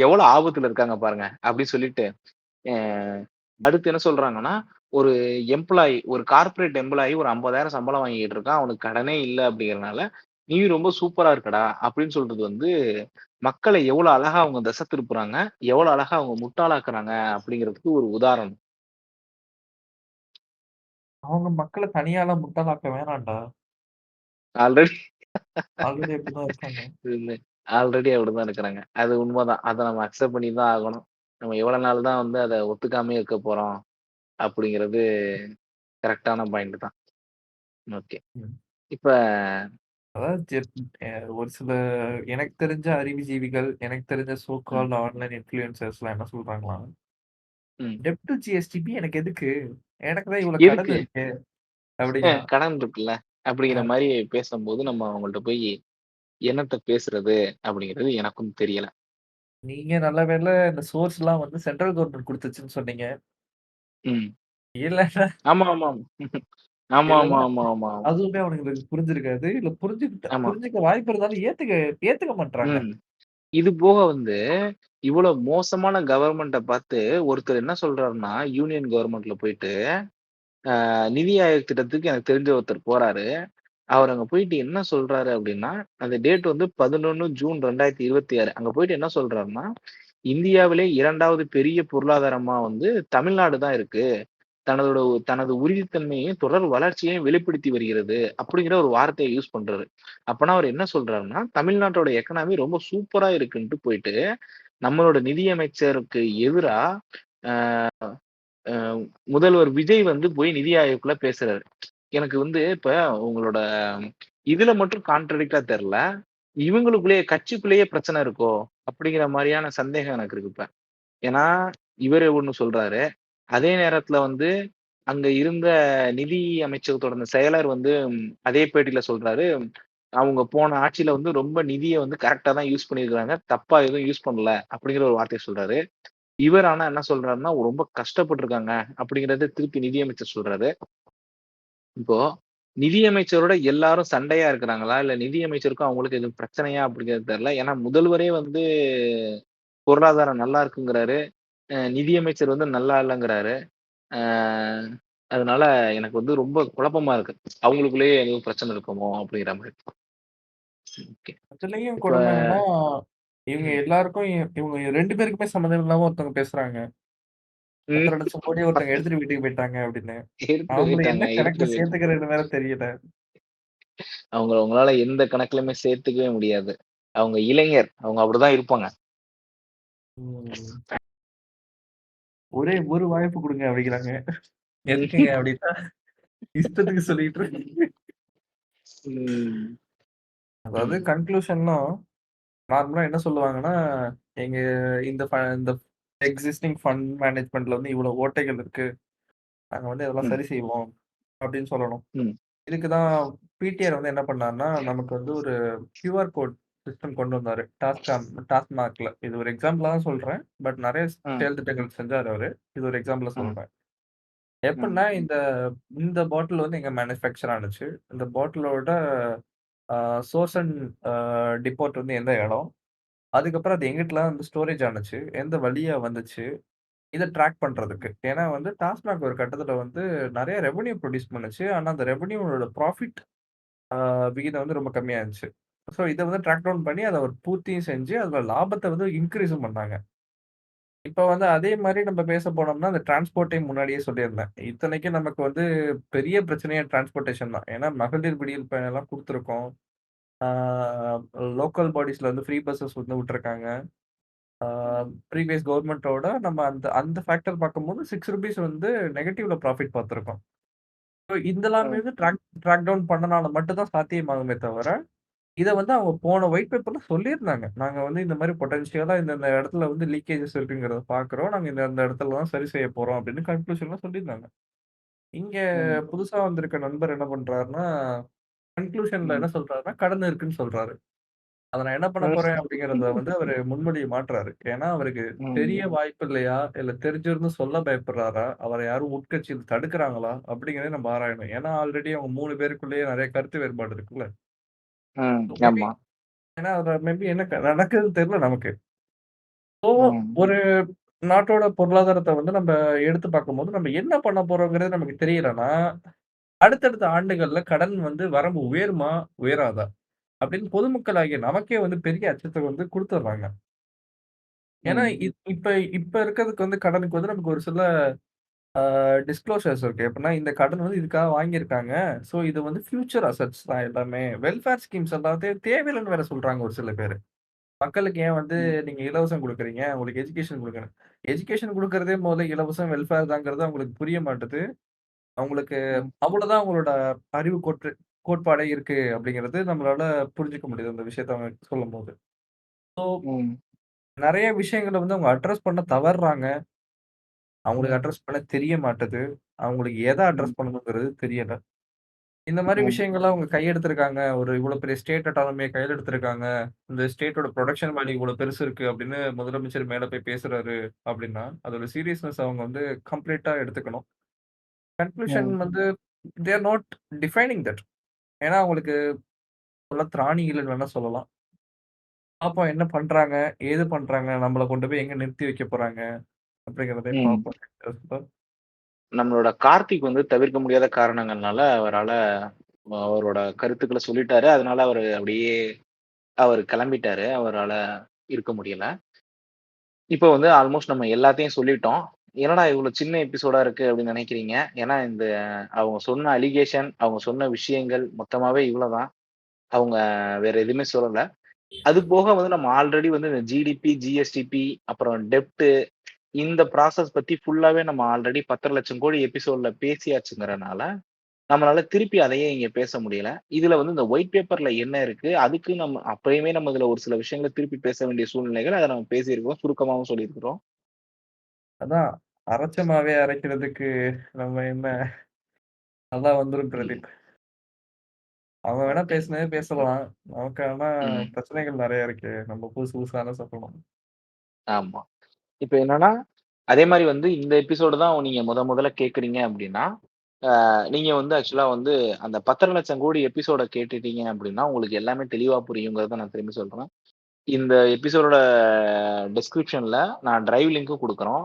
எவ்வளவு ஆபத்துல இருக்காங்க பாருங்க அப்படின்னு சொல்லிட்டு அடுத்து என்ன சொல்றாங்கன்னா ஒரு ஒரு கார்பரேட் எம்ப்ளாயி ஒரு 50,000 சம்பளம் வாங்கிட்டு இருக்கான், அவனுக்கு கடனே இல்லை அப்படிங்கறதுனால நீ ரொம்ப சூப்பரா இருக்கடா அப்படின்னு சொல்றது வந்து மக்களை எவ்வளவு அழகா அவங்க திசை திருப்புறாங்க, எவ்வளவு அழகா அவங்க முட்டாளாக்குறாங்க அப்படிங்கிறதுக்கு ஒரு உதாரணம். அவங்க மக்களை தனியால முட்டாளாக்க வேணாம்டா. ஆல்ரெடி ஆல்ரெடி அப்படிதான் இருக்காங்க. ஆல்ரெடி அப்படிதான் இருக்கிறாங்க. அது உண்மைதான். அதை நம்ம அக்செப்ட் பண்ணி தான் ஆகணும். நம்ம எவ்வளவு நாள் தான் வந்து அதை ஒத்துக்காமே இருக்க போறோம் அப்படிங்கிறது கரெக்டான பாயிண்ட் தான். ஓகே, ம். இப்ப அதாவது ஒரு சில எனக்கு தெரிஞ்ச அறிவுஜீவிகள், எனக்கு தெரிஞ்ச சோ கால்ட் ஆன்லைன் இன்ஃப்ளூயன்சர்ஸ்லாம் என்ன சொல்றாங்களா, ம், டெப்ட் டு ஜிஎஸ்டிபி எனக்கு எதுக்கு, எனக்கு தான் இவ்வளவு கடன் எதுக்கு இருக்கு அப்படிங்களா. கடன் இருக்குல்ல அப்படிங்கிற மாதிரி பேசும்போது நம்ம அவங்கள்ட்ட போய் என்னத்த பேசுறது அப்படிங்கிறது எனக்கும் தெரியல. நீங்க நல்ல வேளை இந்த சோர்ஸ்லாம் வந்து சென்ட்ரல் கவர்ன்மெண்ட் குடுத்துச்சுன்னு சொன்னீங்க. ம். இல்லன்னா ஆமா, ஆமா. ஆமா, ஆமா, இல்லன்னா ஆமா, ஆமா, ஆமா. அதுவுமே அவனுங்களுக்கு புரிஞ்சிருக்காது. இல்ல ஆமா. புரிஞ்சுக்க வாய்ப்பு இருந்தாலும் ஏத்துக்க மாட்றாங்க. ம். இது போக வந்து, இவ்வளோ மோசமான கவர்ன்மெண்ட்ட பார்த்து ஒருத்தர் என்ன சொல்றாருன்னா, யூனியன் கவர்ன்மெண்ட்ல போயிட்டு, நிதி ஆயோக் திட்டத்துக்கு எனக்கு தெரிஞ்ச ஒருத்தர் போறாரு. அவர் அங்க போயிட்டு என்ன சொல்றாரு அப்டின்னா, அந்த டேட் வந்து 11 ஜூன் 2026. அங்க போயிட்டு என்ன சொல்றாருன்னா, "இந்தியாவிலே 2வது பெரிய பொருளாதாரமா வந்து தமிழ்நாடு தான் இருக்கு. தனது உறுதித்தன்மையையும், தொடர் வளர்ச்சியையும் வெளிப்படுத்தி வருகிறது." அப்படிங்கிற ஒரு வார்த்தைய யூஸ் பண்றாரு. அப்பன்னா அவர் என்ன சொல்றாருன்னா, தமிழ்நாட்டோட எக்கனாமி ரொம்ப சூப்பரா இருக்குன்ட்டு போயிட்டு, நம்மளோட நிதியமைச்சருக்கு எதிரா, அ அ முதல்வர் விஜய் வந்து போய் நிதி ஆயோக்ல பேசுறாரு. எனக்கு வந்து இப்ப உங்களோட இதுல மட்டும் கான்ட்ராடிக்ட்டா தெர்ல. இவங்களுக்குள்ளேயே கட்சிக்குள்ளேயே பிரச்சனை இருக்கோ? அப்படிங்கிற மாரியான சந்தேகம் எனக்கு இருக்கு இப்ப. ஏன்னா, இவரு ஒண்ணு சொல்றாரு. அதே நேரத்துல வந்து அங்க இருந்த நிதி அமைச்சகத்தோட அந்த செயலர் வந்து அதே பேட்டியில சொல்றாரு. அவங்க போன ஆட்சியில வந்து ரொம்ப நிதிய வந்து கரெக்ட்டா தான் யூஸ் பண்ணியிருக்காங்க. தப்பா எதுவும் யூஸ் பண்ணல. அப்படிங்கிற ஒரு வார்த்தைய சொல்றாரு. இவர் ஆனா என்ன சொல்றாருன்னா, ரொம்ப கஷ்டப்பட்டுருக்காங்க அப்படிங்கிறத திருப்பி நிதியமைச்சர் சொல்றாரு. இப்போ நிதியமைச்சரோட எல்லாரும் சண்டையா இருக்கிறாங்களா? இல்ல நிதியமைச்சருக்கும் அவங்களுக்கும் எதுவும் பிரச்சனையா அப்படிங்கிறது தெரியல. ஏன்னா முதல்வரே வந்து பொருளாதாரம் நல்லா இருக்குங்கிறாரு. நிதியமைச்சர் வந்து நல்லா இல்லங்கிறாரு. அ அதனால எனக்கு வந்து ரொம்ப குழப்பமா இருக்கு. அவங்களுக்குள்ளேயே எதுவும் பிரச்சனை இருக்குமோ? அப்படிங்கிற மாரி. ஓகே. அதுலயும் இப்ப கொடுமை என்னன்னா, இவங்க ம். எல்லாருக்கும் இவங்க 2 பேருக்குமே சம்மந்தம் இல்லாம ஒருத்தவங்க பேசுறாங்க. ம். 10,00,000 கோடி ஒருத்தங்க எடுத்துட்டு வீட்டுக்கு போயிட்டாங்க அப்படின்னு. எடுத்துட்டு அவங்கள போயிட்டாங்க. என்ன கணக்குல எடுத்துட்டு போயிட்டாங்க. சேர்த்துக்கிறதுன்னு வேற தெரியல. அவங்கள உங்களால எந்த கணக்குலயுமே சேர்த்துக்கவே முடியாது. அவங்க இளைஞர். அவங்க அப்படிதான் இருப்பாங்க. ம். ஒரே ஒரு வாய்ப்பு குடுங்க அப்படிங்கிறாங்க. எதுக்குங்க ம். அப்படின்னா, இஷ்டத்துக்கு சொல்லிட்டு இருக்கு. ம். அதாவது ம். கன்க்ளூஷன்னா, நார்மலா என்ன சொல்லுவாங்கன்னா, எங்க இந்த எக்ஸிஸ்டிங் ஃபண்ட் மேனேஜ்மென்ட்ல வந்து இவ்வளோ ஓட்டைகள் இருக்கு. நாங்க வந்து இதெல்லாம் ம். சரி செய்வோம் அப்படின்னு சொல்லணும். ம். இதுக்கு தான் பிடிஆர் வந்து என்ன பண்ணாருன்னா, நமக்கு வந்து ஒரு கியூஆர் கோட் சிஸ்டம் கொண்டு வந்தாரு. டாஸ்மாக்ல. இது ஒரு எக்ஸாம்பிளா தான் சொல்றேன். பட் நெறைய ம். செயல் திட்டங்கள் செஞ்சாரு அவரு. இது ஒரு எக்ஸாம்பிளா ம். சொல்றேன். ம். எப்படின்னா, இந்த பாட்டில் வந்து எங்க மேனுஃபேக்சர் ஆனுச்சு. இந்த பாட்டிலோட சோர்ஸ் அண்ட் டிப்போர்ட் வந்து எந்த இடம்? அதுக்கப்புறம் அது எங்கிட்டுலாம் வந்து ஸ்டோரேஜ் ஆனுச்சு? எந்த வழியா வந்துச்சு? இத ட்ராக் பண்றதுக்கு. ஏன்னா வந்து டாஸ்மாக் ஒரு கட்டத்தில வந்து நெறைய ரெவென்யூ புரொடியூஸ் பண்ணுச்சு. ஆனா அந்த ரெவென்யூவோட ப்ராஃபிட் விகிதம் வந்து ரொம்ப கம்மியா இருந்துச்சு. ஸோ இத வந்து ட்ராக் டவுன் பண்ணி அத ஒரு பூர்த்தியும் செஞ்சு, அதில லாபத்த வந்து இன்கிரீஸும் பண்ணாங்க. இப்ப வந்து அதே மாரி நம்ம பேச போனோம்னா, அந்த டிரான்ஸ்போர்ட்டையும் முன்னாடியே சொல்லியிருந்தேன். இத்தனைக்கும் நமக்கு வந்து பெரிய பிரச்சனையே டிரான்ஸ்போர்டேஷன் தான். ஏன்னா மகளிர் விடியல் பயணம்லாம் குடுத்துருக்கோம். ஆ லோக்கல் பாடீஸ்ல வந்து ஃப்ரீ பஸ்ஸஸ் வந்து விட்டுருக்காங்க. ஆ ப்ரீவியஸ் கவர்ன்மென்ட்டோட நம்ம அந்த அந்த ஃபேக்டர் பார்க்கும்போது ₹6 வந்து நெகட்டிவ்ல ப்ராஃபிட் பார்த்துருக்கோம். ஸோ இதெல்லாமே ம். வந்து ட்ராக் டவுன் பண்ணனால மட்டும் தான் சாத்தியமாகுமே தவிர, இத வந்து அவங்க போன ஒயிட் பேப்பர்ல சொல்லியிருந்தாங்க. நாங்க வந்து இந்த மாரி பொட்டன்ஷியலா இந்த இடத்துல வந்து லீக்கேஜஸ் இருக்குங்கிறத பார்க்குறோம். நாங்க இந்த இடத்துல தான் சரி செய்ய போறோம் அப்படின்னு கன்க்ளூஷன்ல சொல்லியிருந்தாங்க. இங்க ம். புதுசா வந்திருக்க நண்பர் என்ன பண்றாருன்னா, கன்க்ளூஷன்ல ம். என்ன சொல்றாருன்னா, கடன் இருக்குன்னு சொல்றாரு. அத நான் என்ன பண்ண ம். போறேன் அப்படிங்கிறத வந்து அவரு முன்மொழிய மாட்றாரு. ஏன்னா, அவருக்கு தெரிய ம். வாய்ப்பு இல்லையா? இல்ல தெரிஞ்சிருந்தும் சொல்ல பயப்படுறாரா? அவர யாரும் உட்கட்சியில தடுக்குறாங்களா? அப்படிங்கிறத நம்ம ஆராயணும். ஏன்னா, ஆல்ரெடி அவங்க 3 பேருக்குள்ளேயே நெறைய கருத்து வேறுபாடு இருக்குல்ல. ம். மேபி ஆமா. ஏன்னா, அதுல மேபி என்ன நடக்குதுன்னு தெரியல நமக்கு. ஸோ, ம். ஒரு நாட்டோட பொருளாதாரத்த வந்து நம்ம எடுத்து பார்க்கும்போது, நம்ம என்ன பண்ண போறோங்கிறது நமக்கு தெரியலன்னா, அடுத்தடுத்த ஆண்டுகள்ல கடன் வந்து வரம்பு உயருமா? உயராதா? அப்படின்னு பொதுமக்களாகிய நமக்கே வந்து பெரிய அச்சத்த வந்து குடுத்துர்றாங்க. ஏன்னா, ம். இப்ப இப்ப இருக்கிறதுக்கு வந்து கடனுக்கு வந்து நமக்கு ஒரு சில டிஸ்க்ளோஷர்ஸ் இருக்கு. எப்படின்னா, இந்த கடன் வந்து இதுக்காக வாங்கியிருக்காங்க. ஸோ, இது வந்து ஃபியூச்சர் அசெட்ஸ் தான் எல்லாமே. வெல்ஃபேர் ஸ்கீம்ஸ் எல்லாத்தையும் தேவையில்லன்னு வேற சொல்றாங்க ஒரு சில பேரு. மக்களுக்கு ஏன் வந்து ம். நீங்க இலவசம் குடுக்குறீங்க? உங்களுக்கு எஜுகேஷன் குடுக்குறேன். எஜுகேஷன் குடுக்குறதே முதல்ல இலவசம் வெல்ஃபேர் தாங்கிறது அவங்களுக்கு புரிய மாட்டுது. அவங்களுக்கு ம். அவ்வளோதான் அவங்களோட அறிவு கோட்பாடே இருக்கு அப்படிங்கிறது நம்மளால புரிஞ்சுக்க முடியுது அந்த விஷயத்த அவங்க சொல்லும்போது. ஸோ, ம். நெறைய விஷயங்கள வந்து அவங்க அட்ரஸ் பண்ண தவறுறாங்க. அவங்களுக்கு ம். அட்ரஸ் பண்ண தெரிய மாட்டுது. அவங்களுக்கு எத ம். அட்ரஸ் பண்ணணுங்கிறது தெரியல. இந்த மாரி ம். விஷயங்கள்லாம் அவங்க கையெடுத்திருக்காங்க. ஒரு இவ்வளோ பெரிய ஸ்டேட் அட்டானமிய கையில எடுத்திருக்காங்க. இந்த ஸ்டேட்டோட புரொடக்ஷன் வேல்யூ இவ்வளோ பெருசு இருக்கு அப்படின்னு முதலமைச்சர் மேல போய் பேசுறாரு அப்படின்னா, அதோட சீரியஸ்னஸ் அவங்க வந்து கம்ப்ளீட்டா எடுத்துக்கணும். கன்க்ளூஷன் ம். வந்து they are not defining that. ஏன்னா அவங்களுக்கு சொல்ல திராணி இல்லன்னு வேணா சொல்லலாம். பார்ப்போம் என்ன பண்றாங்க? ஏது பண்றாங்க? நம்மள கொண்டு போய் எங்க நிறுத்தி வைக்க போறாங்க? அப்படிங்கிறதையும் ம். பார்ப்போம். நம்மளோட கார்த்திக் வந்து தவிர்க்க முடியாத காரணங்கள்னால அவரால அவரோட கருத்துக்கள சொல்லிட்டாரு. அதனால அவரு கிளம்பிட்டாரு. அவரால இருக்க முடியல. இப்ப வந்து ஆல்மோஸ்ட் நம்ம எல்லாத்தையும் சொல்லிட்டோம். என்னடா இவ்ளோ சின்ன எபிசோடா இருக்கு அப்படின்னு நினைக்கிறீங்க. ஏன்னா அவங்க சொன்ன அலிகேஷன், அவங்க சொன்ன விஷயங்கள் மொத்தமாவே இவ்வளோதான். அவங்க வேற எதுவுமே சொல்லல. அது போக வந்து நம்ம ஆல்ரெடி வந்து இந்த ஜிடிபி, ஜிஎஸ்டிபி அப்புறம் டெப்ட் இந்த ப்ராசஸ் பத்தி ஃபுல்லாவே நம்ம ஆல்ரெடி 10,00,000 கோடி எபிசோட்ல பேசியாச்சுங்கிறனால, நம்மளால திருப்பி அதையே இங்க பேச முடியல. இதுல வந்து இந்த ஒயிட் பேப்பர்ல என்ன இருக்கு? அதுக்கு நம்ம அப்பயுமே நம்ம இதுல ஒரு சில விஷயங்கள திருப்பி பேச வேண்டிய சூழ்நிலைகள் அத நம்ம பேசியிருக்கோம். சுருக்கமாவும் சொல்லியிருக்கிறோம். அதான் அரைச்ச மாவே அரைக்கிறதுக்கு நம்ம என்ன நல்லா வந்துரும் ம். பிரதீப். அவங்க வேணா ஓகே. பேசினதே பேசலாம். நமக்கு ஆனா ம். பிரச்சனைகள் நெறைய இருக்கு. நம்ம புதுசு புதுசான சொல்லணும். ஆமா. இப்ப என்னன்னா, அதே மாரி வந்து இந்த எபிசோடு தான் நீங்க முதல்ல கேட்கிறீங்க அப்டின்னா, நீங்க வந்து ஆக்சுவலா வந்து அந்த 10,00,000 கோடி எபிசோட கேட்டுட்டீங்க அப்டின்னா, உங்களுக்கு எல்லாமே தெளிவா புரியுங்கிறத நான் திரும்பி சொல்றேன். இந்த எபிசோடோட டிஸ்கிரிப்ஷன்ல நான் டிரைவ் லிங்க்கும் குடுக்குறோம்.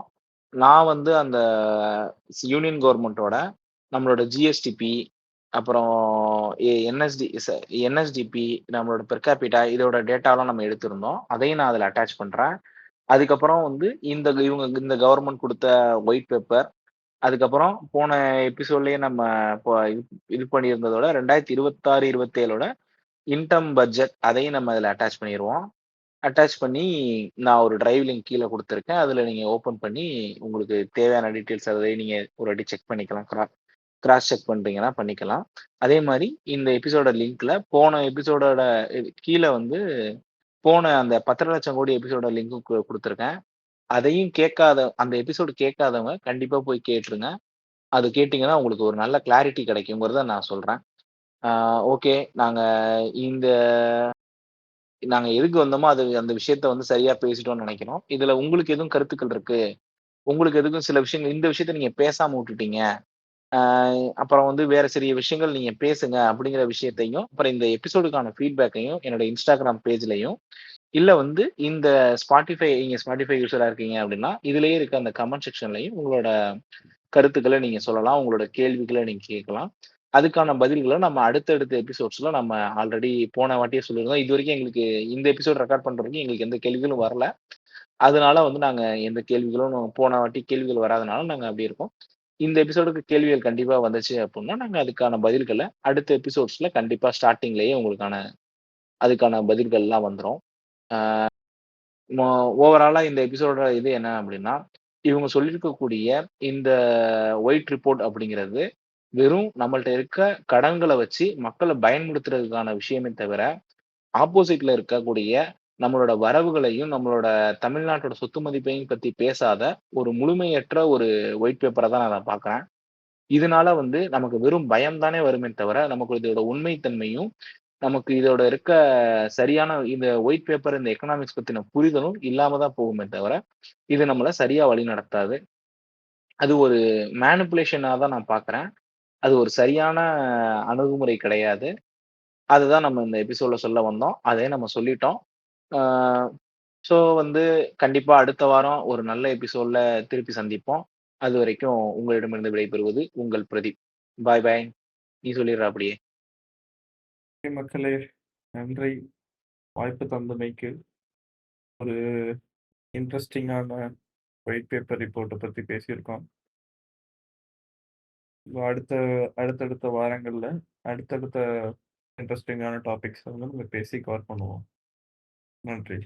நான் வந்து அந்த யூனியன் கவர்ன்மென்ட்டோட நம்மளோட ஜிஎஸ்டிபி, அப்புறம் என்எஸ்டிபி, நம்மளோட பெர் கேப்பிட்டா இதோட டேட்டாலாம் நம்ம எடுத்திருந்தோம். அதையும் நான் அதில அட்டாச் பண்றேன். அதுக்கப்புறம் வந்து இந்த கவர்ன்மென்ட் குடுத்த ஒயிட் பேப்பர், அதுக்கப்புறம் போன எபிசோட்லயே நம்ம இப்போ இது இது பண்ணியிருந்ததோட 2026, 27ஓட இன்டம் பட்ஜெட் அதையும் நம்ம அதில அட்டாச் பண்ணிருவோம். அட்டாச் பண்ணி நான் ஒரு டிரைவ் லிங்க் கீழ குடுத்துருக்கேன். அதில நீங்க ஓப்பன் பண்ணி உங்களுக்கு தேவையான டீட்டெயில்ஸ் அதையும் நீங்க ஒரு வாட்டி செக் பண்ணிக்கலாம். கிராஸ் செக் பண்றீங்கன்னா பண்ணிக்கலாம். அதே மாரி இந்த எபிசோட லிங்க்ல போன எபிசோடோட கீழ வந்து போன அந்த 10,00,000 கோடி எபிசோட லிங்க்கும் குடுத்துருக்கேன். அதையும் அந்த எபிசோடு கேட்காதவங்க கண்டிப்பா போய் கேட்டுருங்க. அது கேட்டீங்கன்னா, உங்களுக்கு ஒரு நல்ல கிளாரிட்டி கிடைக்குங்கிறத நான் சொல்றேன். ஆ ஓகே. இந்த நாங்க எதுக்கு வந்தோமோ, அந்த விஷயத்த வந்து சரியா பேசிட்டோம்னு நெனைக்கிறோம். இதுல உங்களுக்கு எதுவும் கருத்துக்கள் இருக்கு? உங்களுக்கு எதுக்கும் சில விஷயங்கள் இந்த விஷயத்த நீங்க பேசாம வுட்டுட்டீங்க. ஆ அப்புறம் வந்து வேற சில விஷயங்கள் நீங்க பேசுங்க அப்படிங்கிற விஷயத்தையும், அப்புறம் இந்த எபிசோடுக்கான ஃபீட்பேக்கையும் என்னோட Instagram பேஜ்லயும், இல்ல வந்து இந்த நீங்க Spotify யூசரா இருக்கீங்க அப்படின்னா, இதிலேயே இருக்க அந்த கமெண்ட் செக்ஷன்லயும் உங்களோட கருத்துக்கள நீங்க சொல்லலாம். உங்களோட கேள்விகள நீங்க கேட்கலாம். அதுக்கான பதில்கள நம்ம அடுத்தடுத்த எபிசோட்ஸ்ல நம்ம ஆல்ரெடி போன வாட்டியே சொல்லியிருந்தோம். இதுவரைக்கும் எங்களுக்கு இந்த எபிசோட் ரெக்கார்ட் பண்ற வரைக்கும் எங்களுக்கு எந்த கேள்விகளும் வரல. அதனால வந்து நாங்க எந்த கேள்விகளும் போன வாட்டி கேள்விகள் வராதனால நாங்க அப்படி இருக்கோம். இந்த எபிசோடுக்கு கேள்விகள் கண்டிப்பா வந்துச்சு அப்புட்ன்னா, நாங்க அதுக்கான பதில்கள அடுத்த எபிசோட்ஸ்ல கண்டிப்பா ஸ்டார்ட்டிங்லயே அதுக்கான பதில்கள்லாம் வந்துரும். ஆ மொ ஓவராலா இந்த எபிசோடோட இது என்ன அப்படின்னா, இவங்க சொல்லியிருக்கக்கூடிய இந்த ஒயிட் ரிப்போர்ட் அப்படிங்கிறது, வெறும் நம்மள்ட்ட இருக்க கடன்கள வச்சு மக்கள பயன்படுத்துறதுக்கான விஷயமே தவிர, ஆப்போசிட்ல இருக்கக்கூடிய நம்மளோட வரவுகளையும், நம்மளோட தமிழ்நாட்டோட சொத்து மதிப்பையும் பத்தி பேசாத ஒரு முழுமையற்ற ஒரு ஒயிட் பேப்பரா தான் நான் அத பார்க்குறேன். இதனால வந்து நமக்கு வெறும் பயம் தானே வருமே தவிர, நமக்கு இதோட உண்மை தன்மையும், நமக்கு இதோட இருக்க சரியான இந்த ஒயிட் பேப்பர் இந்த எக்கனாமிக்ஸ் பத்தின புரிதலும் இல்லாம தான் போகுமே தவிர, இது நம்மள சரியா வழிநடத்தாது. அது ஒரு மேனிபுலேஷனா தான் நான் பார்க்குறேன். அது ஒரு சரியான அணுகுமுறை கிடையாது. அதுதான் நம்ம இந்த எபிசோட்ல சொல்ல வந்தோம். அதையும் நம்ம சொல்லிட்டோம். ஆ ஸோ வந்து கண்டிப்பா அடுத்த வாரம் ஒரு நல்ல எபிசோட்ல திருப்பி சந்திப்போம். அதுவரைக்கும் உங்களிடமிருந்து விடைபெறுவது உங்கள் பிரதீப். பாய் பாய். நீ சொல்லிடுறா அப்படியே. மக்களே நன்றி. வாய்ப்பு தந்தமைக்கு. ஒரு இன்ட்ரஸ்டிங்கான ஒயிட் பேப்பர் ரிப்போர்ட்ட பத்தி பேசியிருக்கோம். அடுத்த அடுத்தடுத்த வாரங்கள்ல அடுத்தடுத்த இன்ட்ரஸ்டிங்கான டாபிக்ஸ் வந்து நம்ம பேசி கவர் பண்ணுவோம். நன்றி.